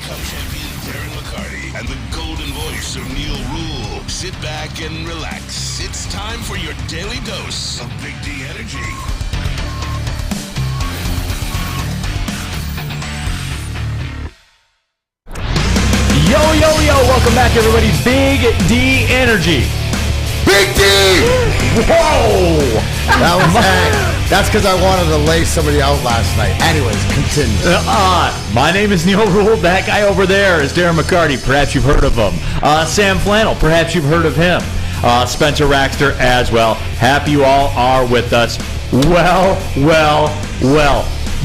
Cup champion Darren McCarty and the golden voice of Neal Ruhl. Sit back and relax. It's time for your daily dose of Big D energy. Yo, yo, yo, welcome back, everybody. Big D Energy. Big D! Whoa! That's because I wanted to lay somebody out last night. Anyways, continue. My name is Neal Ruhl. That guy over there is Darren McCarty. Perhaps you've heard of him. Sam Flannel. Perhaps you've heard of him. Spencer Raxter as well. Happy you all are with us. Well.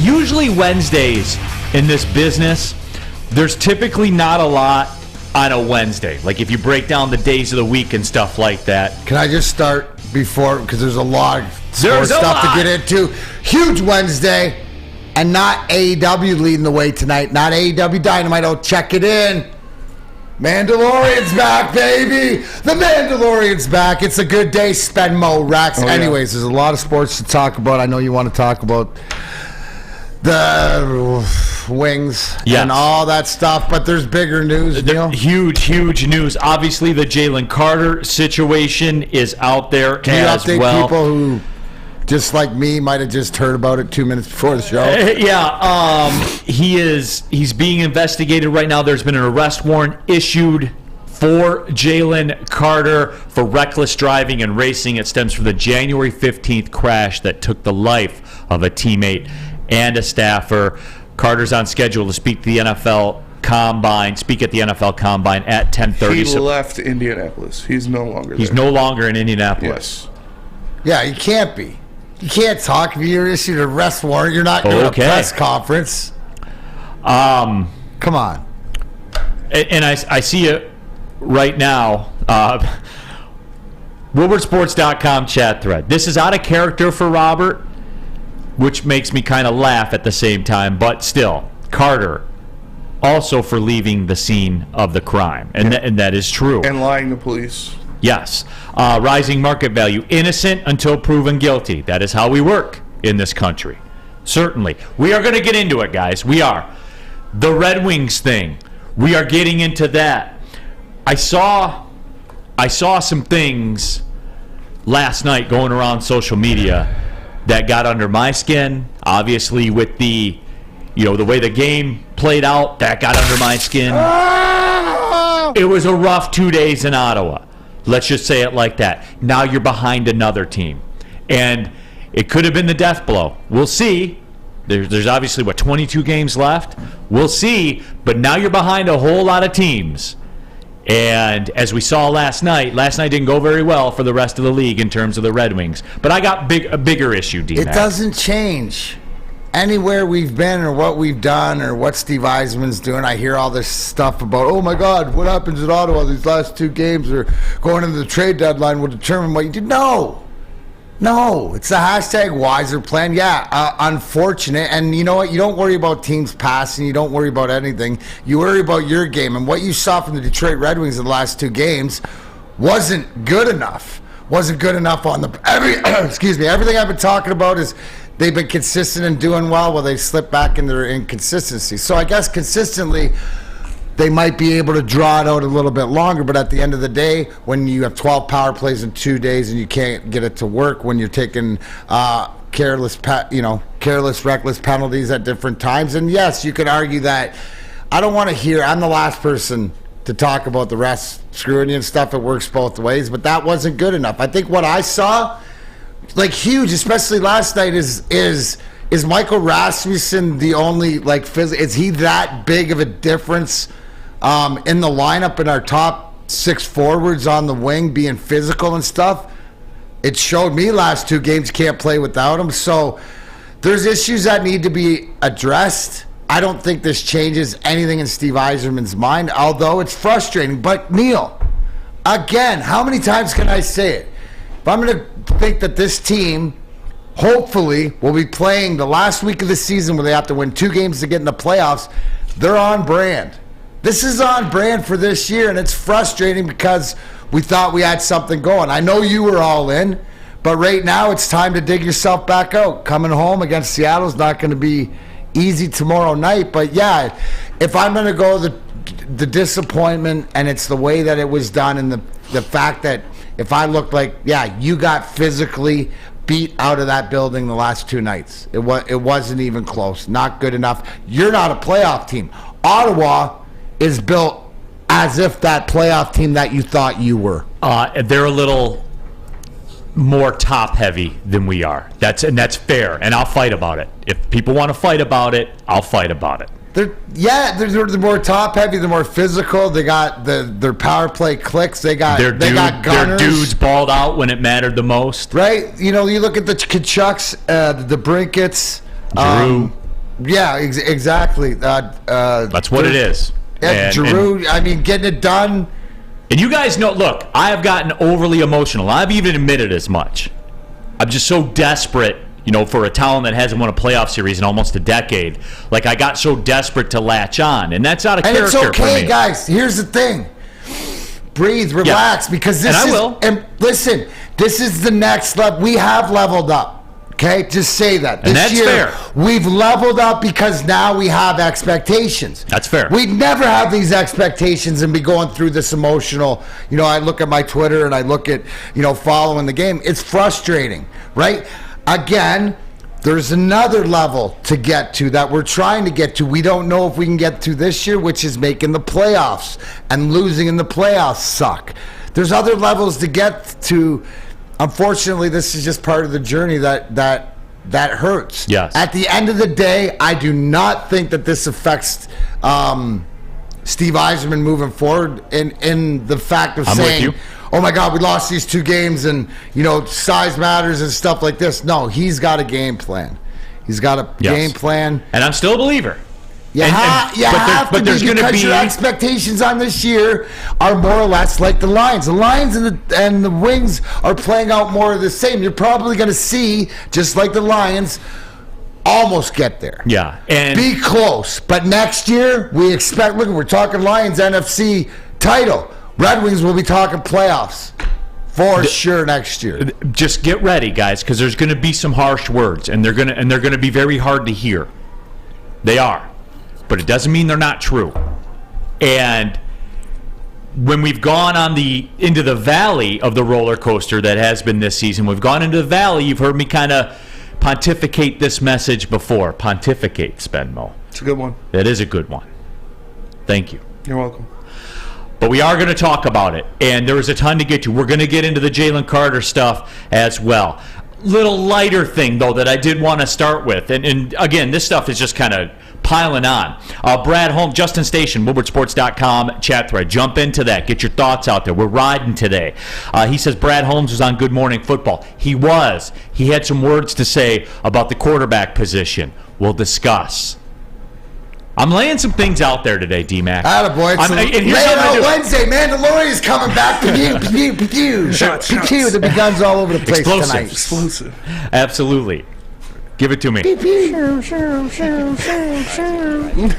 Usually Wednesdays in this business, there's typically not a lot on a Wednesday. Like if you break down the days of the week and stuff like that. Can I just start before, because there's a lot of sports stuff to get into. Huge Wednesday, and not AEW leading the way tonight. Not AEW Dynamite. Oh, check it in. Mandalorian's back, baby. The Mandalorian's back. It's a good day. Spenmo, Rax. Anyways, there's a lot of sports to talk about. I know you want to talk about the wings and all that stuff, but there's bigger news. Huge news. Obviously, the Jalen Carter situation is out there Can as you update well. People who, just like me, might have just heard about it 2 minutes before the show? He's being investigated right now. There's been an arrest warrant issued for Jalen Carter for reckless driving and racing. It stems from the January 15th crash that took the life of a teammate and a staffer. Carter's on schedule to speak at the NFL Combine at 10:30. He left Indianapolis. He's no longer there. He's no longer in Indianapolis. Yes. Yeah, he can't be. You can't talk if you're issued an arrest warrant. You're not doing a press conference. Come on. And I see it right now. WoodwardSports.com chat thread. This is out of character for Robert, which makes me kind of laugh at the same time, but still, Carter also for leaving the scene of the crime, and that is true. And lying to police. Yes. Rising market value. Innocent until proven guilty. That is how we work in this country. Certainly. We are going to get into it, guys. We are. The Red Wings thing. We are getting into that. I saw some things last night going around social media that got under my skin. Obviously, with the way the game played out, that got under my skin. It was a rough 2 days in Ottawa. Let's just say it like that. Now you're behind another team. And it could have been the death blow. We'll see. There's obviously, 22 games left? We'll see. But now you're behind a whole lot of teams. And as we saw last night didn't go very well for the rest of the league in terms of the Red Wings. But I got a bigger issue, D-Mac. It doesn't change. Anywhere we've been or what we've done or what Steve Yzerman's doing, I hear all this stuff about, oh my God, what happens in Ottawa these last two games or going into the trade deadline will determine what you do. No, it's the hashtag Wiser plan. Yeah, unfortunate. And you know what? You don't worry about teams passing. You don't worry about anything. You worry about your game. And what you saw from the Detroit Red Wings in the last two games wasn't good enough. Wasn't good enough on the everything I've been talking about is they've been consistent and doing well they slip back into their inconsistency. So I guess consistently they might be able to draw it out a little bit longer, but at the end of the day, when you have 12 power plays in 2 days and you can't get it to work, when you're taking careless, reckless penalties at different times, and yes, you could argue that. I don't want to hear. I'm the last person to talk about the refs screwing you and stuff. It works both ways, but that wasn't good enough. I think what I saw, huge, especially last night, is Michael Rasmussen the only is he that big of a difference in the lineup in our top six forwards on the wing being physical and stuff? It showed me last two games can't play without him. So there's issues that need to be addressed. I don't think this changes anything in Steve Yzerman's mind, although it's frustrating. But Neal, again, how many times can I say it? If I'm going to think that this team hopefully will be playing the last week of the season where they have to win 2 games to get in the playoffs, they're on brand. This is on brand for this year, and it's frustrating because we thought we had something going. I know you were all in, but right now it's time to dig yourself back out. Coming home against Seattle is not going to be easy tomorrow night, but yeah, if I'm going to go the disappointment, and it's the way that it was done, and the fact that if I looked like, you got physically beat out of that building the last 2 nights. It wasn't even close. Not good enough. You're not a playoff team. Ottawa is built as if that playoff team that you thought you were. They're a little more top heavy than we are. That's fair, and I'll fight about it. If people want to fight about it, I'll fight about it. They're more top heavy. They're more physical. They got their power play clicks. They got got gunners. Their dudes balled out when it mattered the most. Right? You look at the Kachucks, the Brinkets. Drew. Exactly. That's what it is. Drew, getting it done. And you guys know, look, I have gotten overly emotional. I've even admitted as much. I'm just so desperate, for a town that hasn't won a playoff series in almost a decade. Like, I got so desperate to latch on, and that's out of character for me. And it's okay, guys. Here's the thing. Breathe, relax, because this I will. And listen, this is the next level. We have leveled up. Okay, just say that. This year, fair. We've leveled up because now we have expectations. That's fair. We'd never have these expectations and be going through this emotional. I look at my Twitter and I look at, following the game. It's frustrating, right? Again, there's another level to get to that we're trying to get to. We don't know if we can get to this year, which is making the playoffs, and losing in the playoffs suck. There's other levels to get to. Unfortunately, this is just part of the journey that hurts. Yes. At the end of the day, I do not think that this affects Steve Yzerman moving forward in the fact of saying, oh my God, we lost these 2 games and, size matters and stuff like this. No, he's got a game plan. He's got a game plan. And I'm still a believer. You have to be, because your expectations on this year are more or less like the Lions. The Lions and the Wings are playing out more of the same. You're probably going to see, just like the Lions, almost get there. Yeah. And be close. But next year, we expect, look, we're talking Lions NFC title. Red Wings will be talking playoffs. For sure next year. Just get ready, guys, because there's going to be some harsh words, and they're going to be very hard to hear. They are. But it doesn't mean they're not true. And when we've gone into the valley of the roller coaster that has been this season, we've gone into the valley. You've heard me kind of pontificate this message before. Pontificate, Spenmo. It's a good one. That is a good one. Thank you. You're welcome. But we are going to talk about it, and there is a ton to get to. We're going to get into the Jalen Carter stuff as well. Little lighter thing, though, that I did want to start with. And again, this stuff is just kind of piling on. Brad Holmes, Justin Station, woodwardsports.com chat thread. Jump into that. Get your thoughts out there. We're riding today. He says Brad Holmes was on Good Morning Football. He was. He had some words to say about the quarterback position. We'll discuss. I'm laying some things out there today, D-Mac. Attaboy. Lay it out Wednesday. Mandalorian's coming back. Pew. The beguns all over the place tonight. Explosive. Absolutely. Give it to me.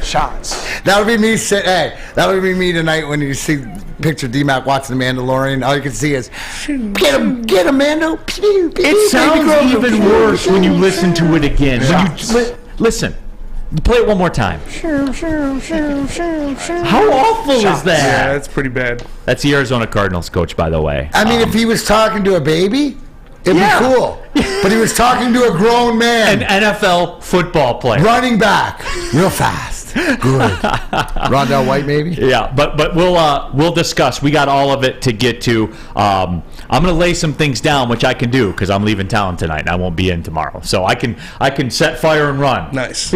Shots. That would be me. That would be me tonight when you see picture D-Mac watching The Mandalorian. All you can see is, get him, Mando. Pew, pew, it sounds even worse when you listen to it again. Listen. Play it one more time. How awful is that? Yeah, that's pretty bad. That's the Arizona Cardinals coach, by the way. I mean, if he was talking to a baby, it'd be cool. But he was talking to a grown man. An NFL football player. Running back. Real fast. Good. Rondell White, maybe? Yeah, but we'll discuss. We got all of it to get to. I'm going to lay some things down, which I can do because I'm leaving town tonight and I won't be in tomorrow. So I can set fire and run. Nice.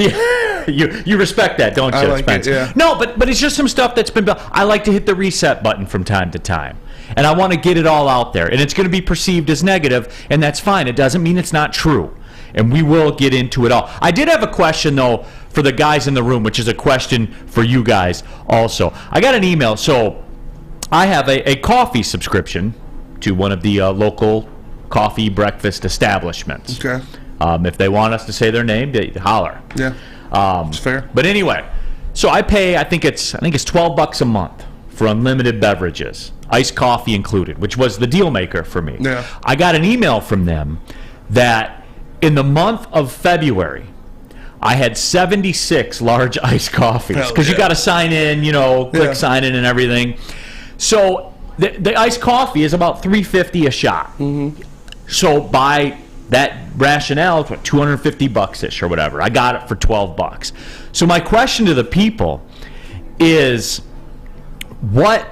You respect that, don't you? I like it, yeah. No, but it's just some stuff that's been built. I like to hit the reset button from time to time. And I want to get it all out there. And it's going to be perceived as negative, and that's fine. It doesn't mean it's not true. And we will get into it all. I did have a question, though, for the guys in the room, which is a question for you guys also. I got an email. So I have a coffee subscription to one of the local coffee breakfast establishments. Okay. If they want us to say their name, they holler. Yeah. It's fair. But anyway, so I pay, I think it's $12 a month for unlimited beverages, iced coffee included, which was the deal maker for me. Yeah. I got an email from them that in the month of February, I had 76 large iced coffees because you got to sign in, click sign in and everything. So the iced coffee is about $3.50 a shot. Mm-hmm. So by that rationale, it's what, $250 ish or whatever. I got it for $12. So my question to the people is, what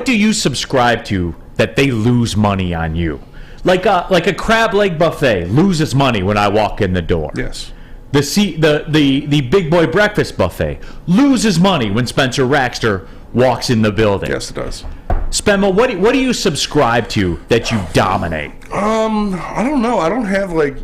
do you subscribe to that they lose money on you? Like a crab leg buffet loses money when I walk in the door. Yes. The big boy breakfast buffet loses money when Spencer Raxter walks in the building. Yes, it does. Spenmo, what do you subscribe to that you dominate? I don't know. I don't have like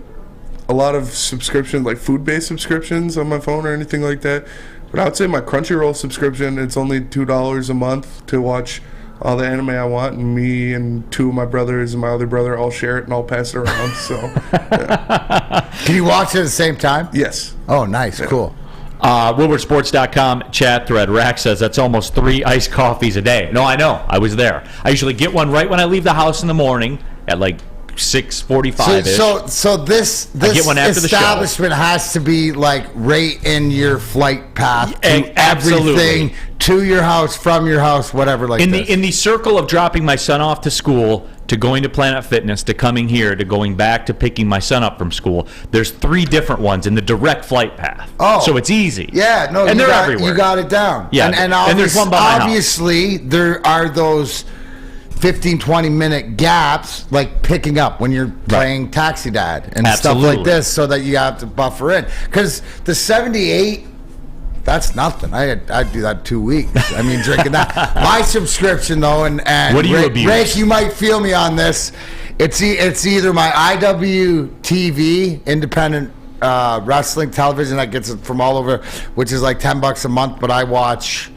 a lot of subscriptions, like food-based subscriptions on my phone or anything like that. But I would say my Crunchyroll subscription, it's only $2 a month to watch all the anime I want, and me and two of my brothers and my other brother all share it and all pass it around. So, yeah. Can you watch it at the same time? Yes. Oh, nice, cool. WoodwardSports.com chat thread. Rack says that's almost 3 iced coffees a day. No, I know. I was there. I usually get one right when I leave the house in the morning at like 6:45ish. So this get one after the show. establishment has to be like right in your flight path to Absolutely. everything, to your house, from your house, whatever. Like in this. the circle of dropping my son off to school, to going to Planet Fitness, to coming here, to going back to picking my son up from school, there's 3 different ones in the direct flight path. Oh. So it's easy. Yeah, no, and they're got, everywhere. You got it down. Yeah, and there's one by my house. obviously there are those 15, 20-minute gaps, like picking up when you're playing Taxi Dad and stuff like this, so that you have to buffer in. Because the 78, that's nothing. I'd do that 2 weeks. I mean, drinking that. My subscription, though, and what do you abuse? Rick, you might feel me on this. It's either my IWTV, independent wrestling television that gets it from all over, which is like $10 a month, but I watch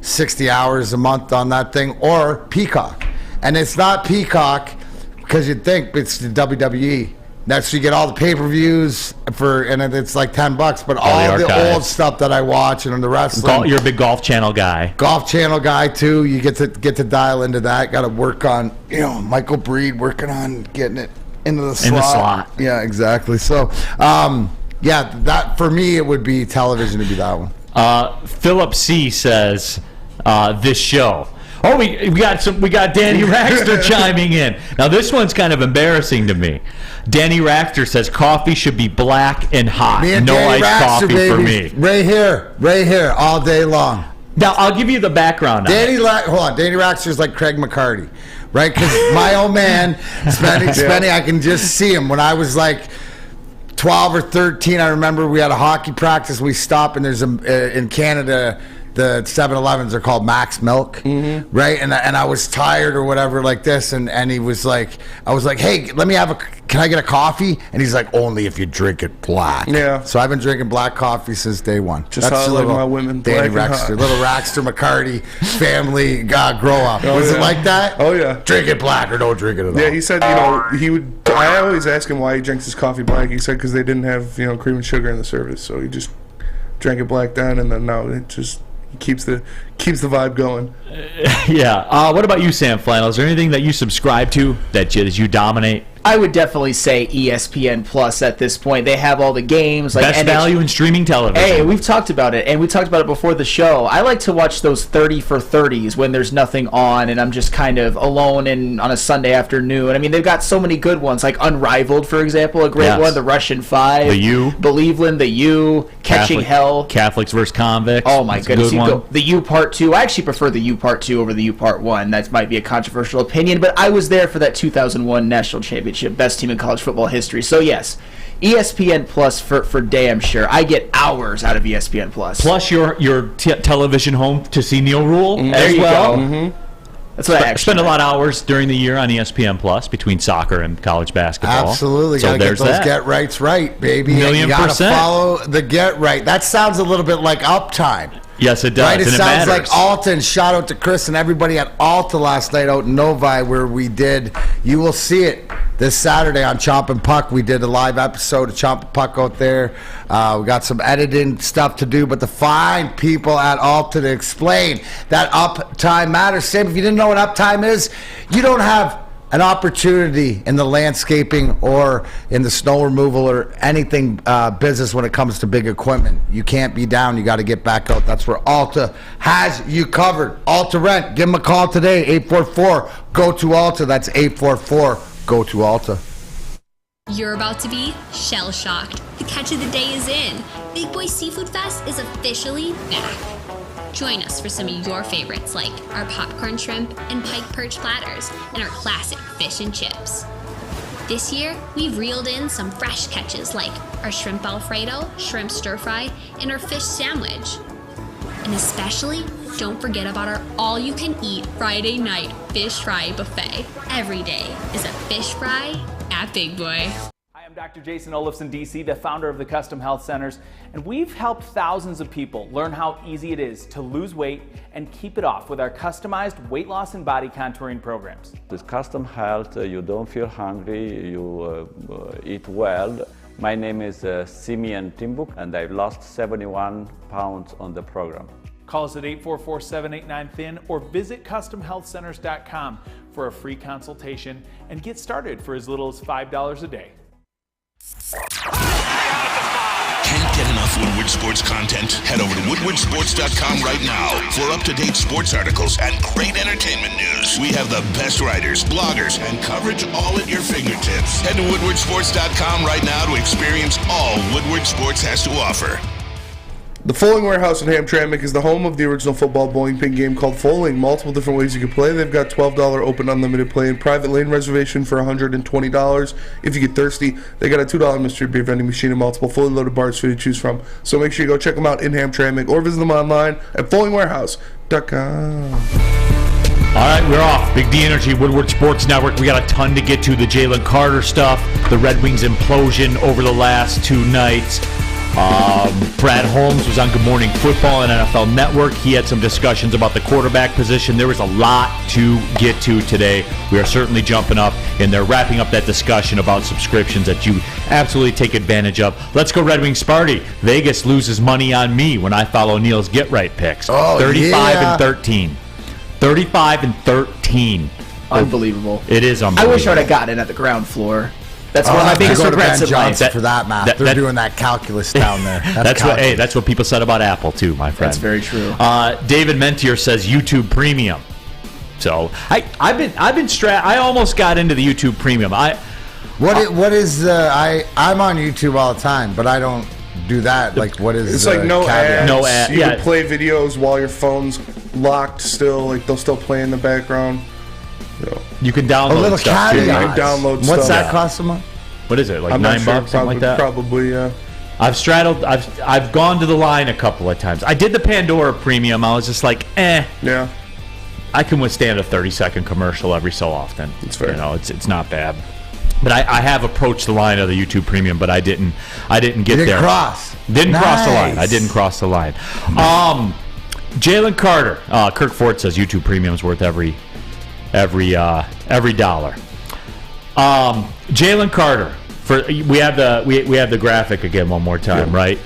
60 hours a month on that thing, or Peacock. And it's not Peacock because you'd think it's the WWE. That's you get all the pay-per-views and it's like $10, but all the old stuff that I watch and the wrestling. You're a big Golf Channel guy. Golf Channel guy too. You get to dial into that. Got to work on, Michael Breed working on getting it into the slot. In the slot. Yeah, exactly. So, that for me it would be television to be that one. Philip C says this show. Oh, we got Danny Raxter chiming in. Now this one's kind of embarrassing to me. Danny Raxter says coffee should be black and hot. No iced coffee for me. Right here, all day long. Now I'll give you the background. Danny Raxter's like Craig McCarty, right? Because my old man, Spenny, I can just see him. When I was like 12 or 13, I remember we had a hockey practice. We stopped, and there's in Canada, the 7-Elevens are called Max Milk, right? And I was tired or whatever like this, and he was like, I was like, hey, can I get a coffee? And he's like, only if you drink it black. Yeah. So I've been drinking black coffee since day one. Just how I like my women Danny black and hot. Little Raxter McCarty family grow up. Was it like that? Oh yeah. Drink it black or don't drink it at all. Yeah, he said, he would. I always ask him why he drinks his coffee black. He said because they didn't have cream and sugar in the service, so he just drank it black then, and then now it just keeps the vibe going. Yeah. What about you, Sam Flannel? Is there anything that you subscribe to that you dominate? I would definitely say ESPN Plus at this point. They have all the games. Like Best value in streaming television. Hey, we've talked about it, and we talked about it before the show. I like to watch those 30 for 30s when there's nothing on, and I'm just kind of alone on a Sunday afternoon. I mean, they've got so many good ones, like Unrivaled, for example, a great one. The Russian Five. The U. Believeland, The U. Catching Hell. Catholics versus Convicts. Oh, my goodness. Good The U Part 2. I actually prefer the U Part 2 over the U Part 1. That might be a controversial opinion, but I was there for that 2001 National Championship. Best team in college football history. So, yes, ESPN Plus for damn sure. I get hours out of ESPN Plus. Plus your television home to see Neal Ruhl there as you well. Go. Mm-hmm. That's what I actually spend a lot of hours during the year on ESPN Plus between soccer and college basketball. Absolutely. So gotta get those that. get rights right, baby. You gotta %. follow the get right. That sounds a little bit like Uptime. Yes, it does. Right? It and sounds it like Alta, and shout out to Chris and everybody at Alta last night out in Novi where we did, you will see it this Saturday on Chomp and Puck. We did a live episode of Chomp and Puck out there. We got some editing stuff to do, but the fine people at Alta to explain that uptime matters. Sam, if you didn't know what uptime is, you don't have an opportunity in the landscaping or in the snow removal or anything business when it comes to big equipment, you can't be down. You got to get back out. That's where Alta has you covered. Alta Rent. Give them a call today, 844-GO-TO-ALTA. That's 844-GO-TO-ALTA. You're about to be shell-shocked. The catch of the day is in. Big Boy Seafood Fest is officially back. Join us for some of your favorites like our popcorn shrimp and pike perch platters and our classic fish and chips. This year, we've reeled in some fresh catches like our shrimp Alfredo, shrimp stir fry, and our fish sandwich. And especially, don't forget about our all-you-can-eat Friday night fish fry buffet. Every day is a fish fry at Big Boy. I'm Dr. Jason Olafson, DC, the founder of the Custom Health Centers, and we've helped thousands of people learn how easy it is to lose weight and keep it off with our customized weight loss and body contouring programs. With Custom Health, you don't feel hungry, you eat well. My name is Simeon Timbuk, and I've lost 71 pounds on the program. Call us at 844-789-THIN or visit CustomHealthCenters.com for a free consultation and get started for as little as $5 a day. Can't get enough Woodward Sports content? Head over to woodwardsports.com right now for up-to-date sports articles and great entertainment news. We have the best writers, bloggers, and coverage all at your fingertips. Head to woodwardsports.com right now to experience all Woodward Sports has to offer. The Foaling Warehouse in Hamtramck is the home of the original football bowling pin game called Foaling. Multiple different ways you can play. They've got $12 open unlimited play and private lane reservation for $120. If you get thirsty, they got a $2 mystery beer vending machine and multiple fully loaded bars for you to choose from. So make sure you go check them out in Hamtramck or visit them online at foalingwarehouse.com. All right, we're off. Big D Energy, Woodward Sports Network. We got a ton to get to. The Jalen Carter stuff, the Red Wings implosion over the last 2 nights. Brad Holmes was on Good Morning Football and NFL Network. He had some discussions about the quarterback position. There was a lot to get to today. We are certainly jumping up, and they're wrapping up that discussion about subscriptions that you absolutely take advantage of. Let's go Red Wings Sparty. Vegas loses money on me when I follow Neal's Get Right picks. 35-13. 35-13. Unbelievable. It is unbelievable. I wish I would have gotten it at the ground floor. That's one of my biggest go to regrets Ben in life. Johnson for that math. They're doing that calculus down there. That's what people said about Apple too, my friend. That's very true. David Mentier says YouTube Premium. So I almost got into the YouTube Premium. I'm on YouTube all the time, but I don't do that. Like, what is it's like no ads. No ad. You can play videos while your phone's locked still. Like they'll still play in the background. So. You can download a little stuff too. You can download stuff. What's that cost a month? What is it? Like I'm $9, not sure, something like that? Probably, yeah. I've straddled. I've gone to the line a couple of times. I did the Pandora Premium. I was just like, Yeah. I can withstand a 30-second commercial every so often. It's fair. You know, it's not bad. But I have approached the line of the YouTube Premium, but I didn't get there. Didn't cross the line. I didn't cross the line. Jalen Carter. Kirk Ford says YouTube Premium is worth every dollar. Jalen Carter. We have the graphic again one more time, right?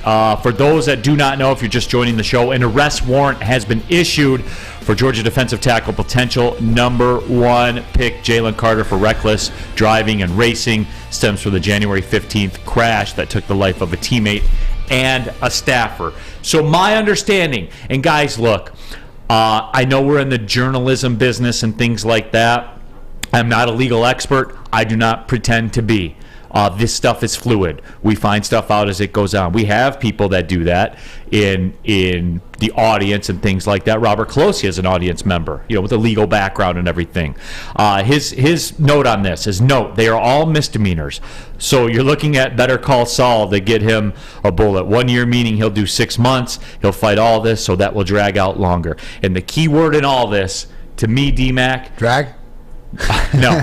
For those that do not know, if you're just joining the show, an arrest warrant has been issued for Georgia defensive tackle potential #1 pick Jalen Carter for reckless driving and racing. Stems from the January 15th crash that took the life of a teammate and a staffer. So my understanding, and guys, look, I know we're in the journalism business and things like that. I'm not a legal expert. I do not pretend to be. This stuff is fluid. We find stuff out as it goes on. We have people that do that in the audience and things like that. Robert Colosi is an audience member, with a legal background and everything. His note on this is, they are all misdemeanors. So you're looking at Better Call Saul to get him a bullet. 1 year meaning he'll do 6 months. He'll fight all this, so that will drag out longer. And the key word in all this, to me, D-Mac... Drag? No.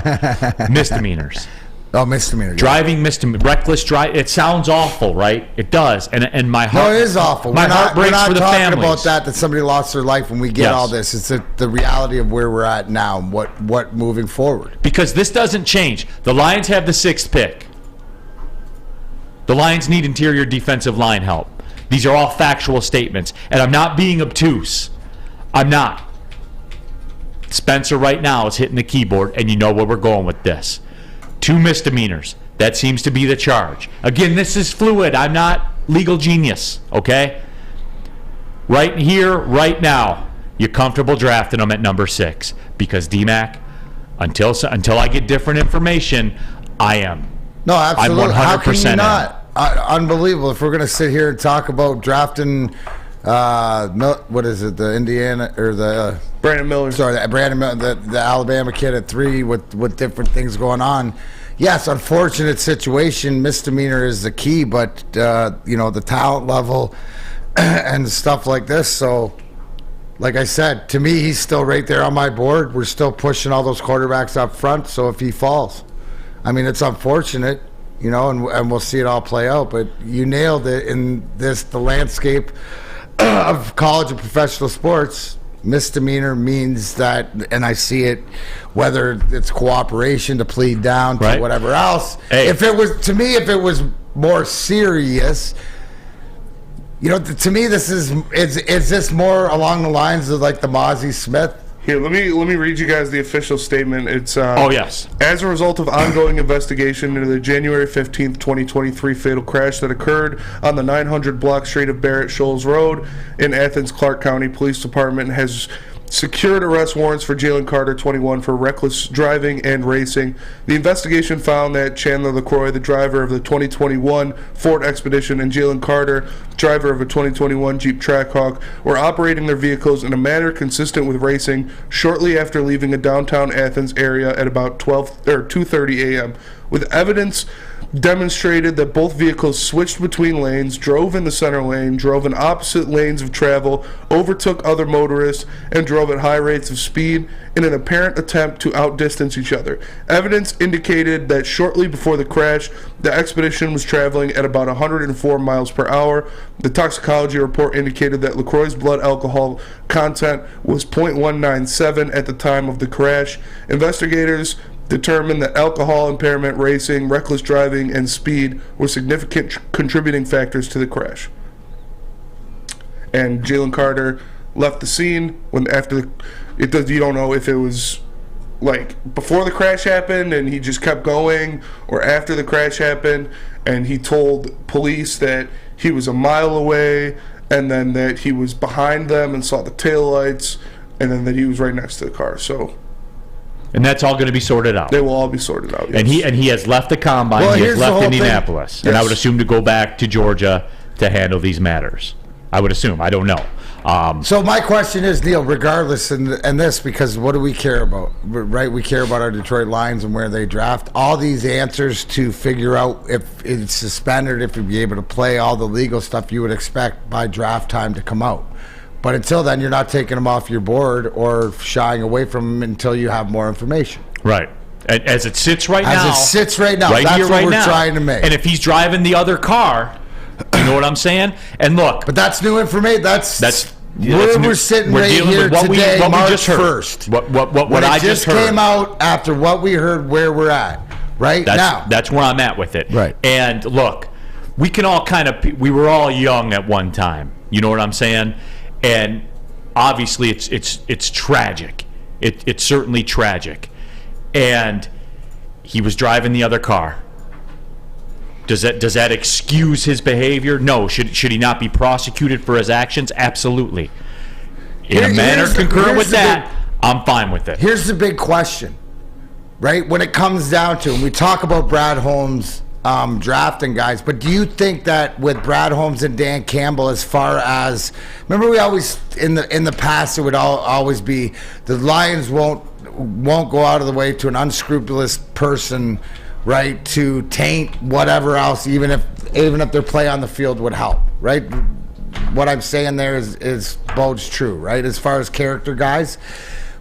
Misdemeanors. Oh, misdemeanor. Driving misdemeanor, reckless drive. It sounds awful, right? It does, and my heart. No, it is awful. My heart breaks for the families. We're not talking about that somebody lost their life when we get all this. It's the reality of where we're at now. What moving forward? Because this doesn't change. The Lions have the 6th pick. The Lions need interior defensive line help. These are all factual statements, and I'm not being obtuse. I'm not. Spencer right now is hitting the keyboard, and you know where we're going with this. 2 misdemeanors. That seems to be the charge. Again, this is fluid. I'm not legal genius, okay? Right here, right now, you're comfortable drafting them at number 6 because DMAC, until I get different information, I am. No, absolutely. I'm 100% How can you in. not? Unbelievable. If we're going to sit here and talk about drafting, what is it, the Indiana or the Brandon Miller. Sorry, Brandon Miller, the Alabama kid at 3 with different things going on. Yes, unfortunate situation. Misdemeanor is the key, but the talent level and stuff like this. So, like I said, to me, he's still right there on my board. We're still pushing all those quarterbacks up front. So if he falls, I mean, it's unfortunate, and we'll see it all play out. But you nailed it in the landscape of college and professional sports. Misdemeanor means that, and I see it, whether it's cooperation to plead down to whatever else. Hey. If it was more serious, to me, this is this more along the lines of like the Mozzie Smith? Here, let me read you guys the official statement. It's Oh, yes. As a result of ongoing investigation into the January 15th, 2023 fatal crash that occurred on the 900 block street of Barrett Shoals Road in Athens, Clark County Police Department has secured arrest warrants for Jalen Carter, 21, for reckless driving and racing. The investigation found that Chandler LaCroix, the driver of the 2021 Ford Expedition, and Jalen Carter, driver of a 2021 Jeep Trackhawk, were operating their vehicles in a manner consistent with racing shortly after leaving a downtown Athens area at about 2:30 a.m. With evidence demonstrated that both vehicles switched between lanes, drove in the center lane, drove in opposite lanes of travel, overtook other motorists, and drove at high rates of speed in an apparent attempt to outdistance each other. Evidence indicated that shortly before the crash, the Expedition was traveling at about 104 miles per hour. The toxicology report indicated that LaCroix's blood alcohol content was 0.197 at the time of the crash. Investigators determined that alcohol impairment, racing, reckless driving, and speed were significant contributing factors to the crash. And Jalen Carter left the scene you don't know if it was like before the crash happened and he just kept going, or after the crash happened and he told police that he was a mile away and then that he was behind them and saw the taillights and then that he was right next to the car. So. And that's all going to be sorted out. They will all be sorted out. Yes. And he has left the combine. Well, he has left Indianapolis, thing. And I would assume to go back to Georgia to handle these matters. I would assume. I don't know. So my question is, Neal, regardless, and this, because what do we care about, right? We care about our Detroit Lions and where they draft. All these answers to figure out if it's suspended, if you'd be able to play, all the legal stuff you would expect by draft time to come out. But until then, you're not taking them off your board or shying away from them until you have more information. Right. As it sits right now. As it sits right now. Right That's here, what right we're now. trying to make. And if he's driving the other car, you know what I'm saying? And look. But that's new information. We're sitting we're right dealing here with what today, we March just heard. 1st. What I just heard. Came out after what we heard where we're at. Right now. That's where I'm at with it. Right. And look, we can all we were all young at one time. You know what I'm saying? And obviously, it's tragic. It's certainly tragic. And he was driving the other car. Does that excuse his behavior? No. Should he not be prosecuted for his actions? Absolutely. In a manner concurrent with that, I'm fine with it. Here's the big question, right? When it comes down to, and we talk about Brad Holmes drafting guys, but do you think that with Brad Holmes and Dan Campbell, as far as, remember we always in the past it would always be the Lions won't go out of the way to an unscrupulous person, right, to taint whatever else, even if their play on the field would help, right? What I'm saying there is bodes true, right? As far as character guys.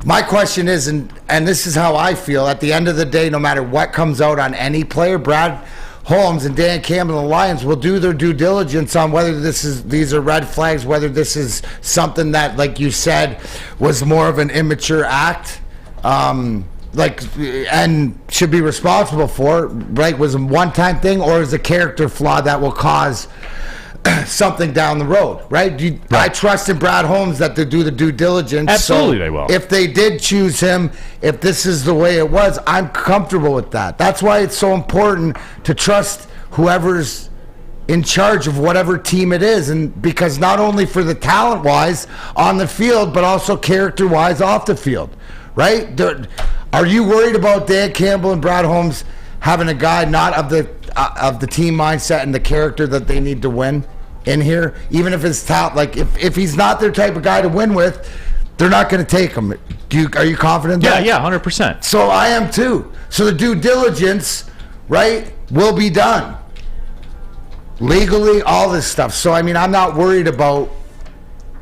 My question is, and this is how I feel, at the end of the day, no matter what comes out on any player, Brad Holmes and Dan Campbell and the Lions will do their due diligence on whether these are red flags, whether this is something that, like you said, was more of an immature act, and should be responsible for, right? Was a one-time thing, or is a character flaw that will cause something down the road, right? I trust in Brad Holmes that they do the due diligence. Absolutely, so they will. If they did choose him, if this is the way it was, I'm comfortable with that. That's why it's so important to trust whoever's in charge of whatever team it is, and because not only for the talent-wise on the field, but also character-wise off the field, right? Are you worried about Dan Campbell and Brad Holmes having a guy not of the team mindset and the character that they need to win in here? Even if it's talent, like if he's not their type of guy to win with, they're not going to take him. Are you confident in that? Yeah, 100%. So I am too. So the due diligence, right, will be done. Legally, all this stuff. So, I mean, I'm not worried about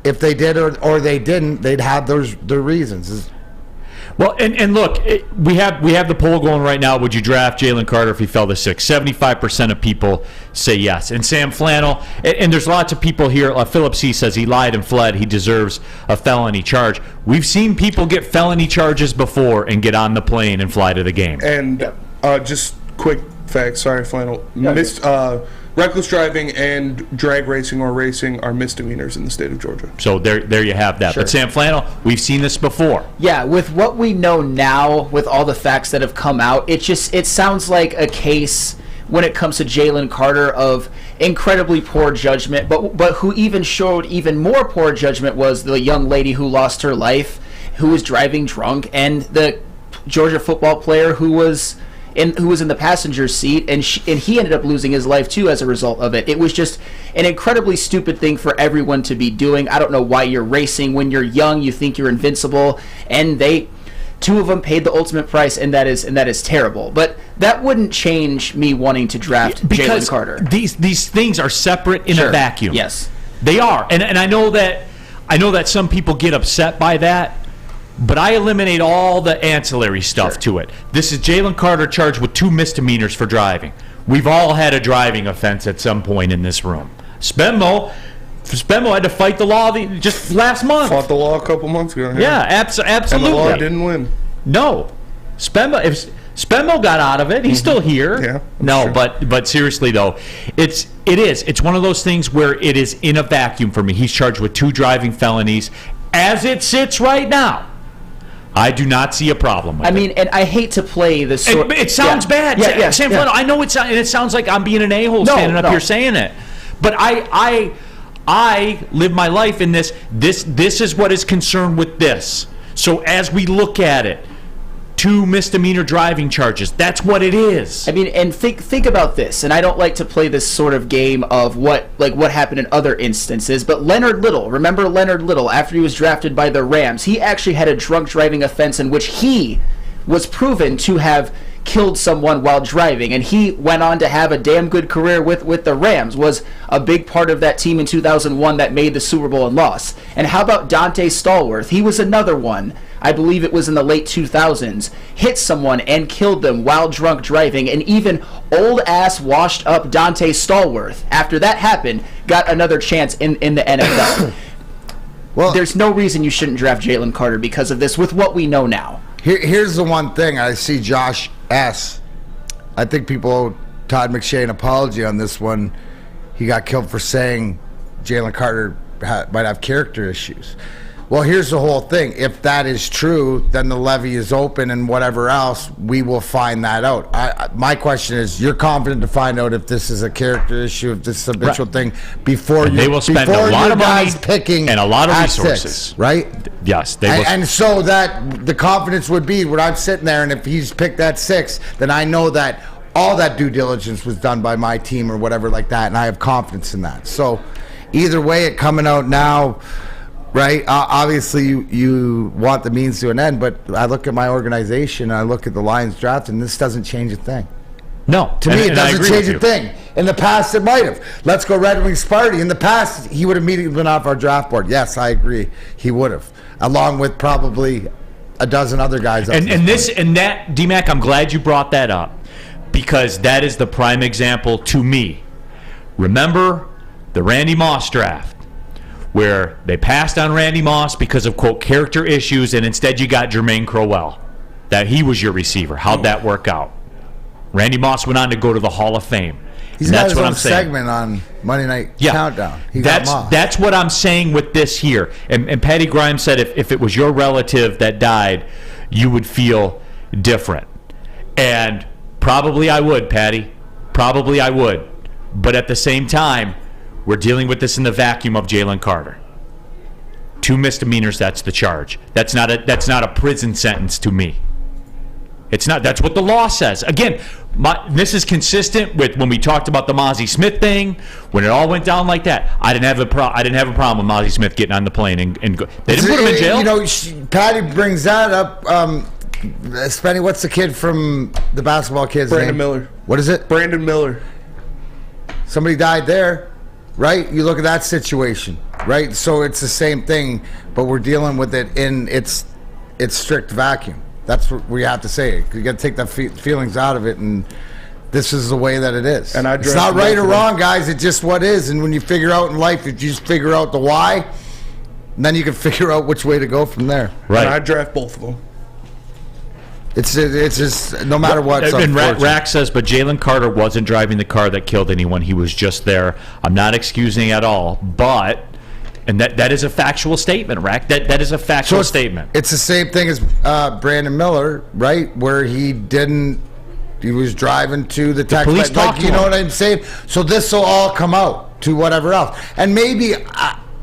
if they did or they didn't. They'd have their reasons. Well, and look, we have the poll going right now. Would you draft Jalen Carter if he fell to 6? 75% of people say yes. And Sam Flannel, and there's lots of people here. Philip C. says he lied and fled. He deserves a felony charge. We've seen people get felony charges before and get on the plane and fly to the game. And just quick facts. Sorry, Flannel. Reckless driving and drag racing or racing are misdemeanors in the state of Georgia. So there you have that. Sure. But Sam Flannel, we've seen this before. Yeah, with what we know now, with all the facts that have come out, it sounds like a case when it comes to Jalen Carter of incredibly poor judgment, but who even showed even more poor judgment was the young lady who lost her life, who was driving drunk, and the Georgia football player who was in the passenger seat, and he ended up losing his life too as a result of it. It was just an incredibly stupid thing for everyone to be doing. I don't know why you're racing when you're young. You think you're invincible, and two of them paid the ultimate price, and that is terrible. But that wouldn't change me wanting to draft Jalen Carter. These things are separate in a vacuum. Yes, they are, and I know that some people get upset by that. But I eliminate all the ancillary stuff to it. This is Jalen Carter charged with 2 misdemeanors for driving. We've all had a driving offense at some point in this room. Spenmo had to fight the law just last month. Fought the law a couple months ago. Yeah, absolutely. And the law didn't win. No. If Spenmo got out of it, he's still here. Yeah. No, but seriously though, it's one of those things where it is in a vacuum for me. He's charged with 2 driving felonies. As it sits right now, I do not see a problem with it. I mean, and I hate to play this. It sounds bad. Yeah, Sam Flannel, I know it sounds like I'm being an a-hole standing up here saying it. But I live my life in this. This is what is concerned with this. So as we look at it, 2 misdemeanor driving charges. That's what it is. I mean, and think about this. And I don't like to play this sort of game of what happened in other instances. But Leonard Little, remember Leonard Little? After he was drafted by the Rams, he actually had a drunk driving offense in which he was proven to have killed someone while driving, and he went on to have a damn good career with the Rams, was a big part of that team in 2001 that made the Super Bowl and lost. And how about Dante Stallworth? He was another one, I believe it was in the late 2000s, hit someone and killed them while drunk driving, and even old-ass, washed-up Dante Stallworth, after that happened, got another chance in the NFL. Well, there's no reason you shouldn't draft Jalen Carter because of this, with what we know now. Here's the one thing. I see Josh S. I think people owe Todd McShay an apology on this one. He got killed for saying Jalen Carter might have character issues. Well, here's the whole thing. If that is true, then the levy is open and whatever else, we will find that out. My question is, you're confident to find out if this is a character issue, if this is a habitual thing, before they will spend a lot of money picking and a lot of resources, 6, right? Yes, they will. And so that the confidence would be when I'm sitting there, and if he's picked at 6, then I know that all that due diligence was done by my team or whatever like that, and I have confidence in that. So either way, it coming out now. Right, obviously you want the means to an end, but I look at my organization and I look at the Lions draft, and this doesn't change a thing. No, to me it doesn't change a thing. In the past, it might have. Let's go Red Wings party. In the past, he would have immediately been off our draft board. Yes, I agree, he would have, along with probably a dozen other guys. And that D-Mac, I'm glad you brought that up, because that is the prime example to me. Remember the Randy Moss draft, where they passed on Randy Moss because of, quote, character issues, and instead you got Jermaine Crowell, that he was your receiver. How'd that work out? Randy Moss went on to go to the Hall of Fame. He's got That's his what own I'm saying. segment on Monday Night Countdown. That's what I'm saying with this here. And Patty Grimes said if it was your relative that died, you would feel different. And probably I would, Patty. Probably I would. But at the same time, we're dealing with this in the vacuum of Jalen Carter. 2 misdemeanors, that's the charge. That's not a prison sentence to me. It's not. That's what the law says. Again, this is consistent with when we talked about the Mozzie Smith thing. When it all went down like that, I didn't have a problem with Mozzie Smith getting on the plane and go. They didn't put him in jail. You know, Patty brings that up. Spenny, what's the kid from the basketball kid's name? Brandon Miller. What is it? Brandon Miller. Somebody died there, right? You look at that situation, right? So it's the same thing, but we're dealing with it in its strict vacuum. That's what we have to say. You got to take the feelings out of it, and this is the way that it is. And it's not right or wrong, guys. It's just what is. And when you figure out in life, if you just figure out the why, then you can figure out which way to go from there. Right. And I draft both of them. It's just no matter what. And Rack says, but Jalen Carter wasn't driving the car that killed anyone. He was just there. I'm not excusing at all, but. And that is a factual statement, Rack. That is a factual statement. It's the same thing as Brandon Miller, right? Where he was driving to the tax. Police talked to him. You know what I'm saying? So this will all come out to whatever else. And maybe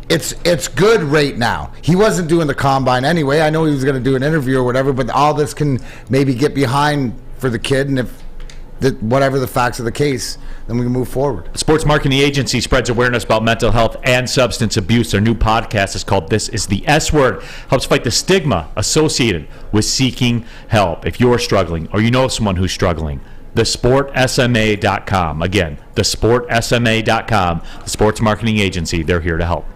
it's good right now. He wasn't doing the combine anyway. I know he was going to do an interview or whatever, but all this can maybe get behind for the kid. And if whatever the facts of the case, then we can move forward. Sports Marketing Agency spreads awareness about mental health and substance abuse. Their new podcast is called This is the S Word. Helps fight the stigma associated with seeking help. If you're struggling or you know someone who's struggling, thesportsma.com. Again, thesportsma.com. The Sports Marketing Agency, they're here to help.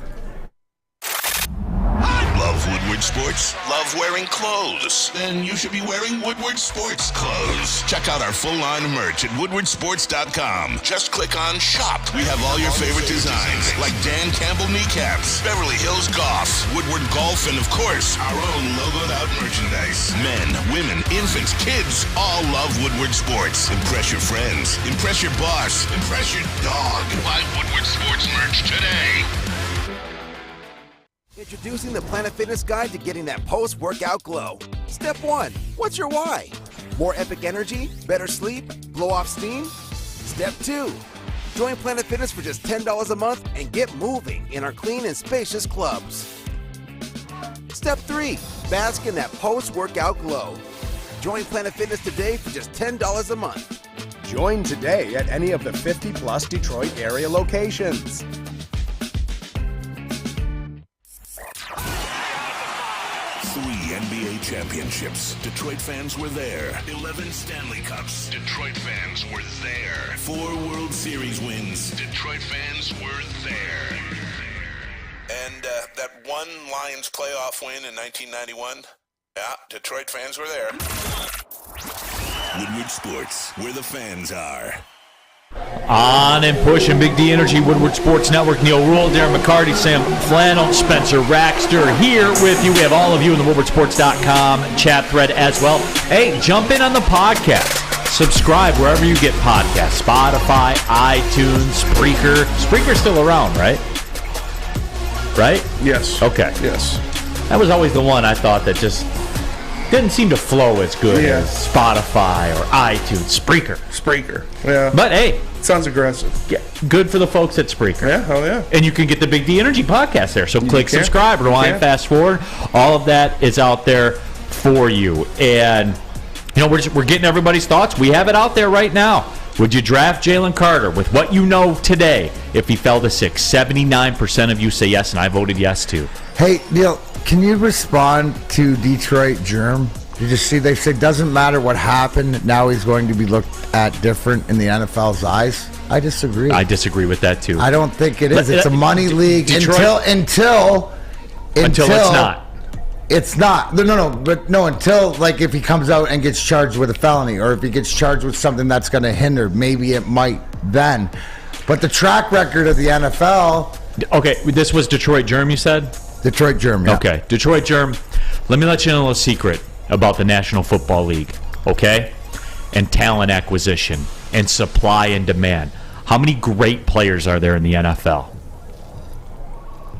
Love Woodward Sports? Love wearing clothes? Then you should be wearing Woodward Sports clothes. Check out our full line of merch at woodwardsports.com. Just click on Shop. We have all your favorite designs, like Dan Campbell kneecaps, Beverly Hills Golf, Woodward Golf, and of course, our own logoed out merchandise. Men, women, infants, kids all love Woodward Sports. Impress your friends. Impress your boss. Impress your dog. Buy Woodward Sports merch today. Introducing the Planet Fitness Guide to getting that post-workout glow. Step 1. What's your why? More epic energy? Better sleep? Blow off steam? Step 2. Join Planet Fitness for just $10 a month and get moving in our clean and spacious clubs. Step 3. Bask in that post-workout glow. Join Planet Fitness today for just $10 a month. Join today at any of the 50-plus Detroit area locations. 3 NBA championships. Detroit fans were there. 11 Stanley Cups. Detroit fans were there. 4 World Series wins. Detroit fans were there. And that one Lions playoff win in 1991? Yeah, Detroit fans were there. Woodward Sports, where the fans are. On and pushing Big D Energy, Woodward Sports Network. Neal Ruhl, Darren McCarty, Sam Flannel, Spencer Raxter here with you. We have all of you in the woodwardsports.com chat thread as well. Hey, jump in on the podcast. Subscribe wherever you get podcasts. Spotify, iTunes, Spreaker. Spreaker's still around, right? Right? Yes. Okay. Yes. That was always the one I thought that just didn't seem to flow as good as Spotify or iTunes. Spreaker. Yeah. But hey. Sounds aggressive. Yeah. Good for the folks at Spreaker. Yeah, hell yeah. And you can get the Big D Energy podcast there. So click subscribe, rewind, fast forward. All of that is out there for you. And, you know, we're getting everybody's thoughts. We have it out there right now. Would you draft Jalen Carter with what you know today if he fell to 6? 79% of you say yes, and I voted yes too. Hey, Neal, can you respond to Detroit Germ? Did you see they said doesn't matter what happened, now he's going to be looked at different in the NFL's eyes? I disagree. I disagree with that too. I don't think it is. It's a money league Detroit, until it's not. It's not. No, until like if he comes out and gets charged with a felony or if he gets charged with something that's going to hinder, maybe it might then. But the track record of the NFL. Okay, this was Detroit Germ, you said? Detroit Germ, yeah. Okay, Detroit Germ. Let me let you know a secret about the National Football League, okay? And talent acquisition and supply and demand. How many great players are there in the NFL?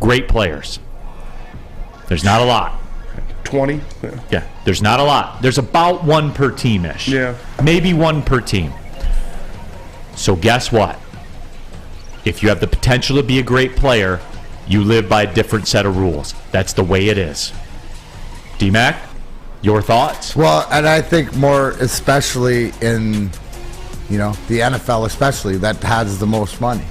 Great players. There's not a lot. 20? Yeah, there's not a lot. There's about one per team-ish. Yeah. Maybe one per team. So guess what? If you have the potential to be a great player, you live by a different set of rules. That's the way it is. D-Mac, your thoughts? Well, and I think more especially in, the NFL especially, that has the most money.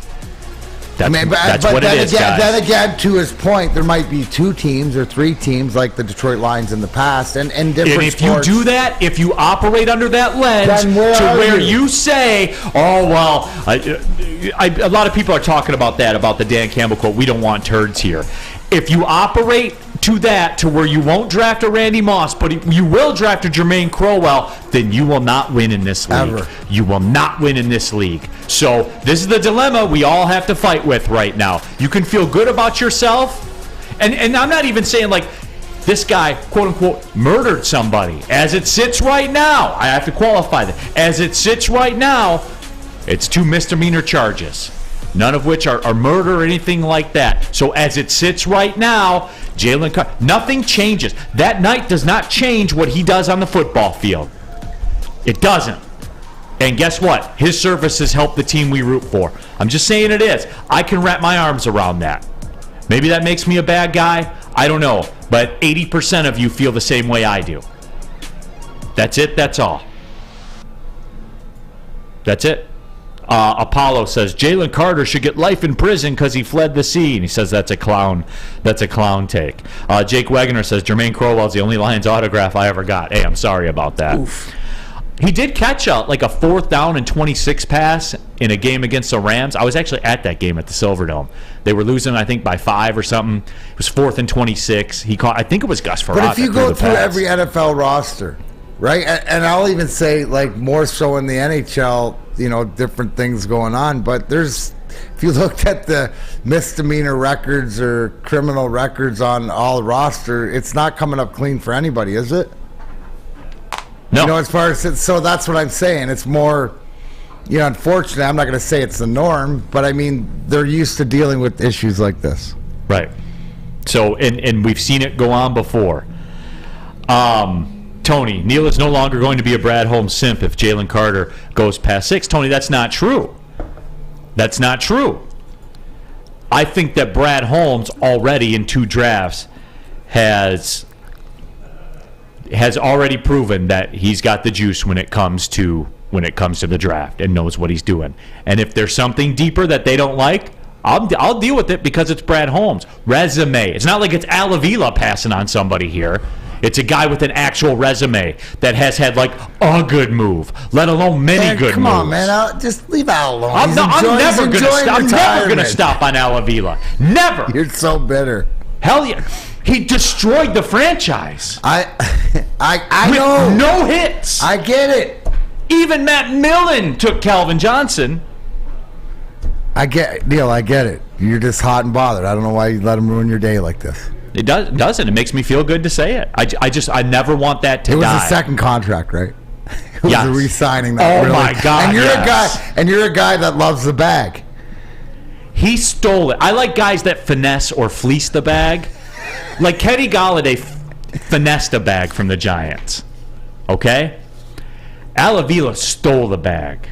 That's what it is, guys. Then again, to his point, there might be 2 teams or 3 teams like the Detroit Lions in the past, and different. And if sports. you do that, if you operate under that lens to where you say, "Oh well," a lot of people are talking about that, about the Dan Campbell quote. We don't want turds here. If you operate to that, to where you won't draft a Randy Moss, but you will draft a Jermaine Crowell, then you will not win in this league. Ever. You will not win in this league. So this is the dilemma we all have to fight with right now. You can feel good about yourself, and I'm not even saying like this guy, quote unquote, murdered somebody. As it sits right now, I have to qualify that. As it sits right now, it's 2 misdemeanor charges. None of which are murder or anything like that. So as it sits right now, Jalen Carter, nothing changes. That night does not change what he does on the football field. It doesn't. And guess what? His services help the team we root for. I'm just saying it is. I can wrap my arms around that. Maybe that makes me a bad guy. I don't know. But 80% of you feel the same way I do. That's it. That's all. That's it. Apollo says Jalen Carter should get life in prison because he fled the scene. He says that's a clown. That's a clown take. Jake Wagner says Jermaine Crowell's the only Lions autograph I ever got. Hey, I'm sorry about that. Oof. He did catch a 4th down and 26 pass in a game against the Rams. I was actually at that game at the Silverdome. They were losing, I think, by 5 or something. It was 4th and 26. He caught. I think it was Gus Farragut. But if you go through every NFL roster, right, and I'll even say more so in the NHL. Different things going on, but if you looked at the misdemeanor records or criminal records on all roster, it's not coming up clean for anybody, is it? No. As far as so that's what I'm saying. It's more, unfortunately, I'm not going to say it's the norm, but I mean, they're used to dealing with issues like this. Right. So, and we've seen it go on before. Tony, Neal is no longer going to be a Brad Holmes simp if Jalen Carter goes past 6. Tony, that's not true. That's not true. I think that Brad Holmes already in 2 drafts has already proven that he's got the juice when it comes to the draft and knows what he's doing. And if there's something deeper that they don't like, I'll deal with it because it's Brad Holmes. Resume. It's not like it's Avila passing on somebody here. It's a guy with an actual resume that has had a good move, let alone many good moves. Come on, man. Just leave Al alone. I'm never going to stop on Al Avila. Never. You're so bitter. Hell yeah. He destroyed the franchise. I with know. No hits. I get it. Even Matt Millen took Calvin Johnson. Neal, I get it. You're just hot and bothered. I don't know why you let him ruin your day like this. It doesn't. It makes me feel good to say it. I never want that to die. It was a second contract, right? It was yes. a re-signing that. Oh really. My God! And you're a guy that loves the bag. He stole it. I like guys that finesse or fleece the bag. Like Kenny Golladay finessed a bag from the Giants. Okay? Al Avila stole the bag.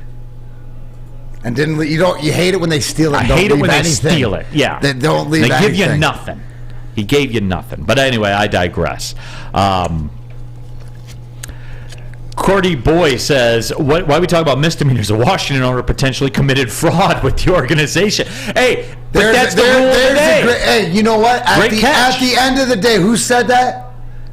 And you hate it when they steal it. I hate it when they steal it. Yeah. They don't leave anything. They give you nothing. He gave you nothing. But anyway, I digress. Cordy Boy says, why are we talking about misdemeanors? A Washington owner potentially committed fraud with the organization. Hey, but that's the rule of the day. Hey, you know what? At the end of the day, who said that?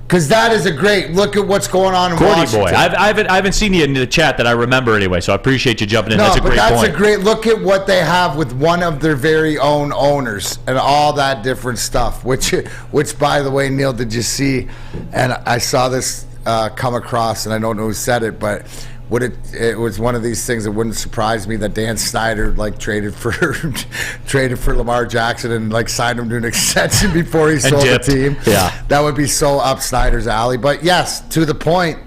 Because that is a great look at what's going on in Cordy Washington. Boy, I haven't seen you in the chat that I remember anyway, so I appreciate you jumping in. That's a great point. That's a great look at what they have with one of their very own owners and all that different stuff. Which by the way, Neal, did you see? And I saw this come across, and I don't know who said it, but it was one of these things that wouldn't surprise me that Dan Snyder traded for Lamar Jackson and signed him to an extension before he sold the team. Yeah, that would be so up Snyder's alley. But yes, to the point,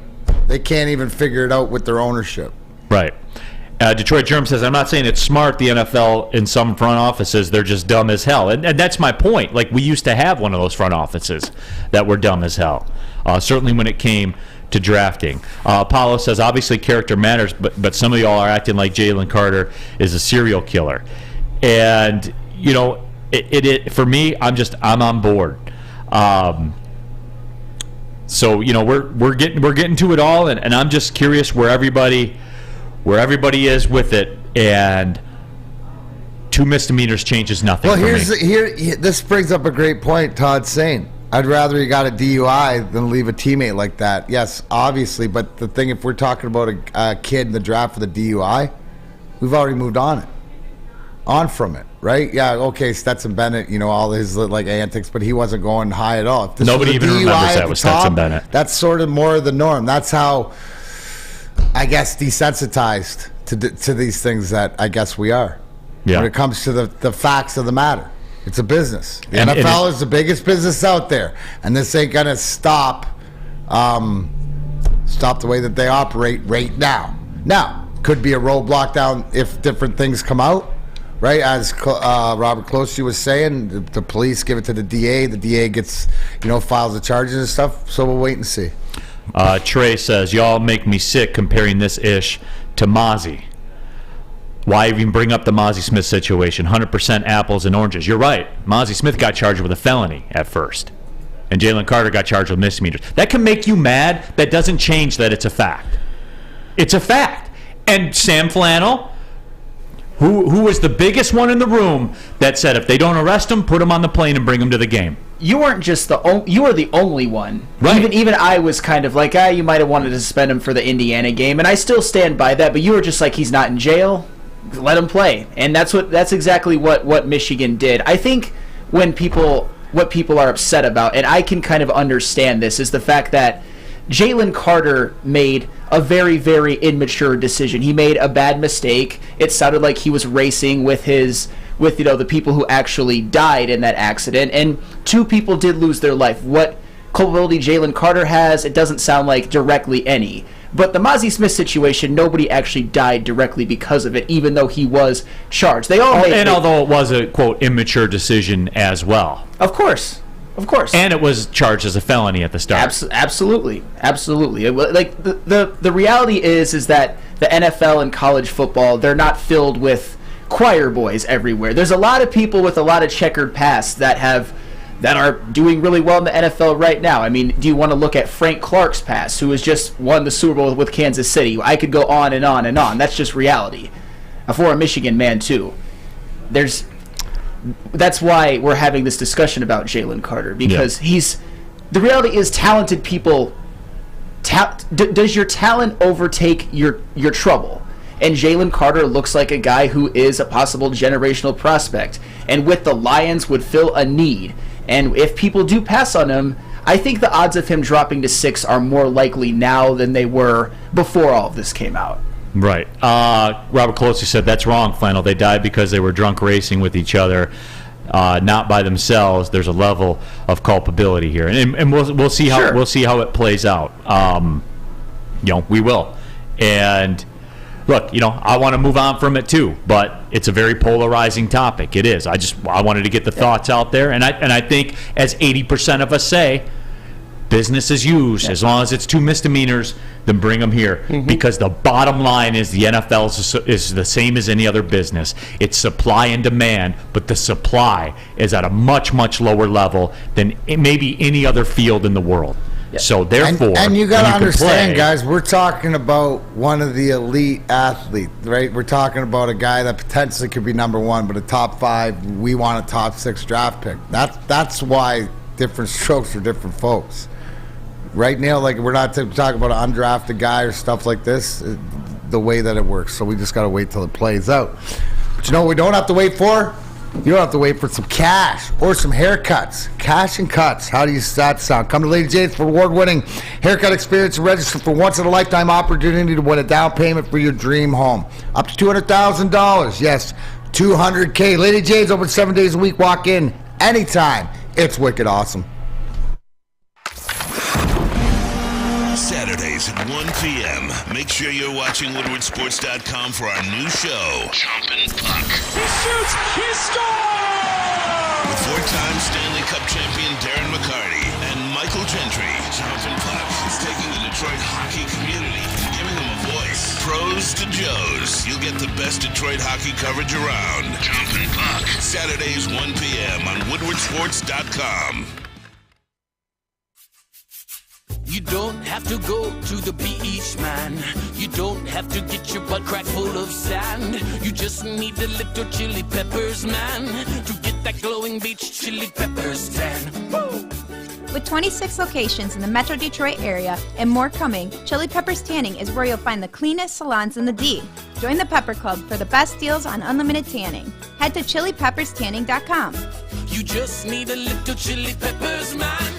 they can't even figure it out with their ownership. Right. Detroit Germ says, I'm not saying it's smart, the NFL in some front offices, they're just dumb as hell. And that's my point. Like, we used to have one of those front offices that were dumb as hell, certainly when it came to drafting. Apollo says, obviously character matters, but some of y'all are acting like Jalen Carter is a serial killer. And, you know, it for me, I'm on board. So, you know, we're getting to it all, and I'm just curious where everybody is with it, and 2 misdemeanors changes nothing. Well, for me. This brings up a great point Todd's saying. I'd rather you got a DUI than leave a teammate like that. Yes, obviously, but the thing, if we're talking about a kid in the draft with a DUI, we've already moved on from it, right? Yeah, okay, Stetson Bennett, you know, all his like antics, but he wasn't going high at all. If this Nobody was even remembers that was Stetson Bennett. That's sort of more of the norm. That's how, I guess, desensitized to these things that I guess we are. Yeah. When it comes to the facts of the matter. It's a business. The NFL is the biggest business out there, and this ain't gonna stop the way that they operate right now. Now, could be a roadblock down if different things come out, right? As Robert Closey was saying, the police give it to the DA. The DA gets, files the charges and stuff. So we'll wait and see. Trey says, y'all make me sick comparing this ish to Mozzie. Why even bring up the Mozzie Smith situation? 100% apples and oranges. You're right. Mozzie Smith got charged with a felony at first, and Jalen Carter got charged with misdemeanors. That can make you mad. That doesn't change that it's a fact. It's a fact. And Sam Flannel, who was the biggest one in the room, that said if they don't arrest him, put him on the plane and bring him to the game. You weren't just you were the only one. Right. Even I was kind of like, you might have wanted to suspend him for the Indiana game, and I still stand by that. But you were just like, he's not in jail. Let him play. And that's exactly what Michigan did. I think what people are upset about, and I can kind of understand this, is the fact that Jalen Carter made a very, very immature decision. He made a bad mistake. It sounded like he was racing with the people who actually died in that accident, and 2 people did lose their life. What culpability Jalen Carter has, it doesn't sound like directly any. But the Mozzie Smith situation, nobody actually died directly because of it, even though he was charged. Although it was a, quote, immature decision as well. Of course. And it was charged as a felony at the start. Absolutely. Like, the reality is that the NFL and college football, they're not filled with choir boys everywhere. There's a lot of people with a lot of checkered pasts that are doing really well in the NFL right now. I mean, do you want to look at Frank Clark's past, who has just won the Super Bowl with Kansas City? I could go on and on and on. That's just reality. For a Michigan man, too. That's why we're having this discussion about Jalen Carter, because the reality is talented people. Does your talent overtake your trouble? And Jalen Carter looks like a guy who is a possible generational prospect, and with the Lions would fill a need. And if people do pass on him, I think the odds of him dropping to 6 are more likely now than they were before all of this came out. Right. Robert Closey said, that's wrong, Flannel. They died because they were drunk racing with each other, not by themselves. There's a level of culpability here. And we'll see how it plays out. We will. And look, I want to move on from it too, but it's a very polarizing topic. It is. I wanted to get the thoughts out there, and I think, as 80% of us say, business as usual. As long as it's 2 misdemeanors, then bring them here. Mm-hmm. Because the bottom line is the NFL is the same as any other business. It's supply and demand, but the supply is at a much, much lower level than maybe any other field in the world. Yeah. So therefore, and you got to understand, guys, we're talking about one of the elite athletes, right? We're talking about a guy that potentially could be number 1, but a top 5. We want a top 6 draft pick. That's why different strokes for different folks, right, Neal? Like, we're not talking about an undrafted guy or stuff like this. The way that it works, so we just got to wait till it plays out. But what we don't have to wait for? You don't have to wait for some cash or some haircuts. Cash and cuts. How do you that sound? Come to Lady Jane's for award-winning haircut experience and register for once-in-a-lifetime opportunity to win a down payment for your dream home. Up to $200,000. Yes, $200K. Lady Jane's open 7 days a week. Walk in anytime. It's wicked awesome. Saturdays at 1 p.m. Make sure you're watching WoodwardSports.com for our new show, Chompin' Puck. He shoots! He scores! With four-time Stanley Cup champion Darren McCarty and Michael Gentry, Chompin' Puck is taking the Detroit hockey community and giving them a voice. Pros to Joes. You'll get the best Detroit hockey coverage around. Chompin' Puck. Saturdays 1 p.m. on WoodwardSports.com. You don't have to go to the beach, man. You don't have to get your butt crack full of sand. You just need a little chili peppers, man, to get that glowing beach chili peppers tan. Woo! With 26 locations in the Metro Detroit area and more coming, Chili Peppers Tanning is where you'll find the cleanest salons in the D. Join the Pepper Club for the best deals on unlimited tanning. Head to chilipepperstanning.com. You just need a little chili peppers, man.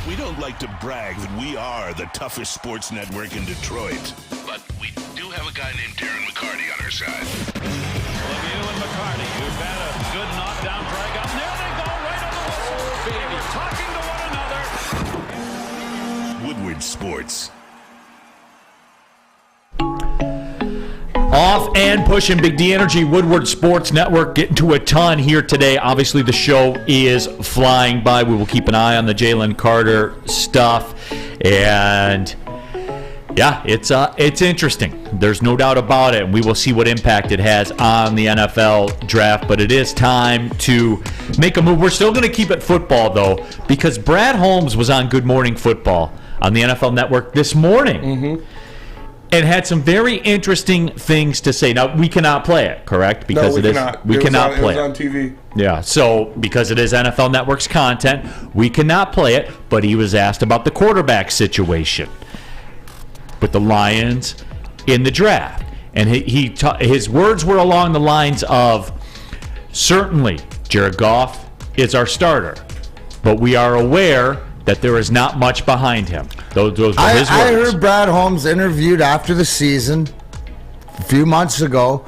We don't like to brag that we are the toughest sports network in Detroit, but we do have a guy named Darren McCarty on our side. Lemieux and McCarty, who've had a good knockdown drag up. There they go, right on the whistle. They were talking to one another. Woodward Sports. Off and pushing Big D Energy, Woodward Sports Network, getting to a ton here today. Obviously, the show is flying by. We will keep an eye on the Jalen Carter stuff. And, yeah, it's interesting. There's no doubt about it. And we will see what impact it has on the NFL draft. But it is time to make a move. We're still going to keep it football, though, because Brad Holmes was on Good Morning Football on the NFL Network this morning. Mm-hmm. And had some very interesting things to say. Now, we cannot play it, correct? Because no, we cannot play it. It was on TV. Yeah, so because it is NFL Network's content, we cannot play it. But he was asked about the quarterback situation with the Lions in the draft. And his words were along the lines of, certainly, Jared Goff is our starter. But we are aware that there is not much behind him. Those were his words. I heard Brad Holmes interviewed after the season a few months ago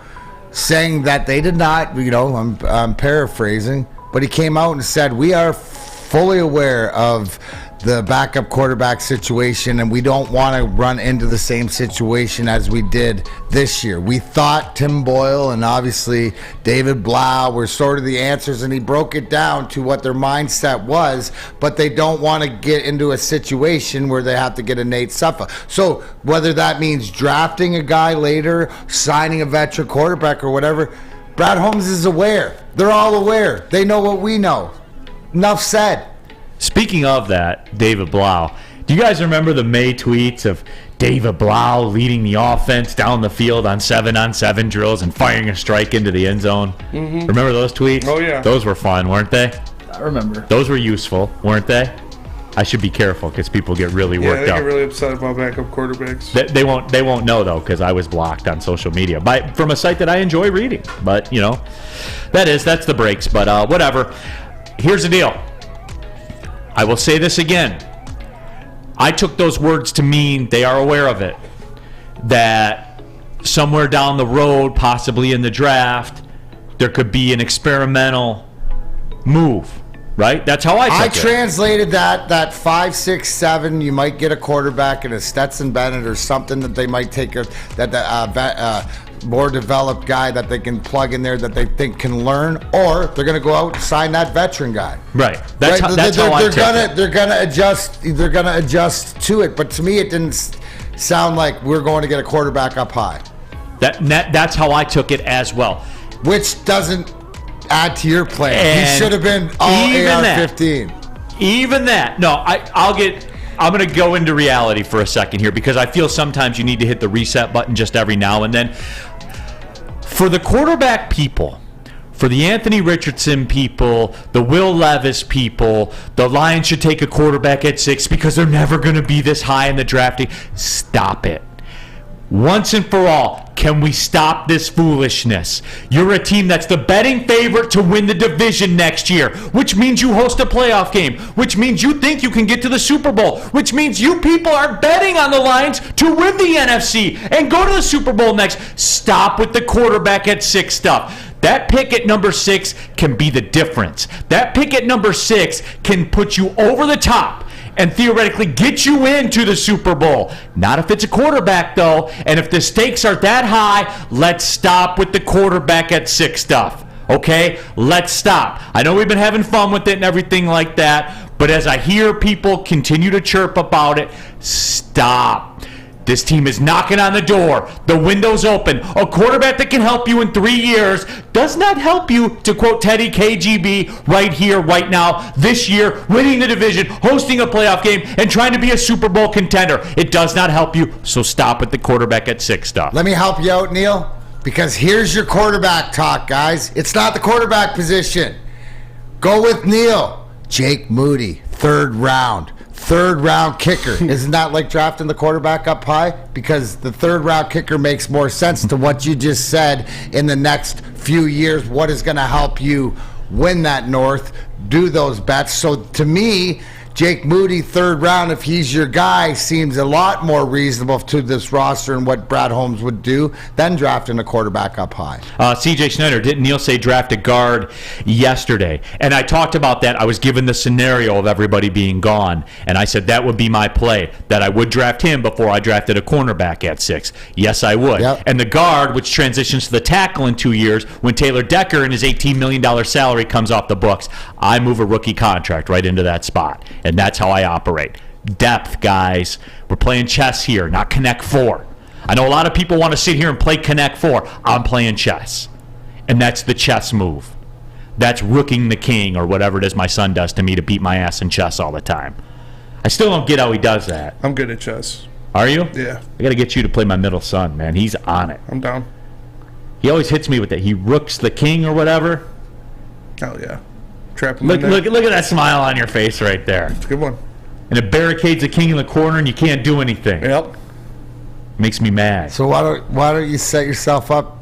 saying that they did not, I'm paraphrasing, but he came out and said, we are fully aware of the backup quarterback situation, and we don't want to run into the same situation as we did this year. We thought Tim Boyle and obviously David Blau were sort of the answers, and he broke it down to what their mindset was, but they don't want to get into a situation where they have to get a Nate Suffolk. So whether that means drafting a guy later, signing a veteran quarterback or whatever, Brad Holmes is aware. They're all aware. They know what we know. Enough said. Speaking of that, David Blau, do you guys remember the May tweets of David Blau leading the offense down the field on 7-on-7 drills and firing a strike into the end zone? Mm-hmm. Remember those tweets? Oh, yeah. Those were fun, weren't they? I remember. Those were useful, weren't they? I should be careful because people get really worked up. Yeah, they get really upset about backup quarterbacks. They won't know, though, because I was blocked on social media from a site that I enjoy reading. But, that's the breaks. But whatever. Here's the deal. I will say this again. I took those words to mean they are aware of it. That somewhere down the road, possibly in the draft, there could be an experimental move. Right? That's how I took it. I translated that 5, 6, 7. You might get a quarterback and a Stetson Bennett or something that they might take more developed guy that they can plug in there that they think can learn, or they're going to go out and sign that veteran guy. Right. That's how I took it. They're going to adjust. They're going to adjust to it. But to me, it didn't sound like we're going to get a quarterback up high. That's how I took it as well. Which doesn't add to your plan. And he should have been all AR-15. Even that. No, I'm going to go into reality for a second here because I feel sometimes you need to hit the reset button just every now and then. For the quarterback people, for the Anthony Richardson people, the Will Levis people, the Lions should take a quarterback at 6 because they're never going to be this high in the drafting. Stop it. Once and for all, can we stop this foolishness? You're a team that's the betting favorite to win the division next year, which means you host a playoff game, which means you think you can get to the Super Bowl, which means you people are betting on the Lions to win the NFC and go to the Super Bowl next. Stop with the quarterback at 6 stuff. That pick at number 6 can be the difference. That pick at number 6 can put you over the top and theoretically get you into the Super Bowl. Not if it's a quarterback, though. And if the stakes are that high, let's stop with the quarterback at 6 stuff. Okay? Let's stop. I know we've been having fun with it and everything like that, but as I hear people continue to chirp about it, stop. This team is knocking on the door. The window's open. A quarterback that can help you in 3 years does not help you, to quote Teddy KGB, right here, right now, this year, winning the division, hosting a playoff game, and trying to be a Super Bowl contender. It does not help you, so stop with the quarterback at 6 stuff. Let me help you out, Neal, because here's your quarterback talk, guys. It's not the quarterback position. Go with Neal. Jake Moody, 3rd round. 3rd round kicker. Isn't that like drafting the quarterback up high? Because the 3rd round kicker makes more sense to what you just said in the next few years. What is going to help you win that North, do those bets. So to me, Jake Moody, 3rd round, if he's your guy, seems a lot more reasonable to this roster and what Brad Holmes would do than drafting a quarterback up high. CJ Schneider, didn't Neal say draft a guard yesterday? And I talked about that. I was given the scenario of everybody being gone, and I said that would be my play, that I would draft him before I drafted a cornerback at 6. Yes, I would. Yep. And the guard, which transitions to the tackle in 2 years, when Taylor Decker and his $18 million salary comes off the books, I move a rookie contract right into that spot. And that's how I operate. Depth, guys. We're playing chess here, not Connect 4. I know a lot of people want to sit here and play Connect 4. I'm playing chess. And that's the chess move. That's rooking the king, or whatever it is my son does to me to beat my ass in chess all the time. I still don't get how he does that. I'm good at chess. Are you? Yeah. I got to get you to play my middle son, man. He's on it. I'm down. He always hits me with that. He rooks the king or whatever. Oh, yeah. Trap him Look in there. at that smile on your face right there. It's a good one. And it barricades the king in the corner, and you can't do anything. Yep. Makes me mad. So why don't you set yourself up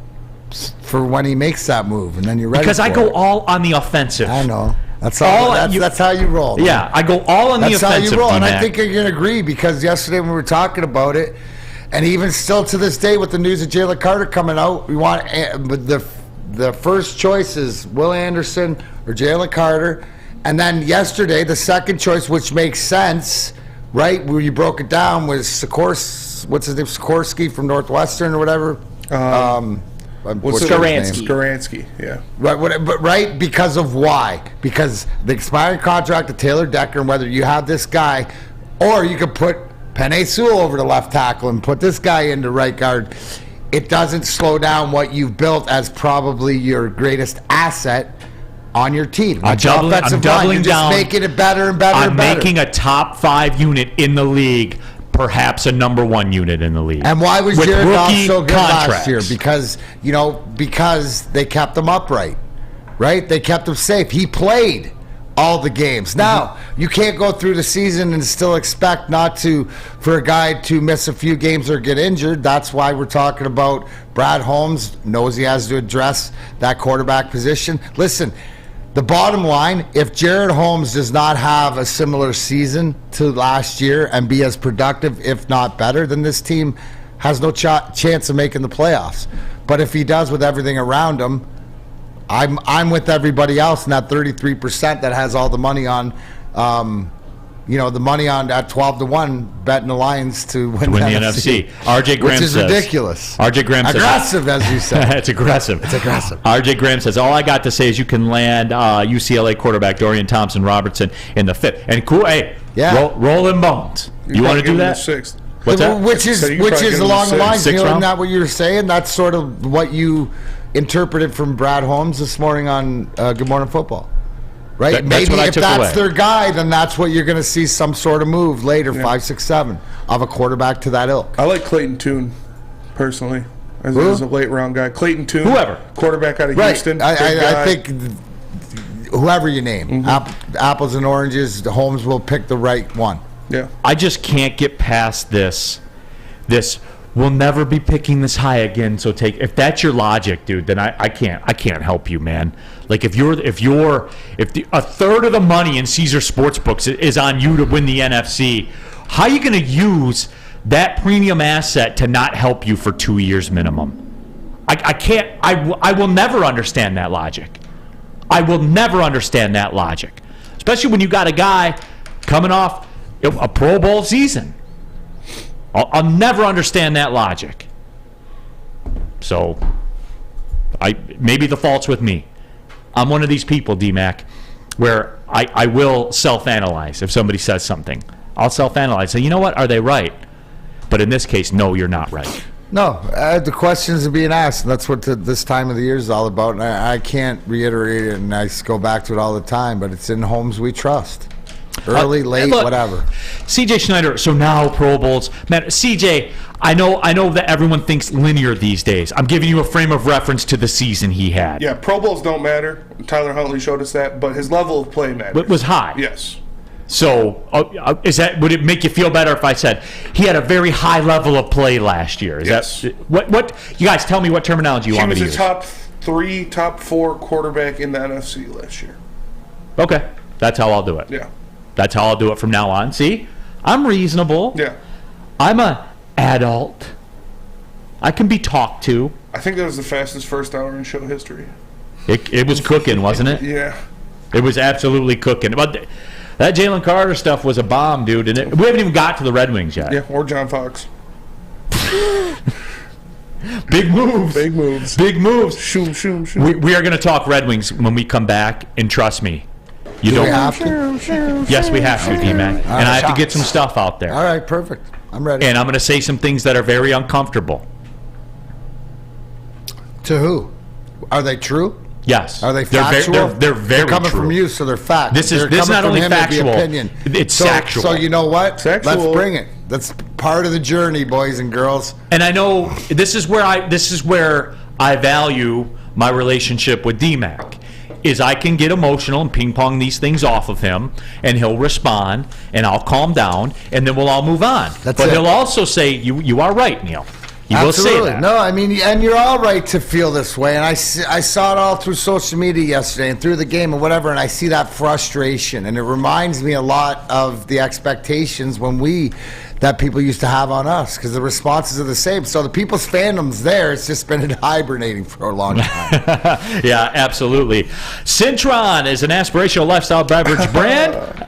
for when he makes that move, and then you're ready Because for I go it. all on the offensive. I know. That's how you roll. Man. Yeah, I go all on the offensive. That's how you roll, and I D-Mac. think you're going to agree, because yesterday when we were talking about it, and even still to this day with the news of Jalen Carter coming out, we want the first choice is Will Anderson or Jalen Carter. And then yesterday, the second choice, which makes sense, right, where you broke it down, was Sikorsky from Northwestern or whatever. What's Skaransky, yeah. Right, because of why? Because the expiring contract of Taylor Decker, and whether you have this guy, or you could put Penei Sewell over to left tackle and put this guy into right guard, it doesn't slow down what you've built as probably your greatest asset on your team. I'm doubling down. Just making it better and better I'm and better. making a top 5 unit in the league, perhaps a number 1 unit in the league. And why was with Jared Goff rookie so good last year? contracts? Because they kept him upright, right? They kept him safe. He played all the games. Now, you can't go through the season and still expect for a guy to miss a few games or get injured. That's why we're talking about Brad Holmes knows he has to address that quarterback position. Listen, the bottom line, if Jared Holmes does not have a similar season to last year and be as productive, if not better, then this team has no chance of making the playoffs. But if he does with everything around him, I'm with everybody else in that 33% that has all the money on, the money on at 12-1 betting the Lions to win the NFC. RJ Graham which is says, ridiculous. RJ Graham says, aggressive, as you said. It's aggressive. It's aggressive. RJ Graham says, all I got to say is you can land UCLA quarterback Dorian Thompson-Robertson in the 5th. And cool, hey, rolling bones. You want to do that? 6th. What's that? Which is along the lines, Sixth round? isn't that what you were saying? That's sort of what you interpreted from Brad Holmes this morning on Good Morning Football. Right? That's Maybe if that's away. their guy, then that's what you're going to see, some sort of move later, 5, 6, 7, of a quarterback to that ilk. I like Clayton Tune, personally, as a late round guy. Clayton Tune. Whoever. Quarterback out of Right. Houston. I think whoever you name, apples and oranges, Holmes will pick the right one. Yeah. I just can't get past this we'll never be picking this high again, so if that's your logic, dude, then I can't help you, man. Like if a third of the money in Caesar Sportsbooks is on you to win the NFC, how are you going to use that premium asset to not help you for 2 years minimum? I will never understand that logic. I will never understand that logic. Especially when you got a guy coming off a Pro Bowl season. I'll never understand that logic. So, maybe the fault's with me. I'm one of these people, D-Mac, where I will self-analyze if somebody says something. I'll self-analyze. Say, you know what? Are they right? But in this case, no, you're not right. No, the questions are being asked. And that's what this time of the year is all about. And I can't reiterate it, and I go back to it all the time, but it's in Holmes we trust. Early, late, look, whatever. CJ Schneider, so now Pro Bowls. Man, CJ, I know that everyone thinks linear these days. I'm giving you a frame of reference to the season he had. Yeah, Pro Bowls don't matter. Tyler Huntley showed us that, but his level of play matters. It was high. Yes. So, would it make you feel better if I said he had a very high level of play last year? Yes. What? You guys tell me what terminology you want me to use. He was a top 4 quarterback in the NFC last year. Okay, that's how I'll do it. Yeah. That's how I'll do it from now on. See, I'm reasonable. Yeah. I'm an adult. I can be talked to. I think that was the fastest first hour in show history. It was cooking, wasn't it? Yeah. It was absolutely cooking. But that Jalen Carter stuff was a bomb, dude. And we haven't even got to the Red Wings yet. Yeah, or John Fox. Big moves. Big moves. Big moves. Shoom, shoom, shoom. We are going to talk Red Wings when we come back, and trust me. You don't have to? Yes, we have to, D-Mac. And I have to get some stuff out there. All right, perfect. I'm ready. And I'm going to say some things that are very uncomfortable. To who? Are they true? Yes. Are they factual? They're very coming true. from you, so they're fact. This is not only factual. It's sexual. So you know what? Sexual. Let's bring it. That's part of the journey, boys and girls. And I know this is where I value my relationship with D-Mac. Is I can get emotional and ping pong these things off of him, and he'll respond, and I'll calm down, and then we'll all move on. He'll also say, "You are right, Neal." He will say that. No, I mean, and you're all right to feel this way. And I saw it all through social media yesterday and through the game and whatever, and I see that frustration. And it reminds me a lot of the expectations that people used to have on us, because the responses are the same. So the people's fandom's there. It's just been hibernating for a long time. Yeah, absolutely. Cintron is an aspirational lifestyle beverage brand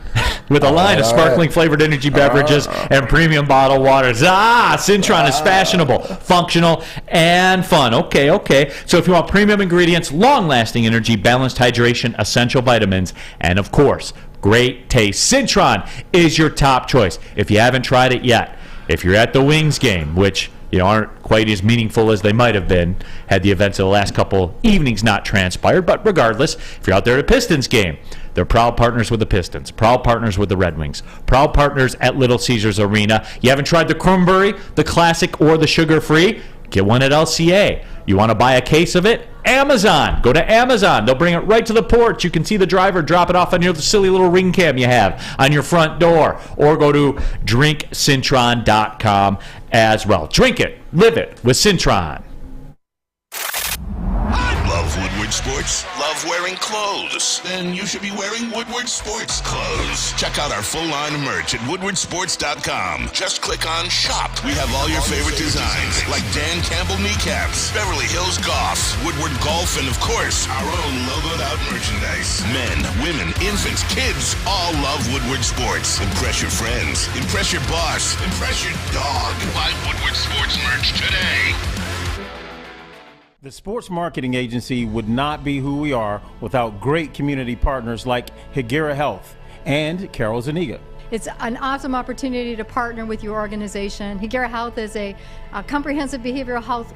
with a line of sparkling flavored energy beverages and premium bottled waters. Cintron is fashionable, functional, and fun. Okay. So if you want premium ingredients, long-lasting energy, balanced hydration, essential vitamins, and of course, great taste, Cintron is your top choice. If you haven't tried it yet, if you're at the Wings game, which aren't quite as meaningful as they might have been had the events of the last couple evenings not transpired, but regardless, if you're out there at a Pistons game, they're proud partners with the Pistons, proud partners with the Red Wings, proud partners at Little Caesars Arena. You haven't tried the Crumbury, the Classic, or the Sugar-Free? Get one at LCA. You want to buy a case of it? Amazon. Go to Amazon. They'll bring it right to the porch. You can see the driver drop it off on your silly little ring cam you have on your front door. Or go to drinkcintron.com as well. Drink it. Live it with Cintron. Love Woodward Sports? Love wearing clothes? Then you should be wearing Woodward Sports clothes. Check out our full line of merch at woodwardsports.com. Just click on Shop. We have all your favorite designs, like Dan Campbell kneecaps, Beverly Hills Golf, Woodward Golf, and of course, our own logoed out merchandise. Men, women, infants, kids all love Woodward Sports. Impress your friends. Impress your boss. Impress your dog. Buy Woodward Sports merch today. The Sports Marketing Agency would not be who we are without great community partners like Higuera Health and Carol Zuniga. It's an awesome opportunity to partner with your organization. Higuera Health is a comprehensive behavioral health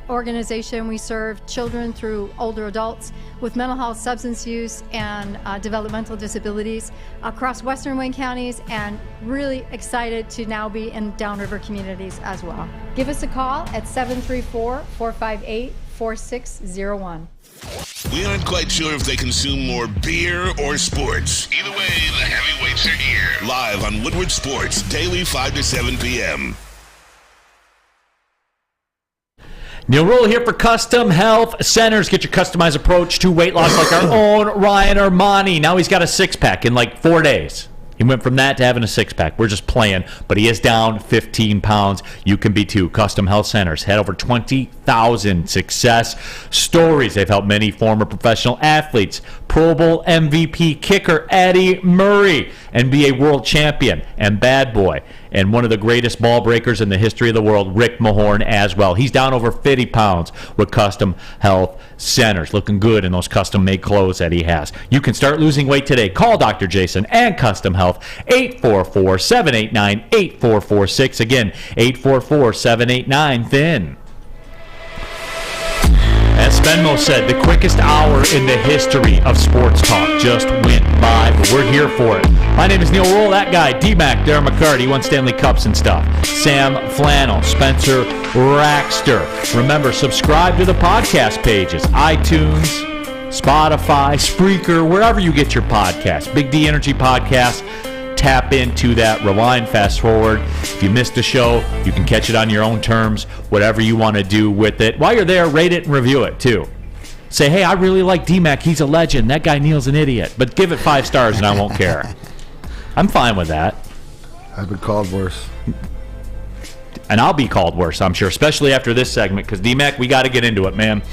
organization. We serve children through older adults with mental health, substance use, and developmental disabilities across Western Wayne counties, and really excited to now be in downriver communities as well. Give us a call at 734-458-4601. We aren't quite sure if they consume more beer or sports. Either way, the heavyweights are here. Live on Woodward Sports, daily 5 to 7 p.m. Neal Ruhl here for Custom Health Centers. Get your customized approach to weight loss like our own Ryan Ermanni. Now he's got a six-pack in like 4 days. He went from that to having a six-pack. We're just playing, but he is down 15 pounds. You can be too. Custom Health Centers. Head over 20 100,000 success stories. They've helped many former professional athletes, Pro Bowl MVP kicker Eddie Murray, NBA world champion and bad boy, and one of the greatest ball breakers in the history of the world, Rick Mahorn, as well. He's down over 50 pounds with Custom Health Centers. Looking good in those custom-made clothes that he has. You can start losing weight today. Call Dr. Jason and Custom Health, 844-789-8446. Again, 844-789-THIN. As Venmo said, the quickest hour in the history of sports talk just went by, but we're here for it. My name is Neal Ruhl, that guy, D-Mac, Darren McCarty, won Stanley Cups and stuff. Sam Flannel, Spencer Raxter. Remember, subscribe to the podcast pages, iTunes, Spotify, Spreaker, wherever you get your podcasts. Big D Energy Podcast. Tap into that, rewind, fast forward. If you missed a show, you can catch it on your own terms, whatever you want to do with it. While you're there, rate it and review it, too. Say, hey, I really like D-Mac. He's a legend. That guy Neal's an idiot. But give it 5 stars and I won't care. I'm fine with that. I've been called worse. And I'll be called worse, I'm sure, especially after this segment, because D-Mac, we got to get into it, man.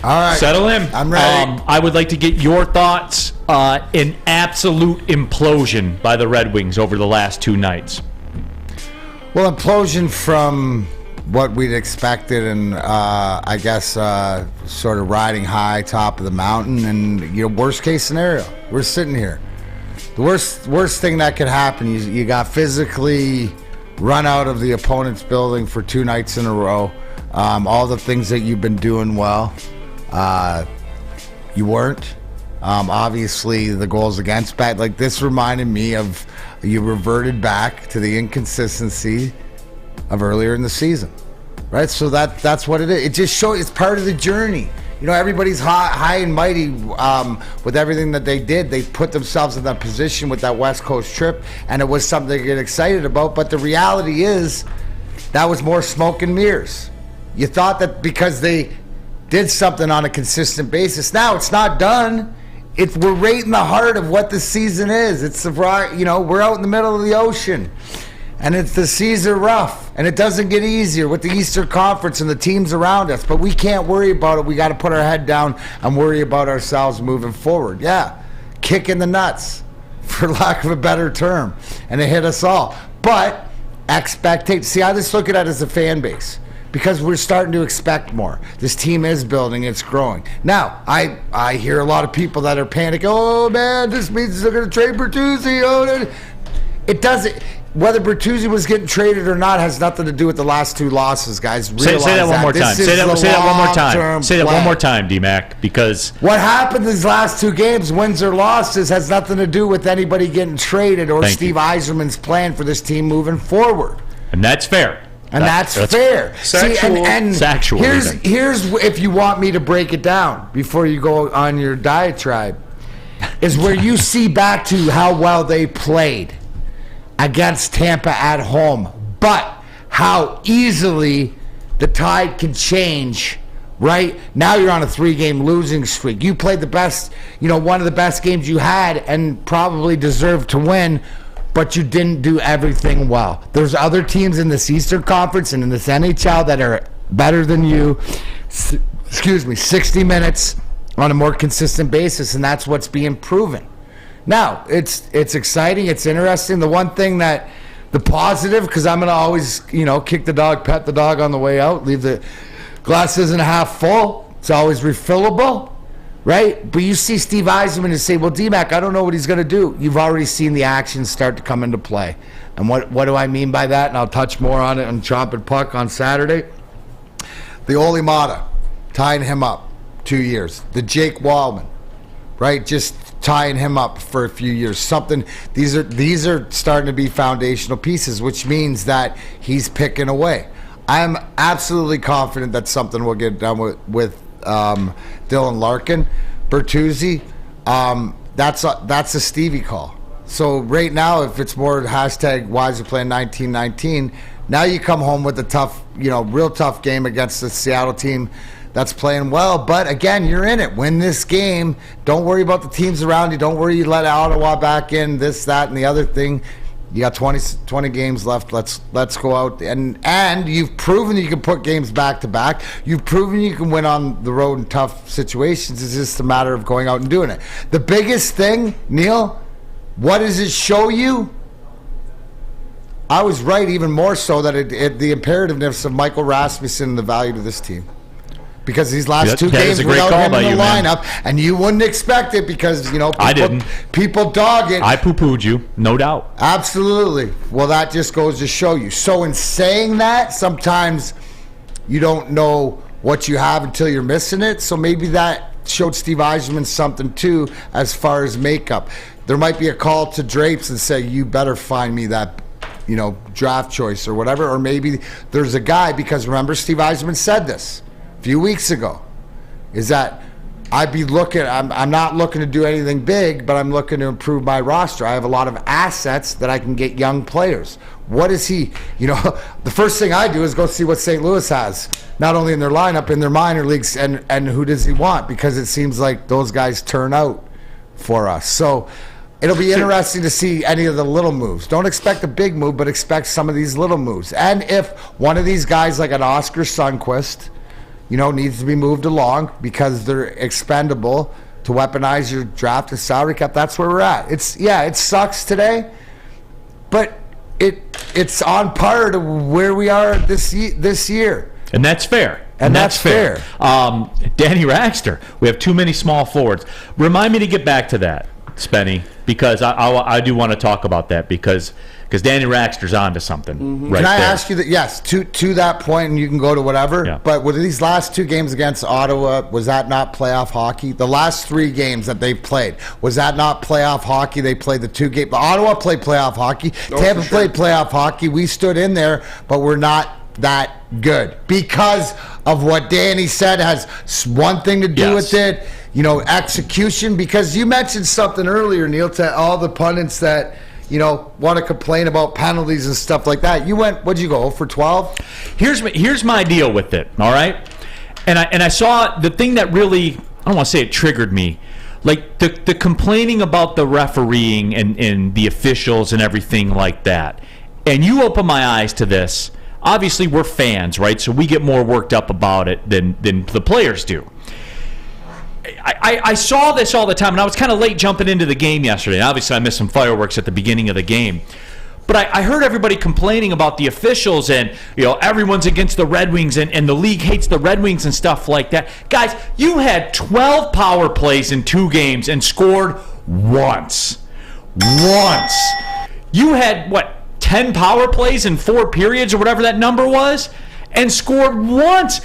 All right. Settle in. I'm ready. I would like to get your thoughts. An absolute implosion by the Red Wings over the last 2 nights. Well, implosion from what we'd expected, and I guess sort of riding high, top of the mountain, and worst case scenario, we're sitting here. The worst thing that could happen, you got physically run out of the opponent's building for 2 nights in a row. All the things that you've been doing well, you weren't. Obviously, the goals against back, like this reminded me of you reverted back to the inconsistency of earlier in the season, right? So that's what it is. It just shows it's part of the journey. Everybody's high and mighty with everything that they did. They put themselves in that position with that West Coast trip, and it was something to get excited about. But the reality is that was more smoke and mirrors. You thought that because they did something on a consistent basis. Now it's not done. We're right in the heart of what the season is. It's we're out in the middle of the ocean, and it's the seas are rough, and it doesn't get easier with the Eastern Conference and the teams around us. But we can't worry about it. We got to put our head down and worry about ourselves moving forward. Yeah, kick in the nuts, for lack of a better term, and it hit us all. But expectation. See, I just look at it as a fan base. Because we're starting to expect more. This team is building, it's growing. Now, I hear a lot of people that are panicking, oh man, this means they're going to trade Bertuzzi. Oh, it doesn't. Whether Bertuzzi was getting traded or not has nothing to do with the last 2 losses, guys. Say that one more time. Say that one more time. Say that one more time, D-Mac, because what happened these last 2 games, wins or losses, has nothing to do with anybody getting traded or Steve Yzerman's plan for this team moving forward. And that's fair. And that's fair. Sexual. See, here's if you want me to break it down before you go on your diatribe, is where you see back to how well they played against Tampa at home, but how easily the tide can change. Right now, you're on a 3-game losing streak. You played the best, one of the best games you had, and probably deserved to win. But you didn't do everything well. There's other teams in this Eastern Conference and in this NHL that are better than you. 60 minutes on a more consistent basis, and that's what's being proven. Now, it's exciting. It's interesting. The one thing that the positive, because I'm going to always, kick the dog, pet the dog on the way out, leave the glass isn't half full. It's always refillable. Right? But you see Steve Yzerman and say, well, D-Mac, I don't know what he's going to do. You've already seen the actions start to come into play. And what do I mean by that? And I'll touch more on it on Chomp and Puck on Saturday. The Oli Mata, tying him up 2 years. The Jake Wallman, right? Just tying him up for a few years. These are starting to be foundational pieces, which means that he's picking away. I'm absolutely confident that something will get done with Dylan Larkin. Bertuzzi, that's a Stevie call. So right now, if it's more hashtag Wiser playing 1919, now you come home with a tough, real tough game against the Seattle team that's playing well. But again, you're in it. Win this game. Don't worry about the teams around you. Don't worry you let Ottawa back in, this, that, and the other thing. You got 20 games left. Let's go out and you've proven you can put games back to back. You've proven you can win on the road in tough situations. It's just a matter of going out and doing it. The biggest thing, Neal, what does it show you? I was right, even more so that the imperativeness of Michael Rasmussen and the value to this team. Because these last two games without him in the lineup, and you wouldn't expect it because, people dog it. I poo-pooed you, no doubt. Absolutely. Well, that just goes to show you. So in saying that, sometimes you don't know what you have until you're missing it. So maybe that showed Steve Yzerman something too as far as makeup. There might be a call to Drapes and say, you better find me that draft choice or whatever. Or maybe there's a guy, because remember Steve Yzerman said this a few weeks ago, is that I'm not looking to do anything big, but I'm looking to improve my roster. I have a lot of assets that I can get young players. What is he, the first thing I do is go see what St. Louis has, not only in their lineup, in their minor leagues, and who does he want, because it seems like those guys turn out for us. So it'll be interesting to see any of the little moves. Don't expect a big move, but expect some of these little moves. And if one of these guys like an Oscar Sundqvist, needs to be moved along because they're expendable to weaponize your draft and salary cap, that's where we're at. It sucks today, but it's on par to where we are this year. And that's fair. And that's fair. Danny Raxter, we have too many small forwards. Remind me to get back to that, Spenny, because I do want to talk about that because Danny Raxter's on to something right there. Can I ask you that? Yes, to that point, and you can go to whatever. Yeah. But with these last two games against Ottawa, was that not playoff hockey? The last three games that they played, was that not playoff hockey? They played the two games. Ottawa played playoff hockey. Tampa played playoff hockey. We stood in there, but we're not that good because of what Danny said has one thing to do with it. Execution. Because you mentioned something earlier, Neal, to all the pundits that want to complain about penalties and stuff like that. You went, what'd you go, for 12? Here's my deal with it, all right? And I saw the thing that really, I don't want to say it triggered me, like the complaining about the refereeing and the officials and everything like that. And you open my eyes to this. Obviously, we're fans, right? So we get more worked up about it than the players do. I saw this all the time, and I was kind of late jumping into the game yesterday. And obviously, I missed some fireworks at the beginning of the game. But I heard everybody complaining about the officials and, everyone's against the Red Wings and the league hates the Red Wings and stuff like that. Guys, you had 12 power plays in 2 games and scored once. Once. You had, 10 power plays in 4 periods or whatever that number was and scored once.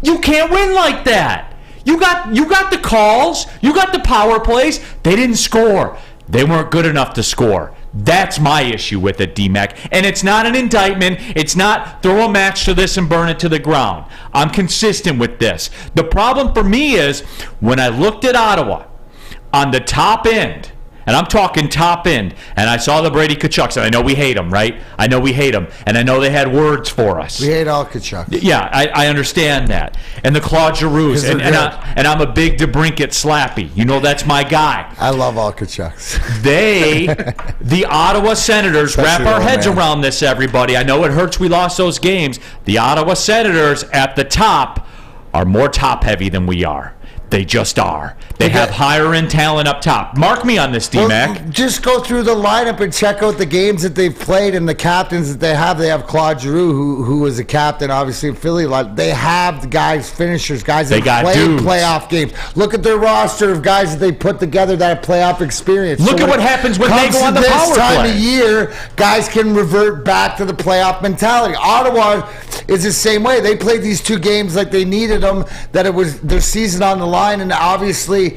You can't win like that. You got the calls, you got the power plays. They didn't score. They weren't good enough to score. That's my issue with it, D-Mac. And it's not an indictment. It's not throw a match to this and burn it to the ground. I'm consistent with this. The problem for me is when I looked at Ottawa on the top end, and I'm talking top end, and I saw the Brady Kachucks, and I know we hate them, right? I know we hate them, and I know they had words for us. We hate all Kachucks. Yeah, I understand that. And the Claude Giroux, and I'm a big DeBrincat slappy. That's my guy. I love all Kachucks. The Ottawa Senators, wrap our heads around this, everybody. I know it hurts we lost those games. The Ottawa Senators at the top are more top-heavy than we are. They just are. They have higher-end talent up top. Mark me on this, D-Mac. Well, just go through the lineup and check out the games that they've played and the captains that they have. They have Claude Giroux, who is a captain, obviously, in Philly. They have the guys, finishers, guys that played playoff games. Look at their roster of guys that they put together that have playoff experience. Look at what happens when they go on the power play. This time of year, guys can revert back to the playoff mentality. Ottawa is the same way. They played these 2 games like they needed them, that it was their season on the line, and obviously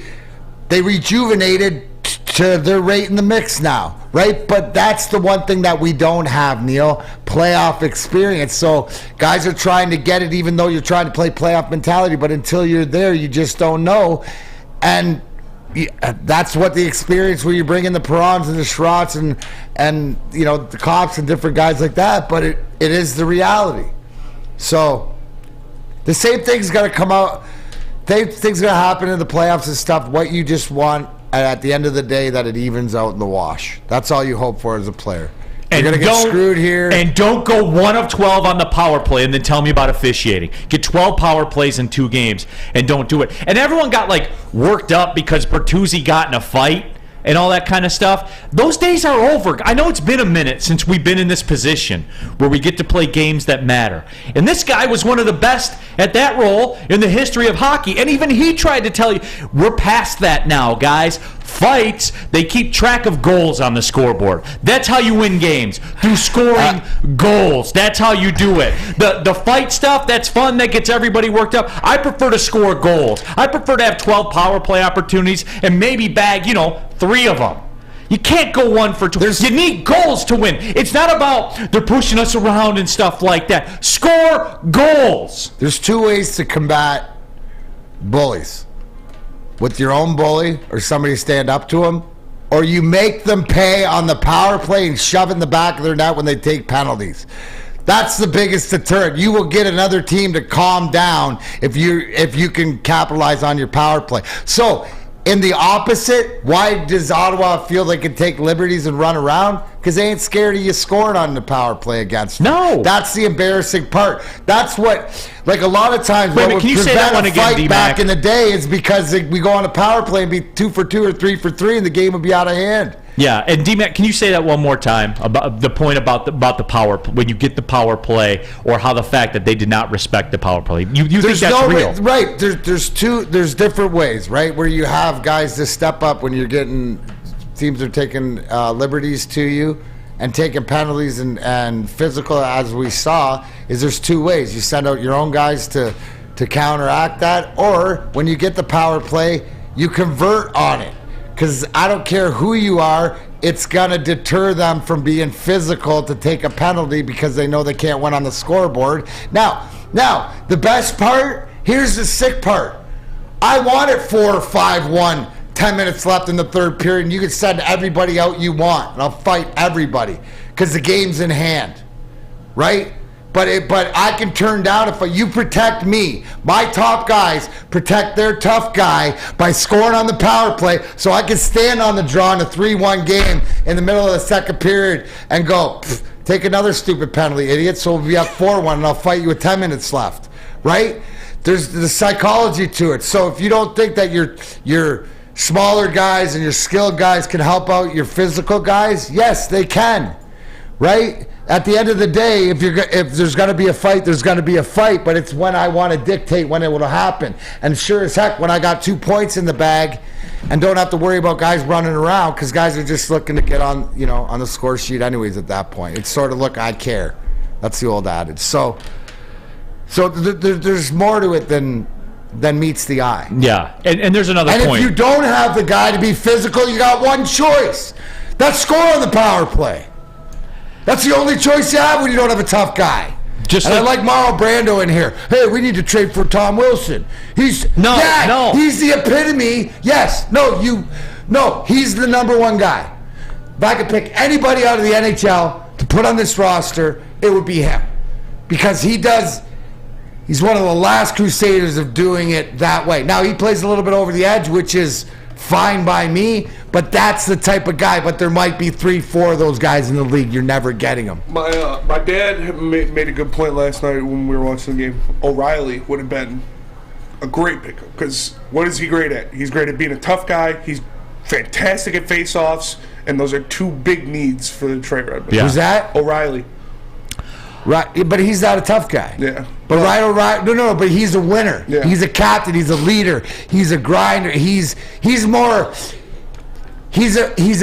they rejuvenated to their rate in the mix now, right? But that's the one thing that we don't have, Neal, playoff experience. So guys are trying to get it even though you're trying to play playoff mentality, but until you're there, you just don't know. And that's what the experience where you bring in the Perrons and the Schrotts and the Cops and different guys like that, but it is the reality. So the same thing's got to come out. Things going to happen in the playoffs and stuff. What you just want at the end of the day, that it evens out in the wash. That's all you hope for as a player. You're going to get screwed here. And don't go 1 of 12 on the power play and then tell me about officiating. Get 12 power plays in 2 games and don't do it. And everyone got worked up because Bertuzzi got in a fight and all that kind of stuff. Those days are over. I know it's been a minute since we've been in this position where we get to play games that matter. And this guy was one of the best at that role in the history of hockey. And even he tried to tell you, we're past that now, guys. Fights, they keep track of goals on the scoreboard. That's how you win games, through scoring goals. That's how you do it. The fight stuff, that's fun. That gets everybody worked up. I prefer to score goals. I prefer to have 12 power play opportunities and maybe bag, 3 of them. You can't go 1 for 2. You need goals to win. It's not about they're pushing us around and stuff like that. Score goals. There's 2 ways to combat bullies. With your own bully or somebody stand up to them, or you make them pay on the power play and shove it in the back of their net when they take penalties. That's the biggest deterrent. You will get another team to calm down if you can capitalize on your power play. So, in the opposite, why does Ottawa feel they can take liberties and run around? Because they ain't scared of you scoring on the power play against them. No. That's the embarrassing part. That's what, a lot of times, Wait, what would can you say prevent that one a again, fight D-Mac? back in the day is because we go on a power play and be 2 for 2 or 3 for 3 and the game would be out of hand. Yeah, and D-Mac, can you say that one more time about the point about the power when you get the power play, or how the fact that they did not respect the power play? You think that's real? Right. There's different ways, right, where you have guys to step up when you're getting teams are taking liberties to you and taking penalties and physical, as we saw. There's 2 ways. You send out your own guys to counteract that, or when you get the power play, you convert on it. Because I don't care who you are, it's going to deter them from being physical to take a penalty because they know they can't win on the scoreboard. Now, the best part, here's the sick part. I want it 4-5-1, 10 minutes left in the third period, and you can send everybody out you want, and I'll fight everybody because the game's in hand, right? But I can turn down if you protect me. My top guys protect their tough guy by scoring on the power play, so I can stand on the draw in a 3-1 game in the middle of the second period and go, take another stupid penalty, idiot. So we'll be up 4-1 and I'll fight you with 10 minutes left, right? There's the psychology to it. So if you don't think that your smaller guys and your skilled guys can help out your physical guys, yes, they can, right? At the end of the day, if there's going to be a fight, there's going to be a fight, but it's when I want to dictate when it will happen. And sure as heck, when I got 2 points in the bag and don't have to worry about guys running around, because guys are just looking to get on the score sheet anyways at that point. It's sort of, look, I care. That's the old adage. So there's more to it than meets the eye. Yeah, and there's another point. And if you don't have the guy to be physical, you got one choice. That's score on the power play. That's the only choice you have when you don't have a tough guy. I like Mauro Brando in here. Hey, we need to trade for Tom Wilson. He's the epitome. He's the number 1 guy. If I could pick anybody out of the NHL to put on this roster, it would be him. Because he's one of the last crusaders of doing it that way. Now, he plays a little bit over the edge, which is fine by me, but that's the type of guy. But there might be 3-4 of those guys in the league. You're never getting them. My dad made a good point last night when we were watching the game. O'Reilly would have been a great pickup, because what is he great at? He's great at being a tough guy. He's fantastic at face-offs, and those are 2 big needs for the Detroit Red Wings. Yeah. Who's that? O'Reilly. Right, but he's not a tough guy. Yeah. But no, but he's a winner. Yeah. He's a captain. He's a leader. He's a grinder. He's a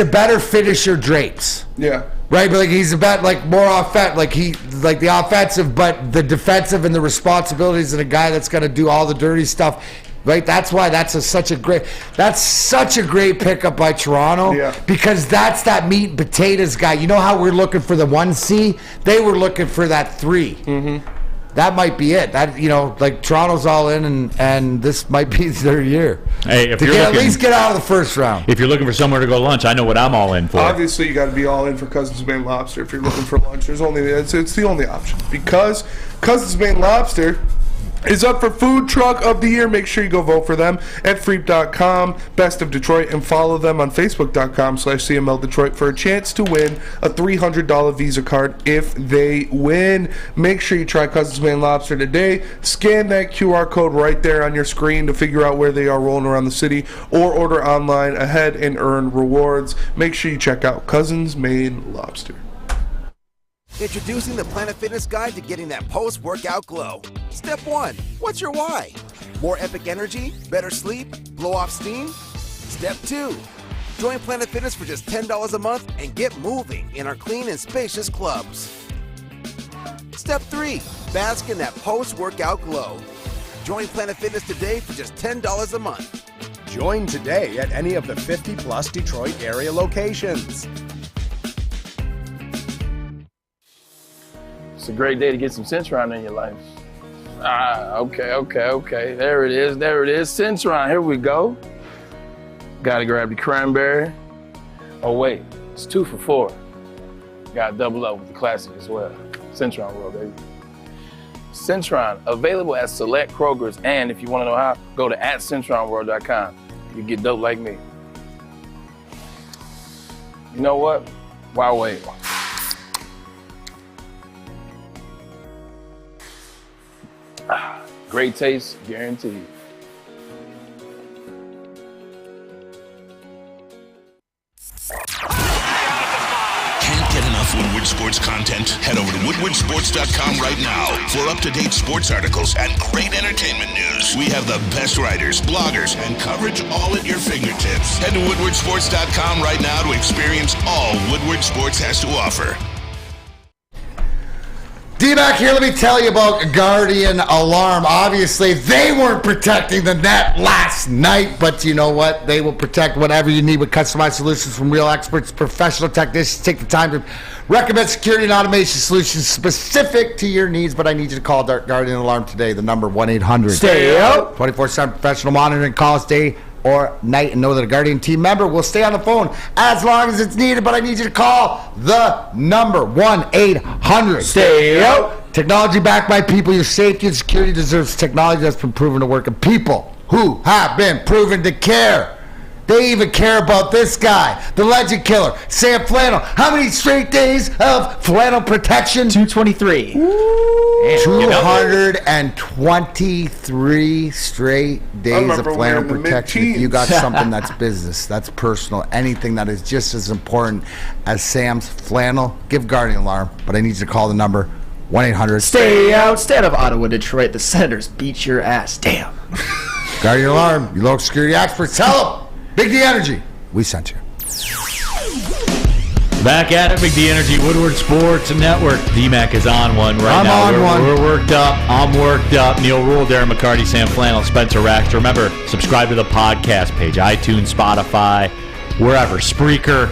better finisher, Drapes. Yeah. Right, but he's about more offensive, the offensive, but the defensive and the responsibilities of a guy that's going to do all the dirty stuff. Right, that's why that's such a great pickup by Toronto. Yeah. Because that's that meat and potatoes guy. You know how we're looking for the 1C? They were looking for that 3. Mm-hmm. That might be it. Toronto's all in, and this might be their year. Hey, at least get out of the first round. If you're looking for somewhere to go lunch, I know what I'm all in for. Obviously, you got to be all in for Cousins Bay Lobster if you're looking for lunch. It's the only option, because Cousins Bay Lobster is up for Food Truck of the Year. Make sure you go vote for them at Freep.com, Best of Detroit, and follow them on Facebook.com/CML Detroit for a chance to win a $300 Visa card if they win. Make sure you try Cousins Man Lobster today. Scan that QR code right there on your screen to figure out where they are rolling around the city, or order online ahead and earn rewards. Make sure you check out Cousins Man Lobster. Introducing the Planet Fitness Guide to getting that post-workout glow. Step 1. What's your why? More epic energy? Better sleep? Blow off steam? Step 2. Join Planet Fitness for just $10 a month and get moving in our clean and spacious clubs. Step 3. Bask in that post-workout glow. Join Planet Fitness today for just $10 a month. Join today at any of the 50-plus Detroit area locations. It's a great day to get some Centron in your life. Okay. There it is. Centron, here we go. Gotta grab the cranberry. Oh wait, it's 2 for $4. Gotta double up with the classic as well. Centron World, baby. Centron, available at select Kroger's, and if you wanna know how, go to @CentronWorld.com. You get dope like me. You know what? Why wait? Great taste, guaranteed. Can't get enough Woodward Sports content? Head over to woodwardsports.com right now for up-to-date sports articles and great entertainment news. We have the best writers, bloggers, and coverage all at your fingertips. Head to woodwardsports.com right now to experience all Woodward Sports has to offer. D-Mac here, let me tell you about Guardian Alarm. Obviously, they weren't protecting the net last night, but you know what? They will protect whatever you need with customized solutions from real experts, professional technicians. Take the time to recommend security and automation solutions specific to your needs, but I need you to call Guardian Alarm today. The number 1-800. Stay out. 24/7 professional monitoring calls day or night, and know that a Guardian team member will stay on the phone as long as it's needed, but I need you to call the number 1-800. Stay out. Technology backed by people. Your safety and security deserves technology that's been proven to work, and people who have been proven to care. They even care about this guy, the legend killer, Sam Flannel. How many straight days of flannel protection? 223. 223 straight days of flannel protection. If you got something that's business, that's personal, anything that is just as important as Sam's flannel, give Guardian Alarm. But I need you to call the number 1-800. Stay out. Instead of Ottawa, Detroit, the Senators beat your ass. Damn. Guardian Alarm, your local security experts. Tell them. Big D Energy, we sent you. Back at it, Big D Energy, Woodward Sports Network. D-Mac is on one right now. I'm on one. We're worked up. I'm worked up. Neal, Ruhl, Darren, McCarty, Sam Flannel, Spencer Rax. Remember, subscribe to the podcast page, iTunes, Spotify, wherever. Spreaker.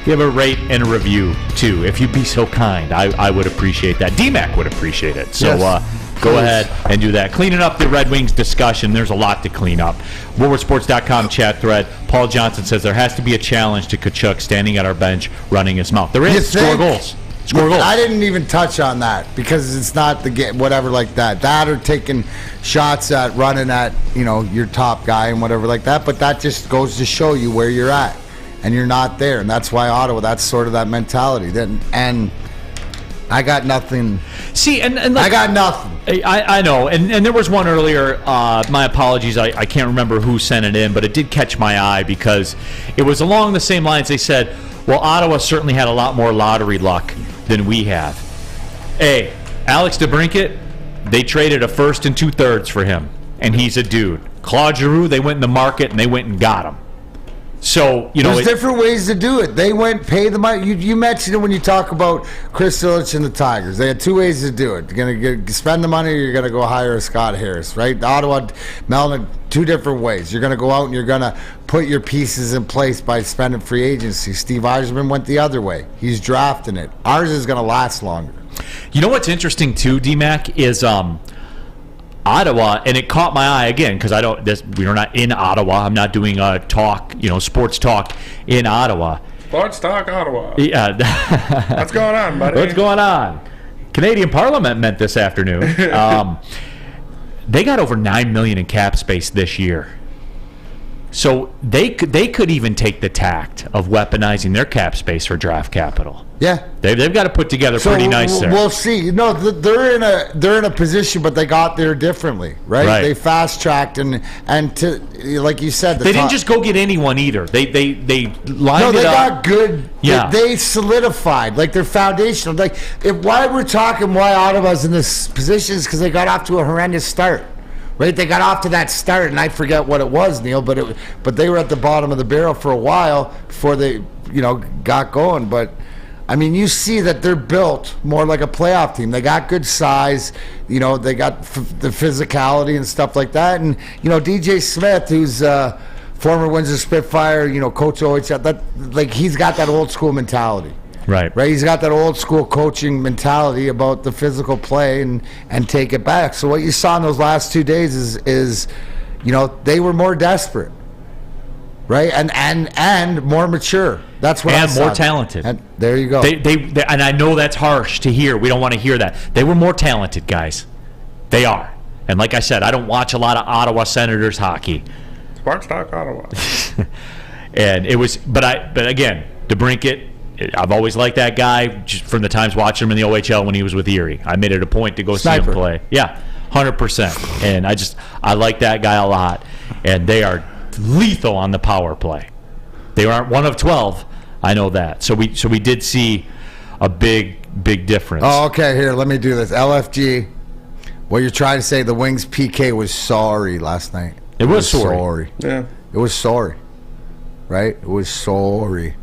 Give a rate and a review, too. If you'd be so kind, I would appreciate that. D-Mac would appreciate it. So, yes. Go ahead and do that. Cleaning up the Red Wings discussion. There's a lot to clean up. WoodwardSports.com chat thread. Paul Johnson says there has to be a challenge to Kachuk standing at our bench, running his mouth. There is. Score goals. Score goals. I didn't even touch on that because it's not the game, whatever like that. That or taking shots at running at your top guy and whatever like that. But that just goes to show you where you're at, and you're not there. And that's why Ottawa. That's sort of that mentality. And I got nothing. See, and I got nothing. I know, and there was one earlier. My apologies, I can't remember who sent it in, but it did catch my eye because it was along the same lines. They said, well, Ottawa certainly had a lot more lottery luck than we have. Hey, Alex DeBrincat, they traded a first and 2/3 for him, and he's a dude. Claude Giroux, they went in the market and they went and got him. So, there's different ways to do it. They went pay the money. You mentioned it when you talk about Chris Ilitch and the Tigers. They had two ways to do it. You're going to spend the money, or you're going to go hire Scott Harris, right? Ottawa, Melnick, two different ways. You're going to go out and you're going to put your pieces in place by spending free agency. Steve Yzerman went the other way. He's drafting it. Ours is going to last longer. You know what's interesting too, D-Mac, is Ottawa, and it caught my eye again because we're not in Ottawa. I'm not doing talk, sports talk in Ottawa. Sports talk Ottawa. Yeah. What's going on, buddy? What's going on? Canadian Parliament met this afternoon. they got over $9 million in cap space this year. So they could even take the tact of weaponizing their cap space for draft capital. Yeah, they've got to put together pretty nice there. We'll see. No, they're in a position, but they got there differently, right? They fast tracked and to, like you said, they didn't just go get anyone either. They lined it up. They got good. Yeah, they solidified like their foundation. Like why Ottawa's in this position is because they got off to a horrendous start. Right, they got off to that start, and I forget what it was, Neal. But they were at the bottom of the barrel for a while before they, got going. But I mean, you see that they're built more like a playoff team. They got good size, they got the physicality and stuff like that. And DJ Smith, who's former Windsor Spitfire, coach OHL, he's got that old school mentality. Right. He's got that old school coaching mentality about the physical play and take it back. So what you saw in those last 2 days is they were more desperate, right? And more mature. That's what I saw. And more talented. And there you go. They and I know that's harsh to hear. We don't want to hear that. They were more talented, guys. They are. And like I said, I don't watch a lot of Ottawa Senators hockey. Sparks Talk Ottawa. And it was, but again, DeBrincat. I've always liked that guy just from the times watching him in the OHL when he was with Erie. I made it a point to go see him play. Yeah, 100%. And I like that guy a lot. And they are lethal on the power play. They aren't 1 of 12. I know that. So we did see a big difference. Oh, okay. Here, let me do this. LFG. What you're trying to say? The Wings PK was sorry last night. It was sorry. Yeah. It was sorry. Right? It was sorry.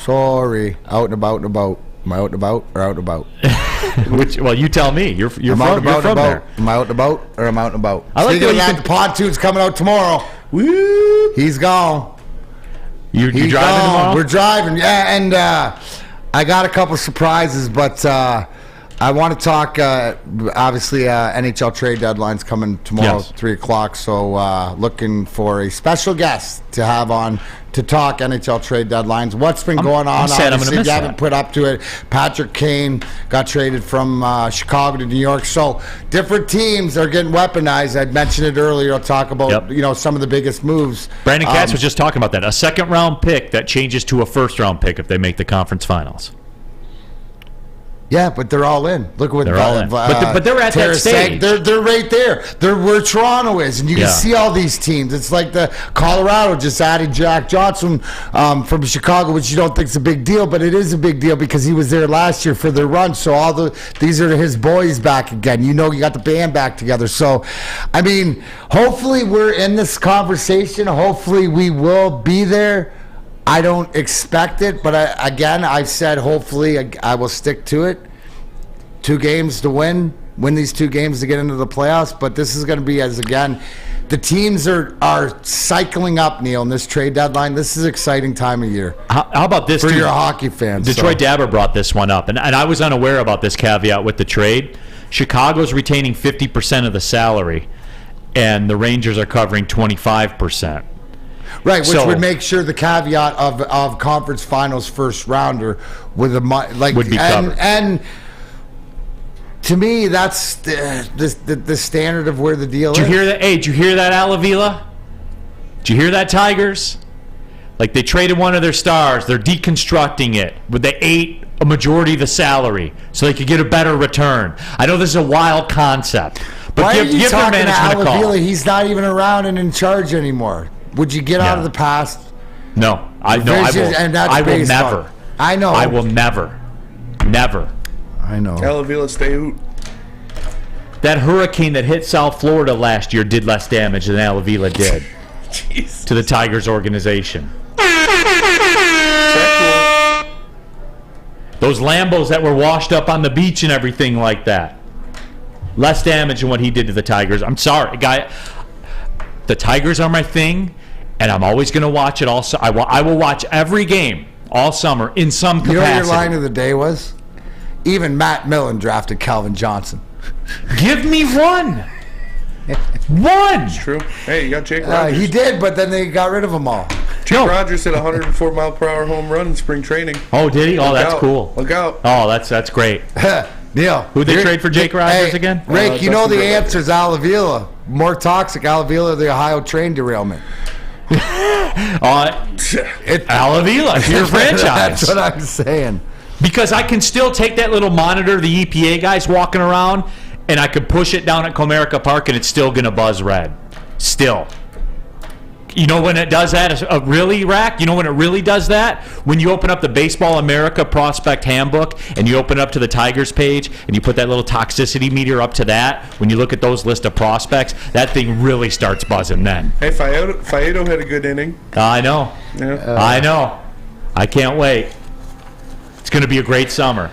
Sorry, out and about. Am I out and about or out and about? Well, you tell me. You're from there. Am I out and about or am I out and about? I like Speaking of that, the pontoon's coming out tomorrow. Woo! He's gone. You driving tomorrow? We're driving, yeah. And I got a couple surprises, but I want to talk. Obviously, NHL trade deadline's coming tomorrow, 3 o'clock. So looking for a special guest to have on to talk NHL trade deadlines. What's been going on? Obviously, you haven't put up to it. Patrick Kane got traded from Chicago to New York. So different teams are getting weaponized. I'd mentioned it earlier. I'll talk about some of the biggest moves. Brandon Katz was just talking about that. A second-round pick that changes to a first-round pick if they make the conference finals. Yeah, but they're all in. Look at what they're all in. But they're at that stage. They're right there. They're where Toronto is, and you can see all these teams. It's like the Colorado just added Jack Johnson from Chicago, which you don't think is a big deal, but it is a big deal because he was there last year for their run. So these are his boys back again. You got the band back together. So, I mean, hopefully we're in this conversation. Hopefully we will be there. I don't expect it, but I've said hopefully I will stick to it. 2 games to win these 2 games to get into the playoffs, but this is going to be the teams are cycling up, Neal, in this trade deadline. This is an exciting time of year. How about this? For your hockey fans. Detroit Dabber brought this one up, and I was unaware about this caveat with the trade. Chicago's retaining 50% of the salary, and the Rangers are covering 25%. Right, which would make sure the caveat of conference finals first rounder would be covered. And to me, that's the standard of where the deal is. Did you hear that? Hey, did you hear that, Avila? Did you hear that, Tigers? Like they traded one of their stars. They're deconstructing it. But they ate a majority of the salary so they could get a better return. I know this is a wild concept, but why give are you their talking to management a call. Avila? He's not even around and in charge anymore. Would you get out of the past? No, I will never. I know. I will never. I know. Avila, stay out. That hurricane that hit South Florida last year did less damage than Avila did to the Tigers organization. Those Lambos that were washed up on the beach and everything like that. Less damage than what he did to the Tigers. I'm sorry, guy. The Tigers are my thing, and I'm always going to watch it all. I will watch every game all summer in some capacity. You know what your line of the day was? Even Matt Millen drafted Calvin Johnson. Give me one. One. It's true. Hey, you got Jake Rogers. He did, but then they got rid of them all. Jake Rogers hit a 104-mile-per-hour home run in spring training. Oh, did he? Oh, that's cool. Look out. Oh, that's great. Neal. Who'd they trade for Jake Rogers again? Rick, you know the answer is Avila. More toxic, Avila, the Ohio train derailment. Avila, your franchise. That's what I'm saying. Because I can still take that little monitor the EPA guy's walking around, and I could push it down at Comerica Park, and it's still going to buzz red. Still. You know when it does that? Really, Rack? You know when it really does that? When you open up the Baseball America Prospect Handbook, and you open up to the Tigers page, and you put that little toxicity meter up to that, when you look at those list of prospects, that thing really starts buzzing then. Hey, Faedo had a good inning. I know. Yeah. I know. I can't wait. It's going to be a great summer.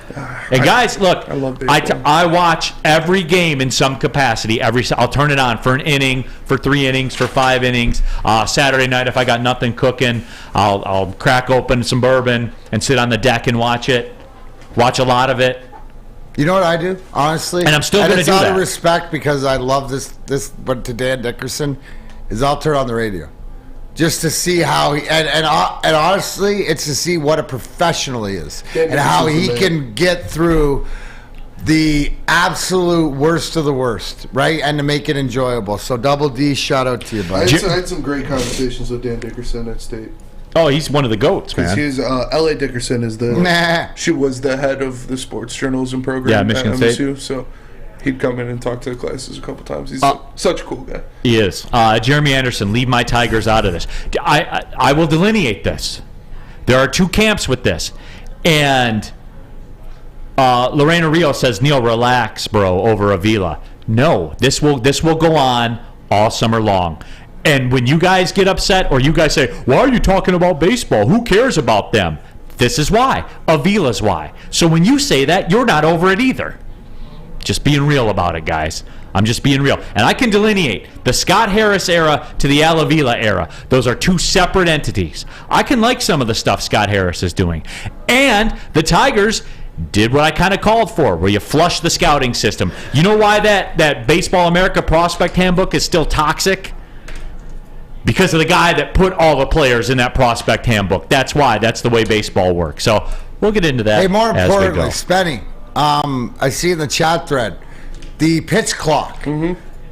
And guys, look, I watch every game in some capacity. I'll turn it on for an inning, for 3 innings, for 5 innings. Saturday night, if I got nothing cooking, I'll crack open some bourbon and sit on the deck and watch it. Watch a lot of it. You know what I do, honestly? And I'm still going to do that. It's out of respect because I love this, but to Dan Dickerson, is I'll turn on the radio. Just to see how he and honestly, it's to see what a professional he is and how he can get through the absolute worst of the worst, right? And to make it enjoyable. So Double D, shout out to you, buddy. I had some great conversations with Dan Dickerson at State. Oh, he's one of the GOATs, man. He's L.A. Dickerson is she was the head of the sports journalism program Michigan at MSU, State. So he'd come in and talk to the classes a couple times. He's such a cool guy. He is. Jeremy Anderson, leave my Tigers out of this. I will delineate this. There are 2 camps with this. And Lorena Rio says, Neal, relax, bro, over Avila. No, this will go on all summer long. And when you guys get upset or you guys say, why are you talking about baseball? Who cares about them? This is why. Avila's why. So when you say that, you're not over it either. Just being real about it, guys. I'm just being real. And I can delineate the Scott Harris era to the Al Avila era. Those are 2 separate entities. I can like some of the stuff Scott Harris is doing. And the Tigers did what I kind of called for, where you flush the scouting system. You know why that Baseball America Prospect Handbook is still toxic? Because of the guy that put all the players in that Prospect Handbook. That's why. That's the way baseball works. So we'll get into that. Hey, more as we importantly, go. Spenny, I see in the chat thread the pitch clock.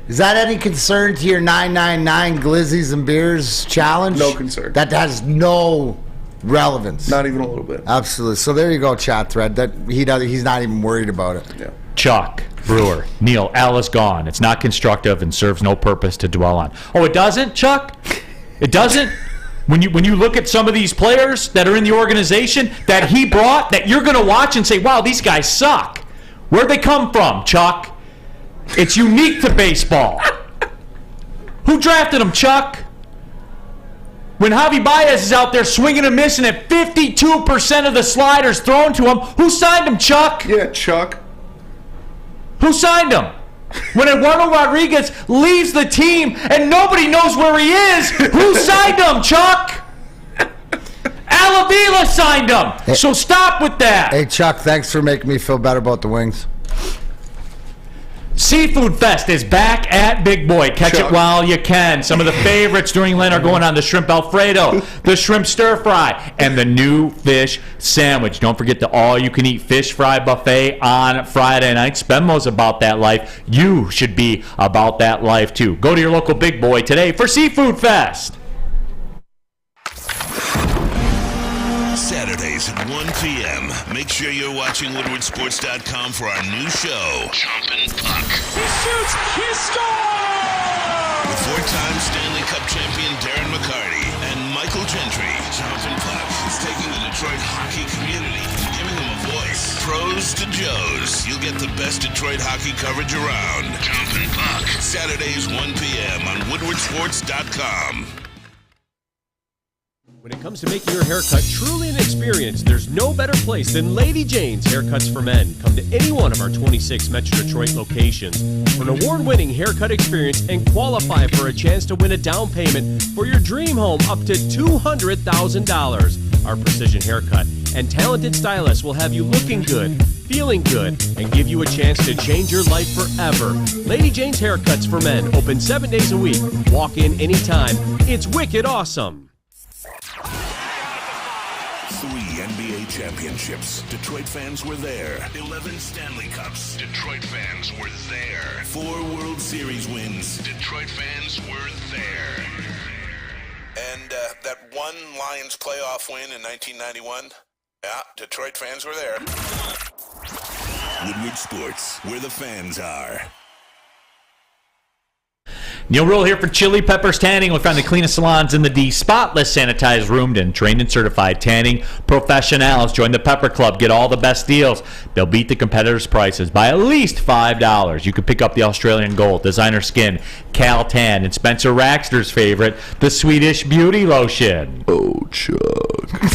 Is that any concern to your 999 Glizzies and Beers challenge? No concern. That has no relevance. Not even a little bit. Absolutely. So there you go, chat thread. That he's not even worried about it. Yeah. Chuck, Brewer, Neal, Al is gone. It's not constructive and serves no purpose to dwell on. Oh, it doesn't, Chuck? It doesn't? When you look at some of these players that are in the organization that he brought, that you're going to watch and say, wow, these guys suck. Where'd they come from, Chuck? It's unique to baseball. Who drafted him, Chuck? When Javi Baez is out there swinging and missing at 52% of the sliders thrown to him, who signed him, Chuck? Yeah, Chuck. Who signed him? When Eduardo Rodriguez leaves the team and nobody knows where he is, who signed him, Chuck? Al Avila signed him. Hey, so stop with that. Hey, Chuck, thanks for making me feel better about the Wings. Seafood Fest is back at Big Boy. Catch it while you can. Some of the favorites during Lent are going on: the shrimp Alfredo, the shrimp stir fry, and the new fish sandwich. Don't forget the all-you-can-eat fish fry buffet on Friday night. Spenmo's about that life. You should be about that life, too. Go to your local Big Boy today for Seafood Fest. Saturdays at 1 p.m. Make sure you're watching WoodwardSports.com for our new show, Chompin' Puck. He shoots! He scores! With 4-time Stanley Cup champion Darren McCarty and Michael Gentry, Chompin' Puck is taking the Detroit hockey community and giving them a voice. Pros to Joes. You'll get the best Detroit hockey coverage around. Chompin' Puck. Saturdays 1 p.m. on WoodwardSports.com. When it comes to making your haircut truly an experience, there's no better place than Lady Jane's Haircuts for Men. Come to any one of our 26 Metro Detroit locations for an award-winning haircut experience and qualify for a chance to win a down payment for your dream home up to $200,000. Our precision haircut and talented stylists will have you looking good, feeling good, and give you a chance to change your life forever. Lady Jane's Haircuts for Men, open 7 days a week. Walk in anytime. It's wicked awesome. 3 NBA championships. Detroit fans were there. 11 Stanley Cups. Detroit fans were there. 4 World Series wins. Detroit fans were there. And that one Lions playoff win in 1991? Yeah, Detroit fans were there. Woodward Sports, where the fans are. Neal Ruhl here for Chili Peppers Tanning. We'll find the cleanest salons in the D. Spotless, sanitized, roomed, and trained and certified tanning professionals. Join the Pepper Club. Get all the best deals. They'll beat the competitors' prices by at least $5. You can pick up the Australian Gold, Designer Skin, Cal Tan, and Spencer Raxter's favorite, the Swedish Beauty Lotion. Oh, Chuck.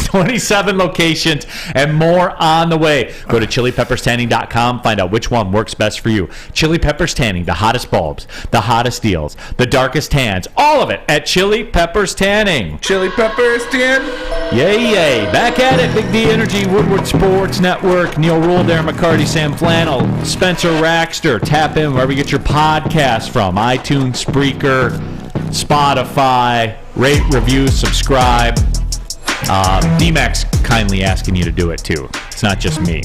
27 locations and more on the way. Go to chilipepperstanning.com. Find out which one works best for you. Chili Peppers Tanning, the hottest bulbs, the hottest deals, the darkest tans, all of it at Chili Peppers Tanning. Chili Peppers Tan. Yay. Back at it. Big D Energy, Woodward Sports Network. Neal Ruhl, Darren McCarty, Sam Flannel, Spencer Raxter. Tap in wherever you get your podcasts from. iTunes, Spreaker, Spotify. Rate, review, subscribe. D-Max kindly asking you to do it too. It's not just me.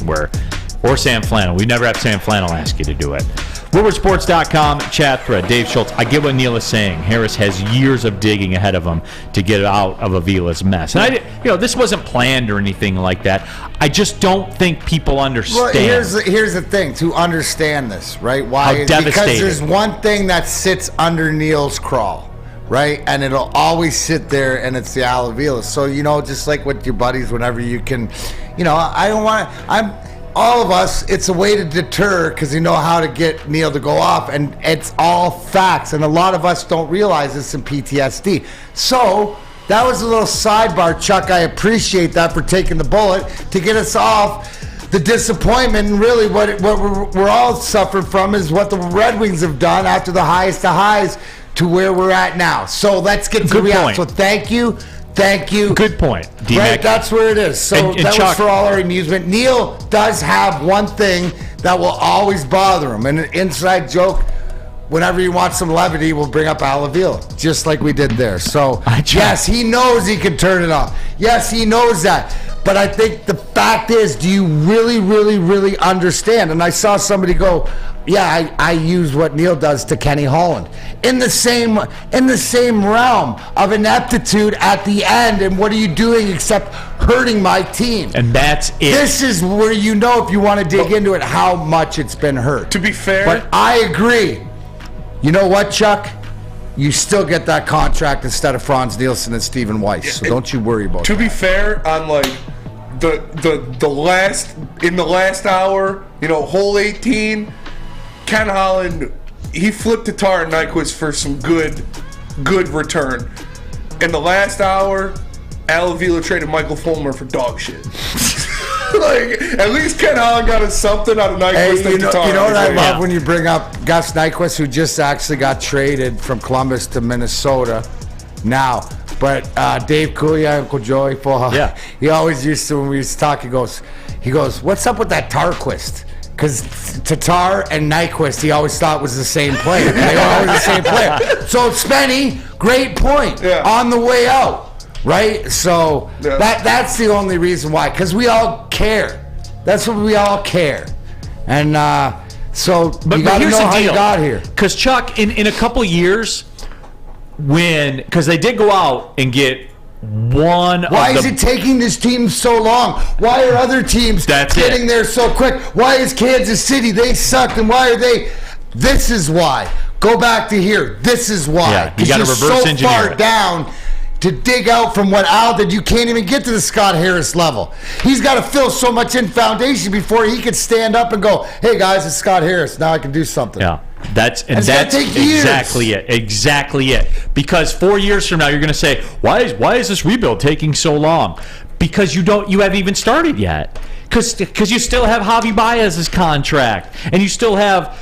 Or Sam Flannel. We never have Sam Flannel ask you to do it. WoodwardSports.com, chat thread, Dave Schultz. I get what Neal is saying. Harris has years of digging ahead of him to get out of Avila's mess. And this wasn't planned or anything like that. I just don't think people understand. Well, here's the thing, to understand this, right? Why? Devastating. Because there's one thing that sits under Neal's crawl, right? And it'll always sit there, and it's the Avila. So, just like with your buddies, whenever you can, all of us, it's a way to deter because you know how to get Neal to go off, and it's all facts. And a lot of us don't realize this in PTSD. So that was a little sidebar, Chuck. I appreciate that for taking the bullet to get us off the disappointment. And really what we're all suffering from is what the Red Wings have done after the highest of highs to where we're at now. So let's get to reality. So thank you. Good point. Right, that's where it is. So and that Chuck, was for all our amusement. Neal does have one thing that will always bother him. And an inside joke, whenever you want some levity, we'll bring up Avila, just like we did there. So, yes, he knows he can turn it off. Yes, he knows that. But I think the fact is, do you really, really, really understand? And I saw somebody go, yeah, I use what Neal does to Kenny Holland. In the same realm of ineptitude at the end, and what are you doing except hurting my team? And that's it. This is where you know, if you want to dig into it, how much it's been hurt. To be fair. But I agree. You know what, Chuck? You still get that contract instead of Franz Nielsen and Stephen Weiss. So don't you worry about that. To be fair, on like the last hour, hole 18, Ken Holland, he flipped to Tatar and Nyquist for some good return. In the last hour, Avila traded Michael Fulmer for dog shit. At least Ken Holland got us something out of Nyquist. Hey, you know what I love when you bring up Gus Nyquist, who just actually got traded from Columbus to Minnesota now. But Dave Coulier, Uncle Joey, he always used to, when we used to talk, he goes, what's up with that Tarquist? Because Tatar and Nyquist, he always thought was the same player. They were always the same player. So Spenny, great point. On the way out. Right? So that's the only reason why. Because we all care. That's what we all care. And so you got to know how you got here. Because Chuck, in a couple years, because they did go out and get Why is it taking this team so long? Why are other teams getting there so quick? Why is Kansas City? They sucked. And why are they? This is why. Go back to here. This is why. You got to reverse engineer so far down to dig out from what Al did. You can't even get to the Scott Harris level. He's got to fill so much in foundation before he could stand up and go, hey guys, it's Scott Harris. Now I can do something. Yeah. That's exactly it. Because 4 years from now you're going to say, why is this rebuild taking so long? Because you haven't even started yet. Because you still have Javi Baez's contract, and you still have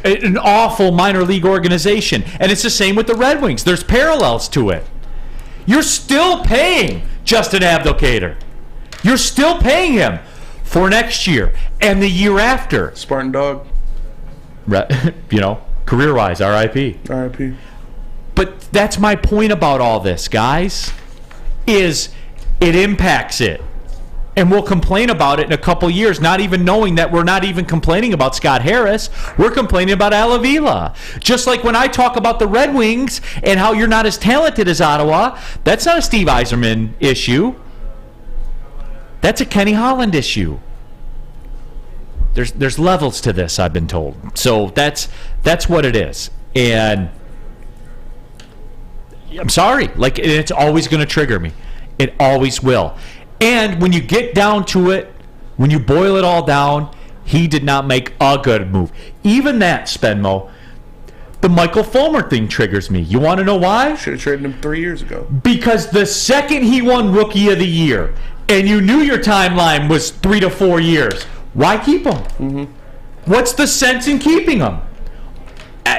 an awful minor league organization. And it's the same with the Red Wings. There's parallels to it. You're still paying Justin Abdelkader. You're still paying him for next year and the year after. Spartan Dog. Career-wise, R.I.P. R.I.P. But that's my point about all this, guys, is it impacts it. And we'll complain about it in a couple years, not even knowing that we're not even complaining about Scott Harris. We're complaining about Avila. Just like when I talk about the Red Wings and how you're not as talented as Ottawa, that's not a Steve Yzerman issue. That's a Kenny Holland issue. There's levels to this, I've been told. So that's what it is. And I'm sorry. Like, it's always going to trigger me. It always will. And when you get down to it, when you boil it all down, he did not make a good move. Even that, Spenmo, the Michael Fulmer thing triggers me. You want to know why? Should have traded him 3 years ago. Because the second he won Rookie of the Year, and you knew your timeline was 3 to 4 years, why keep him? Mm-hmm. What's the sense in keeping him?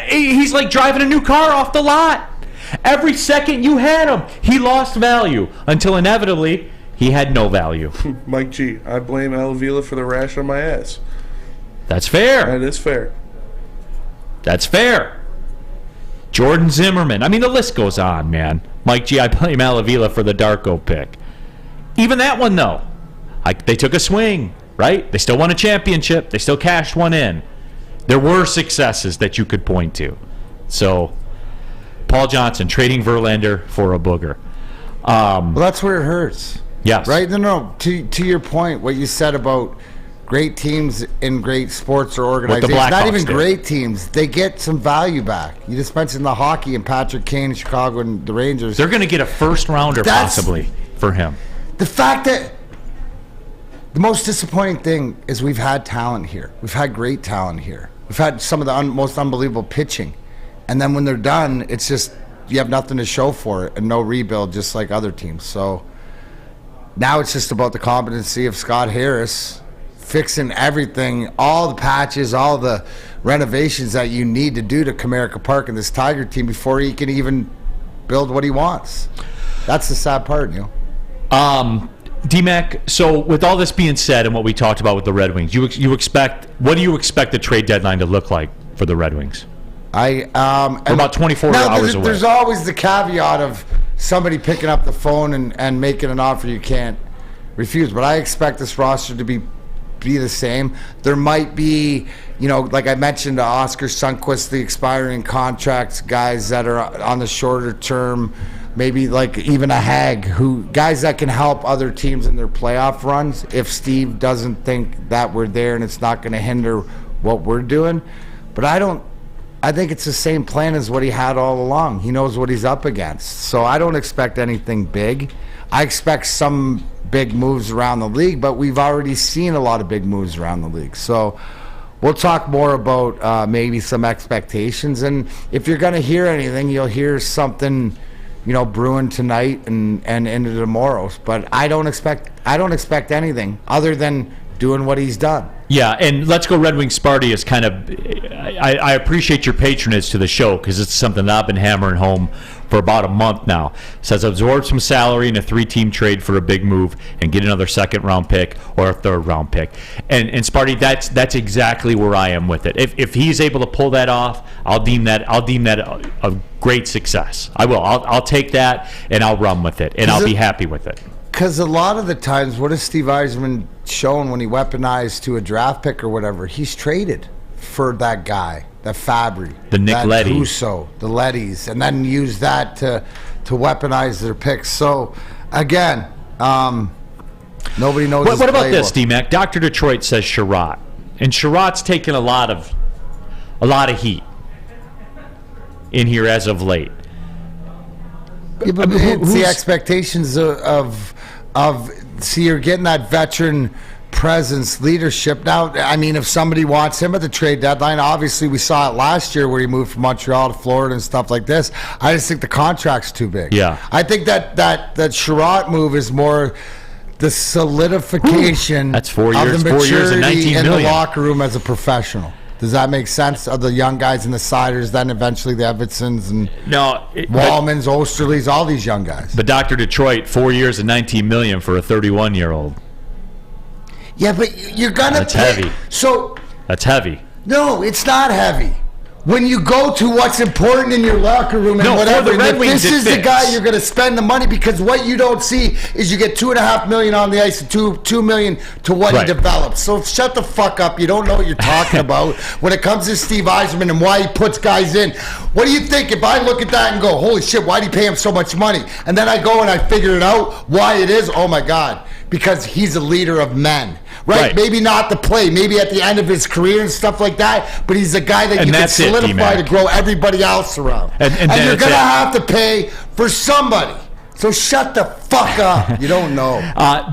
He's like driving a new car off the lot. Every second you had him, he lost value until inevitably he had no value. Mike G, I blame Avila for the rash on my ass. That's fair. That is fair. That's fair. Jordan Zimmerman. I mean, the list goes on, man. Mike G, I blame Avila for the Darko pick. Even that one, though, they took a swing, right? They still won a championship. They still cashed one in. There were successes that you could point to. So, Paul Johnson trading Verlander for a booger. Well, that's where it hurts. Yes. Right? No. To your point, what you said about great teams in great sports or organizations, not even great teams, they get some value back. You just mentioned the hockey and Patrick Kane, Chicago, and the Rangers. They're going to get a first rounder possibly for him. The fact that the most disappointing thing is we've had talent here. We've had great talent here. We've had some of the most unbelievable pitching. And then when they're done, it's just you have nothing to show for it and no rebuild, just like other teams. So now it's just about the competency of Scott Harris fixing everything, all the patches, all the renovations that you need to do to Comerica Park and this Tiger team before he can even build what he wants. That's the sad part, you know. D-Mac, so with all this being said and what we talked about with the Red Wings, what do you expect the trade deadline to look like for the Red Wings? We're about 24 hours away. There's always the caveat of somebody picking up the phone and making an offer you can't refuse. But I expect this roster to be the same. There might be, like I mentioned, Oscar Sundqvist, the expiring contracts, guys that are on the shorter term, maybe like even a Hag, guys that can help other teams in their playoff runs if Steve doesn't think that we're there and it's not going to hinder what we're doing. But I think it's the same plan as what he had all along. He knows what he's up against. So I don't expect anything big. I expect some big moves around the league, but we've already seen a lot of big moves around the league. So we'll talk more about maybe some expectations. And if you're going to hear anything, you'll hear something, brewing tonight and into tomorrow. But I don't expect anything other than doing what he's done. Yeah, and Let's Go Red Wings Sparty is kind of, I appreciate your patronage to the show because it's something that I've been hammering home for about a month now. It says absorb some salary in a 3-team trade for a big move and get another second-round pick or a third-round pick. And Sparty, that's exactly where I am with it. If he's able to pull that off, I'll deem that a great success. I will. I'll take that and I'll run with it and I'll be happy with it. Because a lot of the times, what has Steve Yzerman shown when he weaponized to a draft pick or whatever? He's traded for that guy, that Fabry, the Nick that Leddy, Husso, the Lettys, and then use that to weaponize their picks. So again, nobody knows. What about this, D-Mac? Dr. Detroit says Sherratt, and Sherratt's taken a lot of heat in here as of late. Yeah, but it's the expectations of see, you're getting that veteran presence, leadership. Now, I mean, if somebody wants him at the trade deadline, obviously we saw it last year where he moved from Montreal to Florida and stuff like this. I just think the contract's too big. Yeah. I think that Sherratt move is more the solidification That's 4 years, of the 4 years and maturity 19 in million. the locker room as a professional. Does that make sense? Of the young guys and the Siders, then eventually the Evansons and Wallmans, Osterleys, all these young guys. But Dr. Detroit, 4 years and $19 million for a 31-year-old. Yeah, but you're gonna. That's heavy. So that's heavy. No, it's not heavy. when you go to what's important in your locker room and No, for whatever, the Red and Wings, this it is the fits. guy you're going to spend the money, because what you don't see is you get $2.5 million on the ice and $2 million to what Right. he develops. So shut the fuck up. You don't know what you're talking about when it comes to Steve Yzerman and why he puts guys in. What do you think if I look at that and go, holy shit, why do you pay him so much money? And then I go and I figure it out why it is. Oh my God, because he's a leader of men. Right? Maybe not the play, maybe at the end of his career and stuff like that, but he's a guy that you can solidify to grow everybody else around. And you're going to have to pay for somebody. So shut the fuck up. You don't know.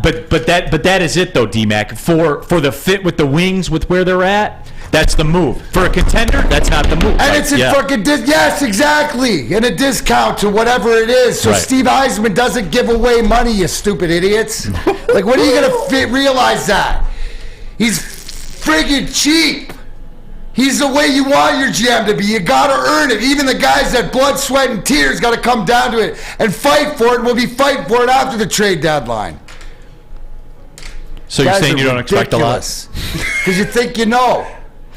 But that is it though, D-Mac. For the fit with the Wings, with where they're at, that's the move. For a contender, that's not the move. And it's a fucking yes, exactly, and a discount to whatever it is. So Steve Yzerman doesn't give away money, you stupid idiots. Like, when are you gonna realize that? He's friggin' cheap. He's the way you want your GM to be. You gotta earn it. Even the guys that blood, sweat, and tears gotta come down to it and fight for it. And we'll be fighting for it after the trade deadline. So you're saying you don't expect a lot? Because you think you know.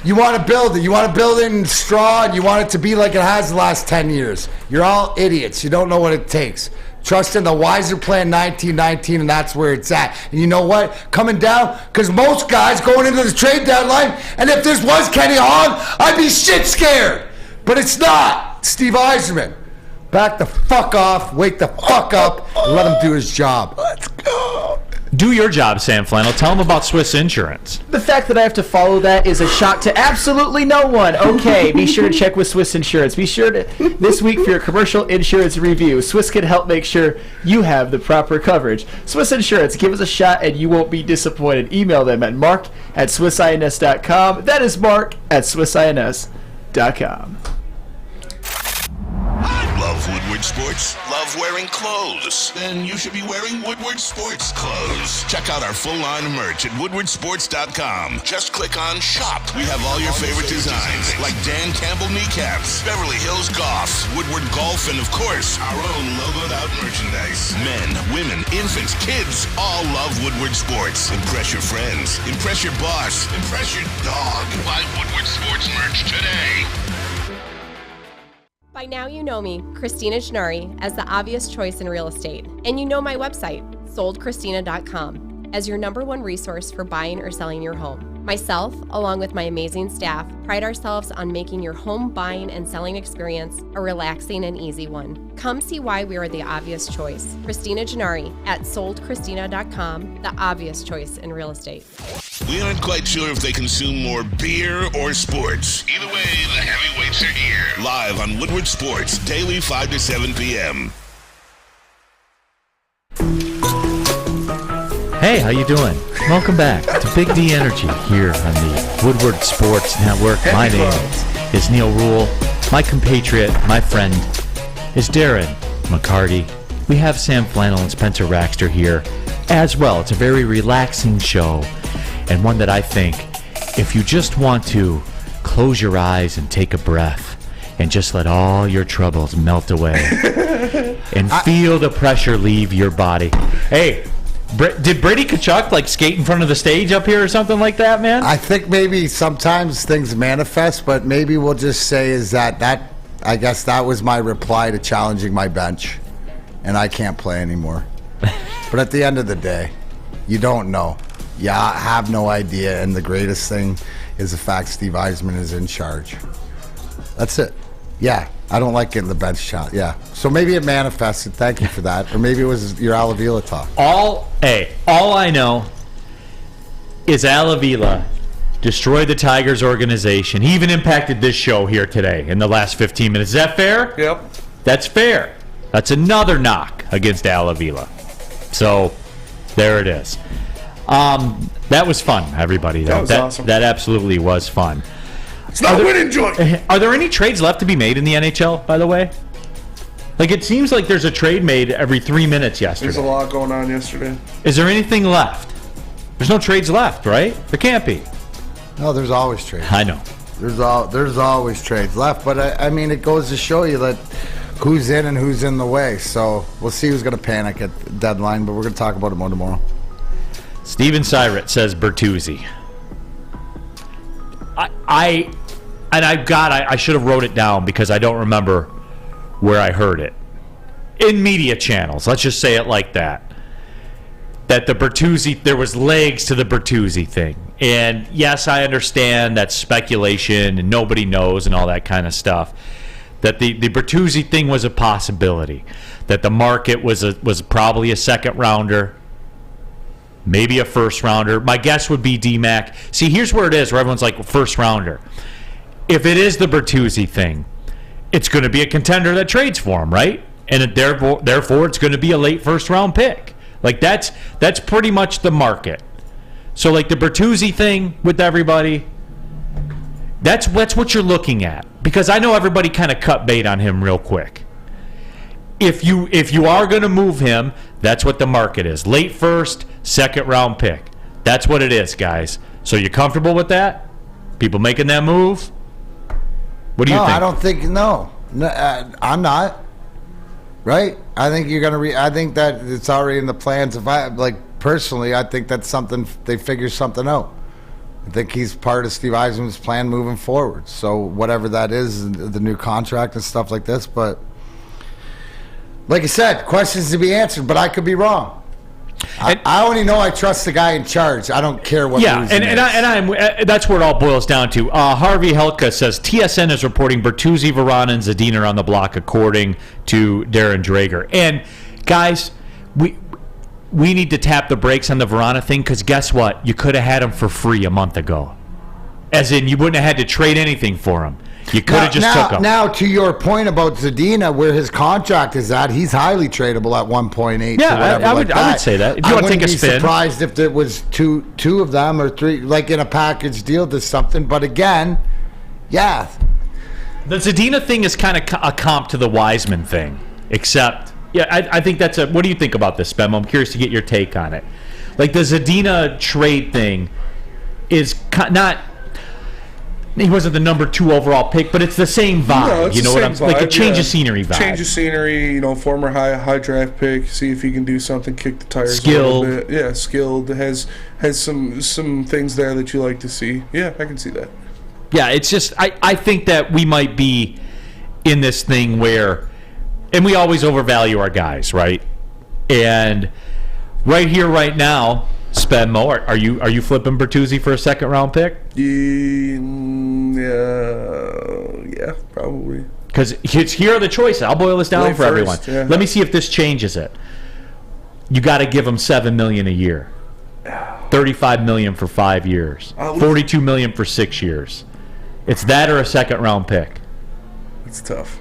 You want to build it. You want to build it in straw, and you want it to be like it has the last 10 years. You're all idiots. You don't know what it takes. Trust in the Wiser Plan 1919, and that's where it's at. And you know what? Coming down, because most guys going into the trade deadline, and if this was Kenny Holland, I'd be shit scared. But it's not. Steve Yzerman. Back the fuck off, wake the fuck up, and let him do his job. Let's go. Do your job, Sam Flannel. Tell them about Swiss Insurance. The fact that I have to follow that is a shock to absolutely no one. Okay, be sure to check with Swiss Insurance. Be sure to, this week for your commercial insurance review, Swiss can help make sure you have the proper coverage. Swiss Insurance, give us a shot and you won't be disappointed. Email them at mark@swissins.com. That is mark@swissins.com. Love Woodward Sports? Love wearing clothes? Then you should be wearing Woodward Sports clothes. Check out our full line of merch at woodwardsports.com. Just click on Shop. We have all your favorite designs, like Dan Campbell kneecaps, Beverly Hills Golf, Woodward Golf, and of course, our own logoed out merchandise. Men, women, infants, kids all love Woodward Sports. Impress your friends. Impress your boss. Impress your dog. Buy Woodward Sports merch today. By now you know me, Christina Gennari, as the obvious choice in real estate. And you know my website, soldchristina.com, as your #1 resource for buying or selling your home. Myself, along with my amazing staff, pride ourselves on making your home buying and selling experience a relaxing and easy one. Come see why we are the obvious choice. Christina Gennari at soldchristina.com, the obvious choice in real estate. We aren't quite sure if they consume more beer or sports. Either way, the heavyweights are here. Live on Woodward Sports, daily 5 to 7 p.m. Hey, how you doing? Welcome back to Big D Energy here on the Woodward Sports Network. My name is Neal Ruhl. My compatriot, my friend, is Darren McCarty. We have Sam Flannel and Spencer Raxter here as well. It's a very relaxing show, and one that I think, if you just want to close your eyes and take a breath and just let all your troubles melt away and feel the pressure leave your body. Hey, did Brady Tkachuk skate in front of the stage up here or something like that, man? I think maybe sometimes things manifest, but maybe we'll just say is that I guess that was my reply to challenging my bench, and I can't play anymore. But at the end of the day, you don't know. You have no idea, and the greatest thing is the fact Steve Yzerman is in charge. That's it. Yeah, I don't like getting the bench shot. Yeah, so maybe it manifested. Thank you for that. Or maybe it was your Avila talk. All I know is Avila destroyed the Tigers organization. He even impacted this show here today in the last 15 minutes. Is that fair? Yep. That's fair. That's another knock against Avila. So there it is. That was fun, everybody. That was awesome. That absolutely was fun. It's not winning joy. Are there any trades left to be made in the NHL, by the way? It seems like there's a trade made every 3 minutes yesterday. There's a lot going on yesterday. Is there anything left? There's no trades left, right? There can't be. No, there's always trades. I know. There's always trades left, but I mean, it goes to show you that who's in and who's in the way. So we'll see who's going to panic at the deadline, but we're going to talk about it more tomorrow. Steven Syrett says Bertuzzi. I I should have wrote it down because I don't remember where I heard it. In media channels, let's just say it like that. That the Bertuzzi, there was legs to the Bertuzzi thing. And yes, I understand that's speculation and nobody knows and all that kind of stuff. That the Bertuzzi thing was a possibility. That the market was probably a second rounder, maybe a first rounder. My guess would be D-Mac. See, here's where it is, where everyone's like, first rounder. If it is the Bertuzzi thing, it's going to be a contender that trades for him, right? And therefore, it's going to be a late first-round pick. Like, that's pretty much the market. So, like, the Bertuzzi thing with everybody, that's what you're looking at. Because I know everybody kind of cut bait on him real quick. If you are going to move him, that's what the market is. Late first, second-round pick. That's what it is, guys. So you comfortable with that? People making that move? What do you think? I don't think, no. I'm not. Right? I think you're going to I think that it's already in the plans. Personally, I think that's something, they figure something out. I think he's part of Steve Yzerman's plan moving forward. So whatever that is, the new contract and stuff like this. But like I said, questions to be answered, but I could be wrong. I only know I trust the guy in charge. I don't care what. Yeah, that's where it all boils down to. Harvey Helka says TSN is reporting Bertuzzi, Verana, and Zadina are on the block, according to Darren Drager. And guys, we need to tap the brakes on the Verana thing because guess what? You could have had him for free a month ago. As in, you wouldn't have had to trade anything for him. You could have just took him. Now, to your point about Zadina, where his contract is at, he's highly tradable at 1.8. Yeah, I would say that. If you want to take a spin. I wouldn't be surprised if there was two of them or three, like in a package deal to something. But again, yeah. The Zadina thing is kind of a comp to the Wiseman thing, except, yeah, I think that's what do you think about this, Spem? I'm curious to get your take on it. Like the Zadina trade thing is not. He wasn't the number 2 overall pick, but it's the same vibe. No, it's you know the what I'm same like? A vibe, change of scenery vibe. Change of scenery, former high draft pick. See if he can do something, kick the tires skilled. a little bit. Yeah, skilled. Has some things there that you like to see. Yeah, I can see that. Yeah, it's just I think that we might be in this thing where, and we always overvalue our guys, right? And right here, right now, Spenmo, are you flipping Bertuzzi for a second round pick? Yeah, probably. Because here are the choices. I'll boil this down Late for everyone. Yeah. Let me see if this changes it. You got to give him $7 million a year, $35 million for 5 years, $42 million for 6 years. It's that or a second round pick. That's tough.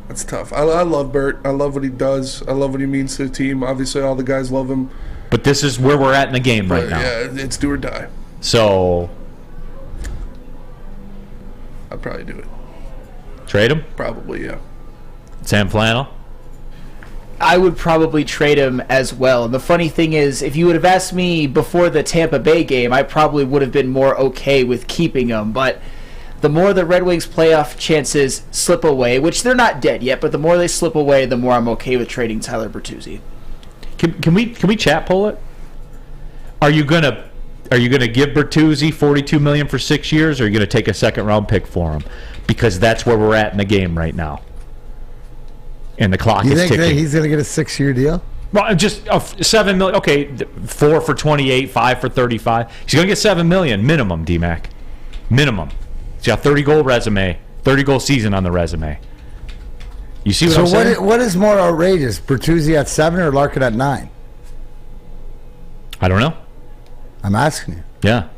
That's tough. I love Bert. I love what he does. I love what he means to the team. Obviously, all the guys love him. But this is where we're at in the game right now. Yeah, it's do or die. So I'd probably do it. Trade him? Probably, yeah. Sam Flannel? I would probably trade him as well. The funny thing is, if you would have asked me before the Tampa Bay game, I probably would have been more okay with keeping him. But the more the Red Wings playoff chances slip away, which they're not dead yet, but the more they slip away, the more I'm okay with trading Tyler Bertuzzi. Can we chat pull it? Are you gonna give Bertuzzi $42 million for 6 years, or are you gonna take a second round pick for him? Because that's where we're at in the game right now, and the clock is ticking. You think he's gonna get a 6-year deal? Well, just $7 million. Okay, 4 for 28, 5 for 35. He's gonna get $7 million minimum. D-Mac, minimum. He's got 30-goal resume, 30-goal season on the resume. You see what I'm saying? So what is more outrageous, Bertuzzi at 7 or Larkin at 9? I don't know. I'm asking you. Yeah.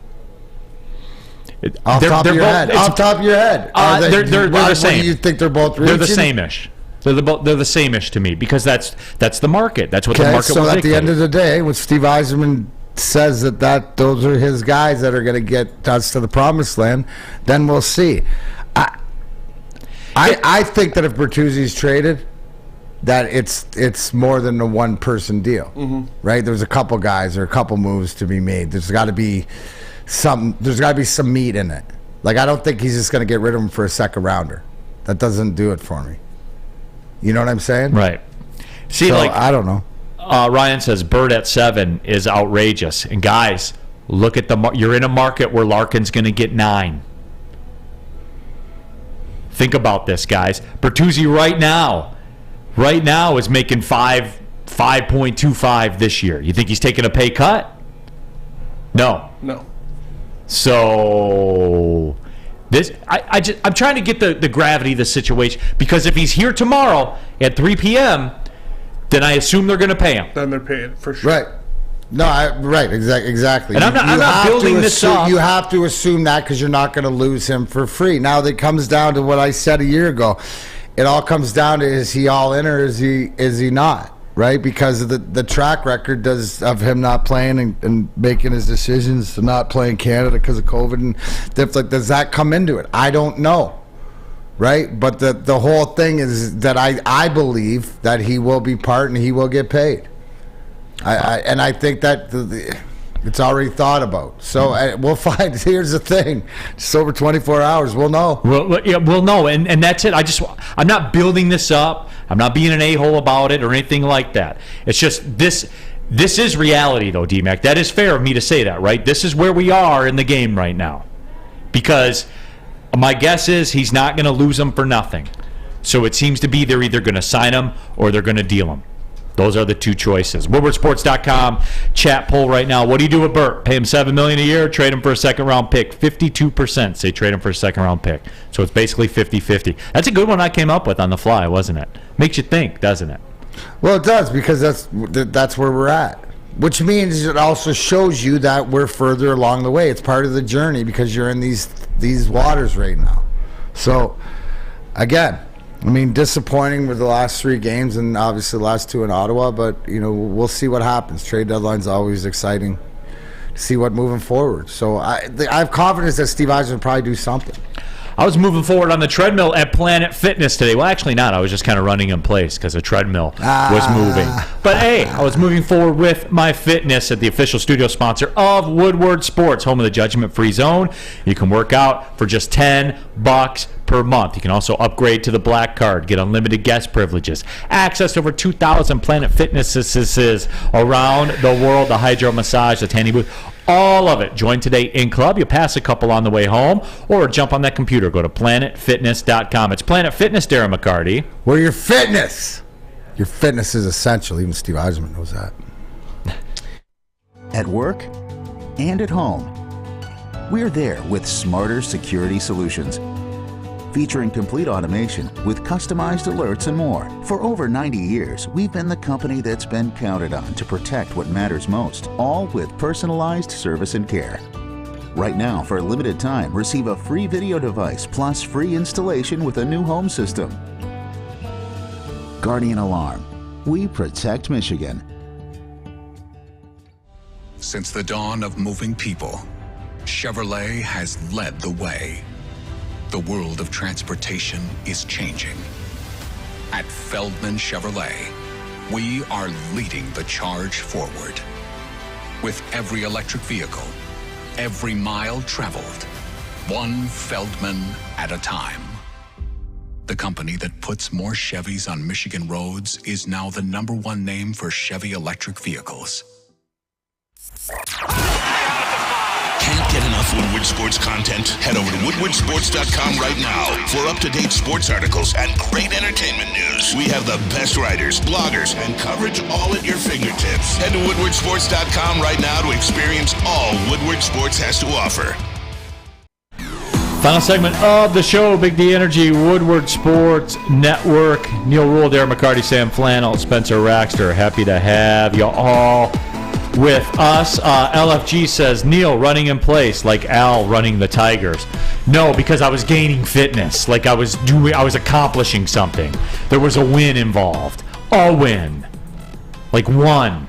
Off top of your head. They're the same. Do you think they're both reaching? They're the same-ish. They're the same-ish to me because that's the market. That's what the market will dictate. So at the end of the day, when Steve Yzerman says that those are his guys that are going to get us to the promised land, then we'll see. I think that if Bertuzzi's traded, that it's more than a one-person deal, right? There's a couple guys or a couple moves to be made. There's got to be some meat in it. Like, I don't think he's just going to get rid of him for a second rounder. That doesn't do it for me. You know what I'm saying? Right. See, so, I don't know. Ryan says Bird at 7 is outrageous. And guys, look at you're in a market where Larkin's going to get 9. Think about this, guys. Bertuzzi right now is making 5.25 this year. You think he's taking a pay cut? No. So I'm trying to get the gravity of the situation, because if he's here tomorrow at 3 p.m., then I assume they're going to pay him. Then they're paying for sure. Right. No, exactly. And I'm not building this up. You have to assume that, because you're not going to lose him for free. Now, that comes down to what I said a year ago. It all comes down to, is he all in or is he not? Right? Because of the track record of him not playing and making his decisions to not play in Canada because of COVID and stuff. Like, does that come into it? I don't know. Right? But the whole thing is that I believe that he will be part and he will get paid. I think that it's already thought about. So we'll find. Here's the thing: just over 24 hours, we'll know. We'll know, and that's it. I'm not building this up. I'm not being an a-hole about it or anything like that. It's just this is reality, though, D-Mac. That is fair of me to say that, right? This is where we are in the game right now, because my guess is he's not going to lose him for nothing. So it seems to be they're either going to sign him or they're going to deal him. Those are the two choices. WoodwardSports.com chat poll right now. What do you do with Bert? Pay him $7 million a year, trade him for a second-round pick. 52% say trade him for a second-round pick. So it's basically 50-50. That's a good one I came up with on the fly, wasn't it? Makes you think, doesn't it? Well, it does, because that's where we're at. Which means it also shows you that we're further along the way. It's part of the journey, because you're in these waters right now. So, again, I mean, disappointing with the last 3 games and obviously the last 2 in Ottawa, but, we'll see what happens. Trade deadline's always exciting to see what moving forward. So I have confidence that Steve Eisman will probably do something. I was moving forward on the treadmill at Planet Fitness today. Well, actually not. I was just kind of running in place because the treadmill was moving. But, hey, I was moving forward with my fitness at the official studio sponsor of Woodward Sports, home of the judgment-free zone. You can work out for just $10 per month. You can also upgrade to the Black Card, get unlimited guest privileges, access to over 2,000 Planet Fitnesses around the world, the hydro massage, the tanning booth, all of it. Join today in club. You'll pass a couple on the way home, or jump on that computer. Go to planetfitness.com. It's Planet Fitness, Darren McCarty. Where your fitness is essential. Even Steve Eisman knows that. At work and at home, we're there with smarter security solutions. Featuring complete automation with customized alerts and more. For over 90 years, we've been the company that's been counted on to protect what matters most, all with personalized service and care. Right now, for a limited time, receive a free video device plus free installation with a new home system. Guardian Alarm. We protect Michigan. Since the dawn of moving people, Chevrolet has led the way. The world of transportation is changing. At Feldman Chevrolet, we are leading the charge forward. With every electric vehicle, every mile traveled, one Feldman at a time. The company that puts more Chevys on Michigan roads is now the #1 name for Chevy electric vehicles. Can't get enough Woodward Sports content? Head over to woodwardsports.com right now for up-to-date sports articles and great entertainment news. We have the best writers, bloggers, and coverage all at your fingertips. Head to woodwardsports.com right now to experience all Woodward Sports has to offer. Final segment of the show, Big D Energy, Woodward Sports Network. Neal, Ruhl, Darren McCarty, Sam Flannel, Spencer Raxter. Happy to have you all with us. LFG says, Neal running in place like Al running the Tigers. No, because I was gaining fitness, like I was accomplishing something. There was a win involved. A win. Like one.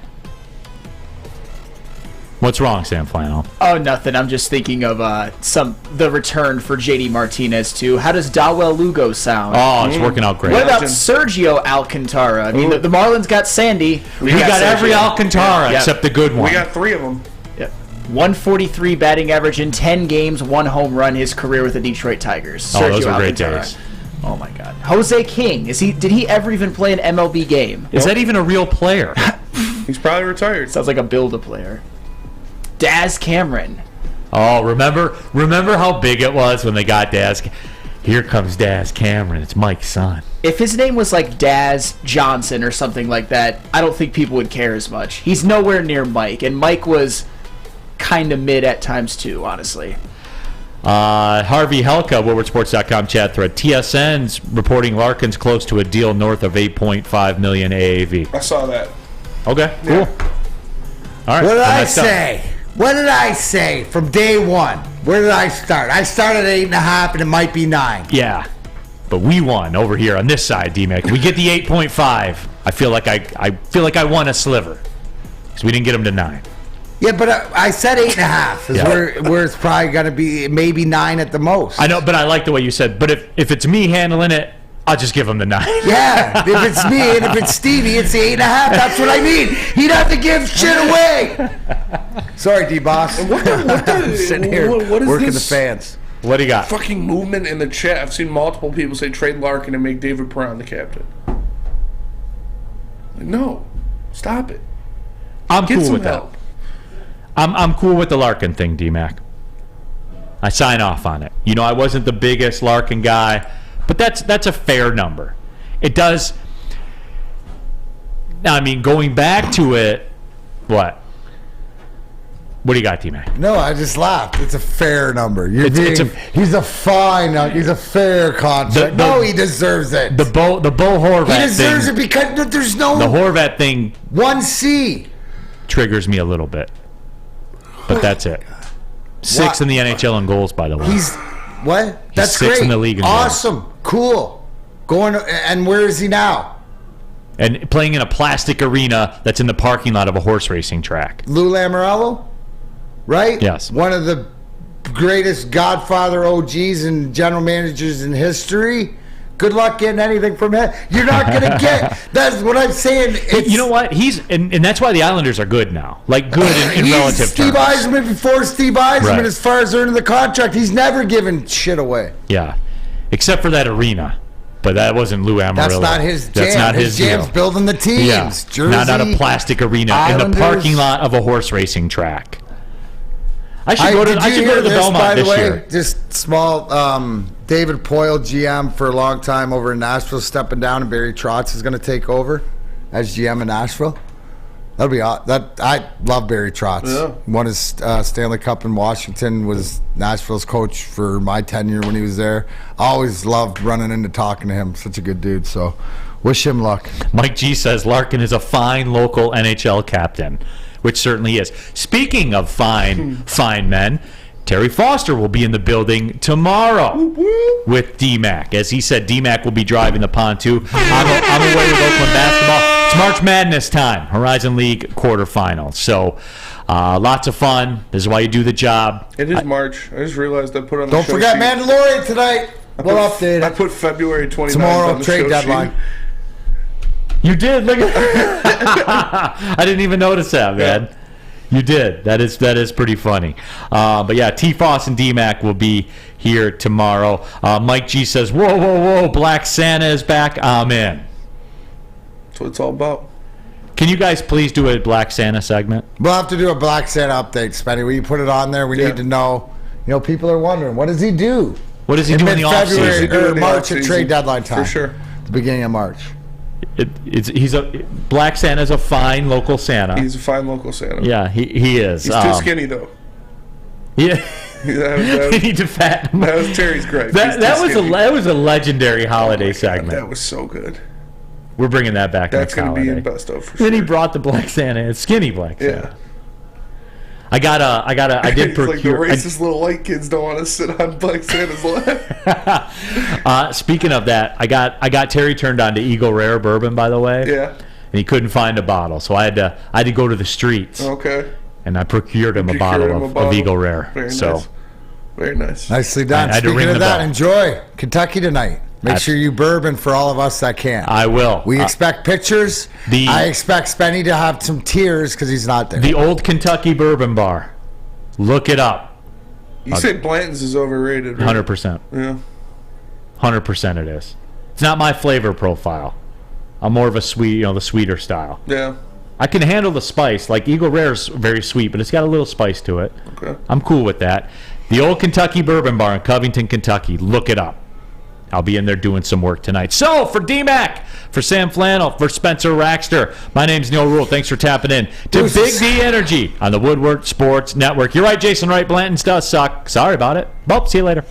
What's wrong, Sam Flannel? Oh, nothing. I'm just thinking of the return for JD Martinez too. How does Dawel Lugo sound? Oh, it's working out great. What about Sergio Alcantara? I mean, the Marlins got Sandy. We got every Alcantara except the good one. We got 3 of them. Yep. 143 batting average in 10 games, 1 home run his career with the Detroit Tigers. Sergio those were great Alcantara. days. Oh my God. Jose King. Did he ever even play an MLB game? Is that even a real player? He's probably retired. Sounds like a Build-A-Player. Daz Cameron. Oh, remember how big it was when they got Daz? Here comes Daz Cameron. It's Mike's son. If his name was like Daz Johnson or something like that, I don't think people would care as much. He's nowhere near Mike, and Mike was kind of mid at times too, honestly. Harvey Helka, WoodwardSports.com chat thread. TSN's reporting Larkin's close to a deal north of $8.5 million AAV. I saw that. Okay, cool. Yeah. All right. What did I say? What did I say from day one? Where did I start? I started at 8.5, and it might be 9. Yeah, but we won over here on this side, D-Mac. We get the 8.5. I feel like I won a sliver because we didn't get him to 9. Yeah, but I said 8.5 is where it's probably going to be, maybe 9 at the most. I know, but I like the way you said. But if it's me handling it, I'll just give him the 9. Yeah, if it's me and if it's Stevie, it's the 8.5. That's what I mean. He'd have to give shit away. Sorry, D-Boss. I'm sitting here what is working this the fans. What do you got? Fucking movement in the chat. I've seen multiple people say trade Larkin and make David Perron the captain. Like, no, stop it. I'm Get cool some with help. that. I'm cool with the Larkin thing, D-Mac. I sign off on it. You know, I wasn't the biggest Larkin guy, but that's a fair number. It does. I mean, going back to it, what? What do you got, D-Mac? No, I just laughed. It's a fair number. He's a fine. He's a fair contract. No, he deserves it. The Bo Horvat thing. He deserves it because there's no. The Horvat thing 1C triggers me a little bit, but that's it. 6th in the NHL in goals, by the way. He's what? That's 6th great. in the league in awesome, cool. Going and where is he now? And playing in a plastic arena that's in the parking lot of a horse racing track. Lou Lamoriello, right? Yes. One of the greatest Godfather OGs and general managers in history. Good luck getting anything from him. You're not going to get. That's what I'm saying. You know what? And that's why the Islanders are good now. Like, good in relative Steve terms. Yzerman before Steve Yzerman, Right. as far as earning the contract. He's never given shit away. Yeah. Except for that arena. But that wasn't Lou Lamoriello. That's not his jam. That's not his jam's deal. building the teams. Yeah. Jersey, not a plastic arena Islanders. in the parking lot of a horse racing track. I should go to the Belmont by the this way, year. Just small. David Poyle, GM for a long time over in Nashville, stepping down, and Barry Trotz is going to take over as GM in Nashville. That'll be that. I love Barry Trotz. Yeah. Won his Stanley Cup in Washington. Was Nashville's coach for my tenure when he was there. Always loved running into talking to him. Such a good dude. So, wish him luck. Mike G says Larkin is a fine local NHL captain, which certainly is. Speaking of fine men, Terry Foster will be in the building tomorrow with D-Mac. As he said, D-Mac will be driving the pontoon. I'm away with Oakland basketball. It's March Madness time, Horizon League quarterfinals. So lots of fun. This is why you do the job. It is March. I just realized I put on the Don't show forget sheet. Mandalorian tonight. We'll update I it. put February 29th Tomorrow, on the trade show deadline. sheet. You did. Look at I didn't even notice that, man. You did. That is pretty funny. But yeah, T. Foss and D-Mac will be here tomorrow. Mike G says, whoa, Black Santa is back. I'm in. That's what it's all about. Can you guys please do a Black Santa segment? We'll have to do a Black Santa update, Spenny. When you put it on there, we need to know. You know, people are wondering, what does he do? What does he do in the February offseason? or March at trade deadline time. For sure. The beginning of March. Black Santa's a fine local Santa. He's a fine local Santa. Yeah, he is. He's too skinny, though. Yeah. That need to fatten him. That was Terry's gripe. That was a legendary holiday segment. That was so good. We're bringing that back. That's going to be in best of for Then sure. he brought the Black Santa, skinny Black Santa. I did It's like the procure. racist little white kids don't want to sit on Black Santa's lap. Speaking of that, I got Terry turned on to Eagle Rare bourbon, by the way. Yeah. And he couldn't find a bottle, so I had to go to the streets. Okay. And I procured him a bottle of Eagle Rare. Very so nice. Very nice. Nicely done. I had to ring Speaking of the that, bell. enjoy Kentucky tonight. Make sure you bourbon for all of us that can. I will. We expect pictures. I expect Spenny to have some tears because he's not there. The Old Kentucky Bourbon Bar. Look it up. You say Blanton's is overrated, right? 100%. Yeah. 100% it is. It's not my flavor profile. I'm more of a sweet, the sweeter style. Yeah. I can handle the spice. Like Eagle Rare's very sweet, but it's got a little spice to it. Okay. I'm cool with that. The Old Kentucky Bourbon Bar in Covington, Kentucky. Look it up. I'll be in there doing some work tonight. So, for D-Mac, for Sam Flannel, for Spencer Raxter, my name's Neal Ruhl. Thanks for tapping in to Big D Energy on the Woodward Sports Network. You're right, Jason Wright. Blanton's does suck. Sorry about it. Well, see you later.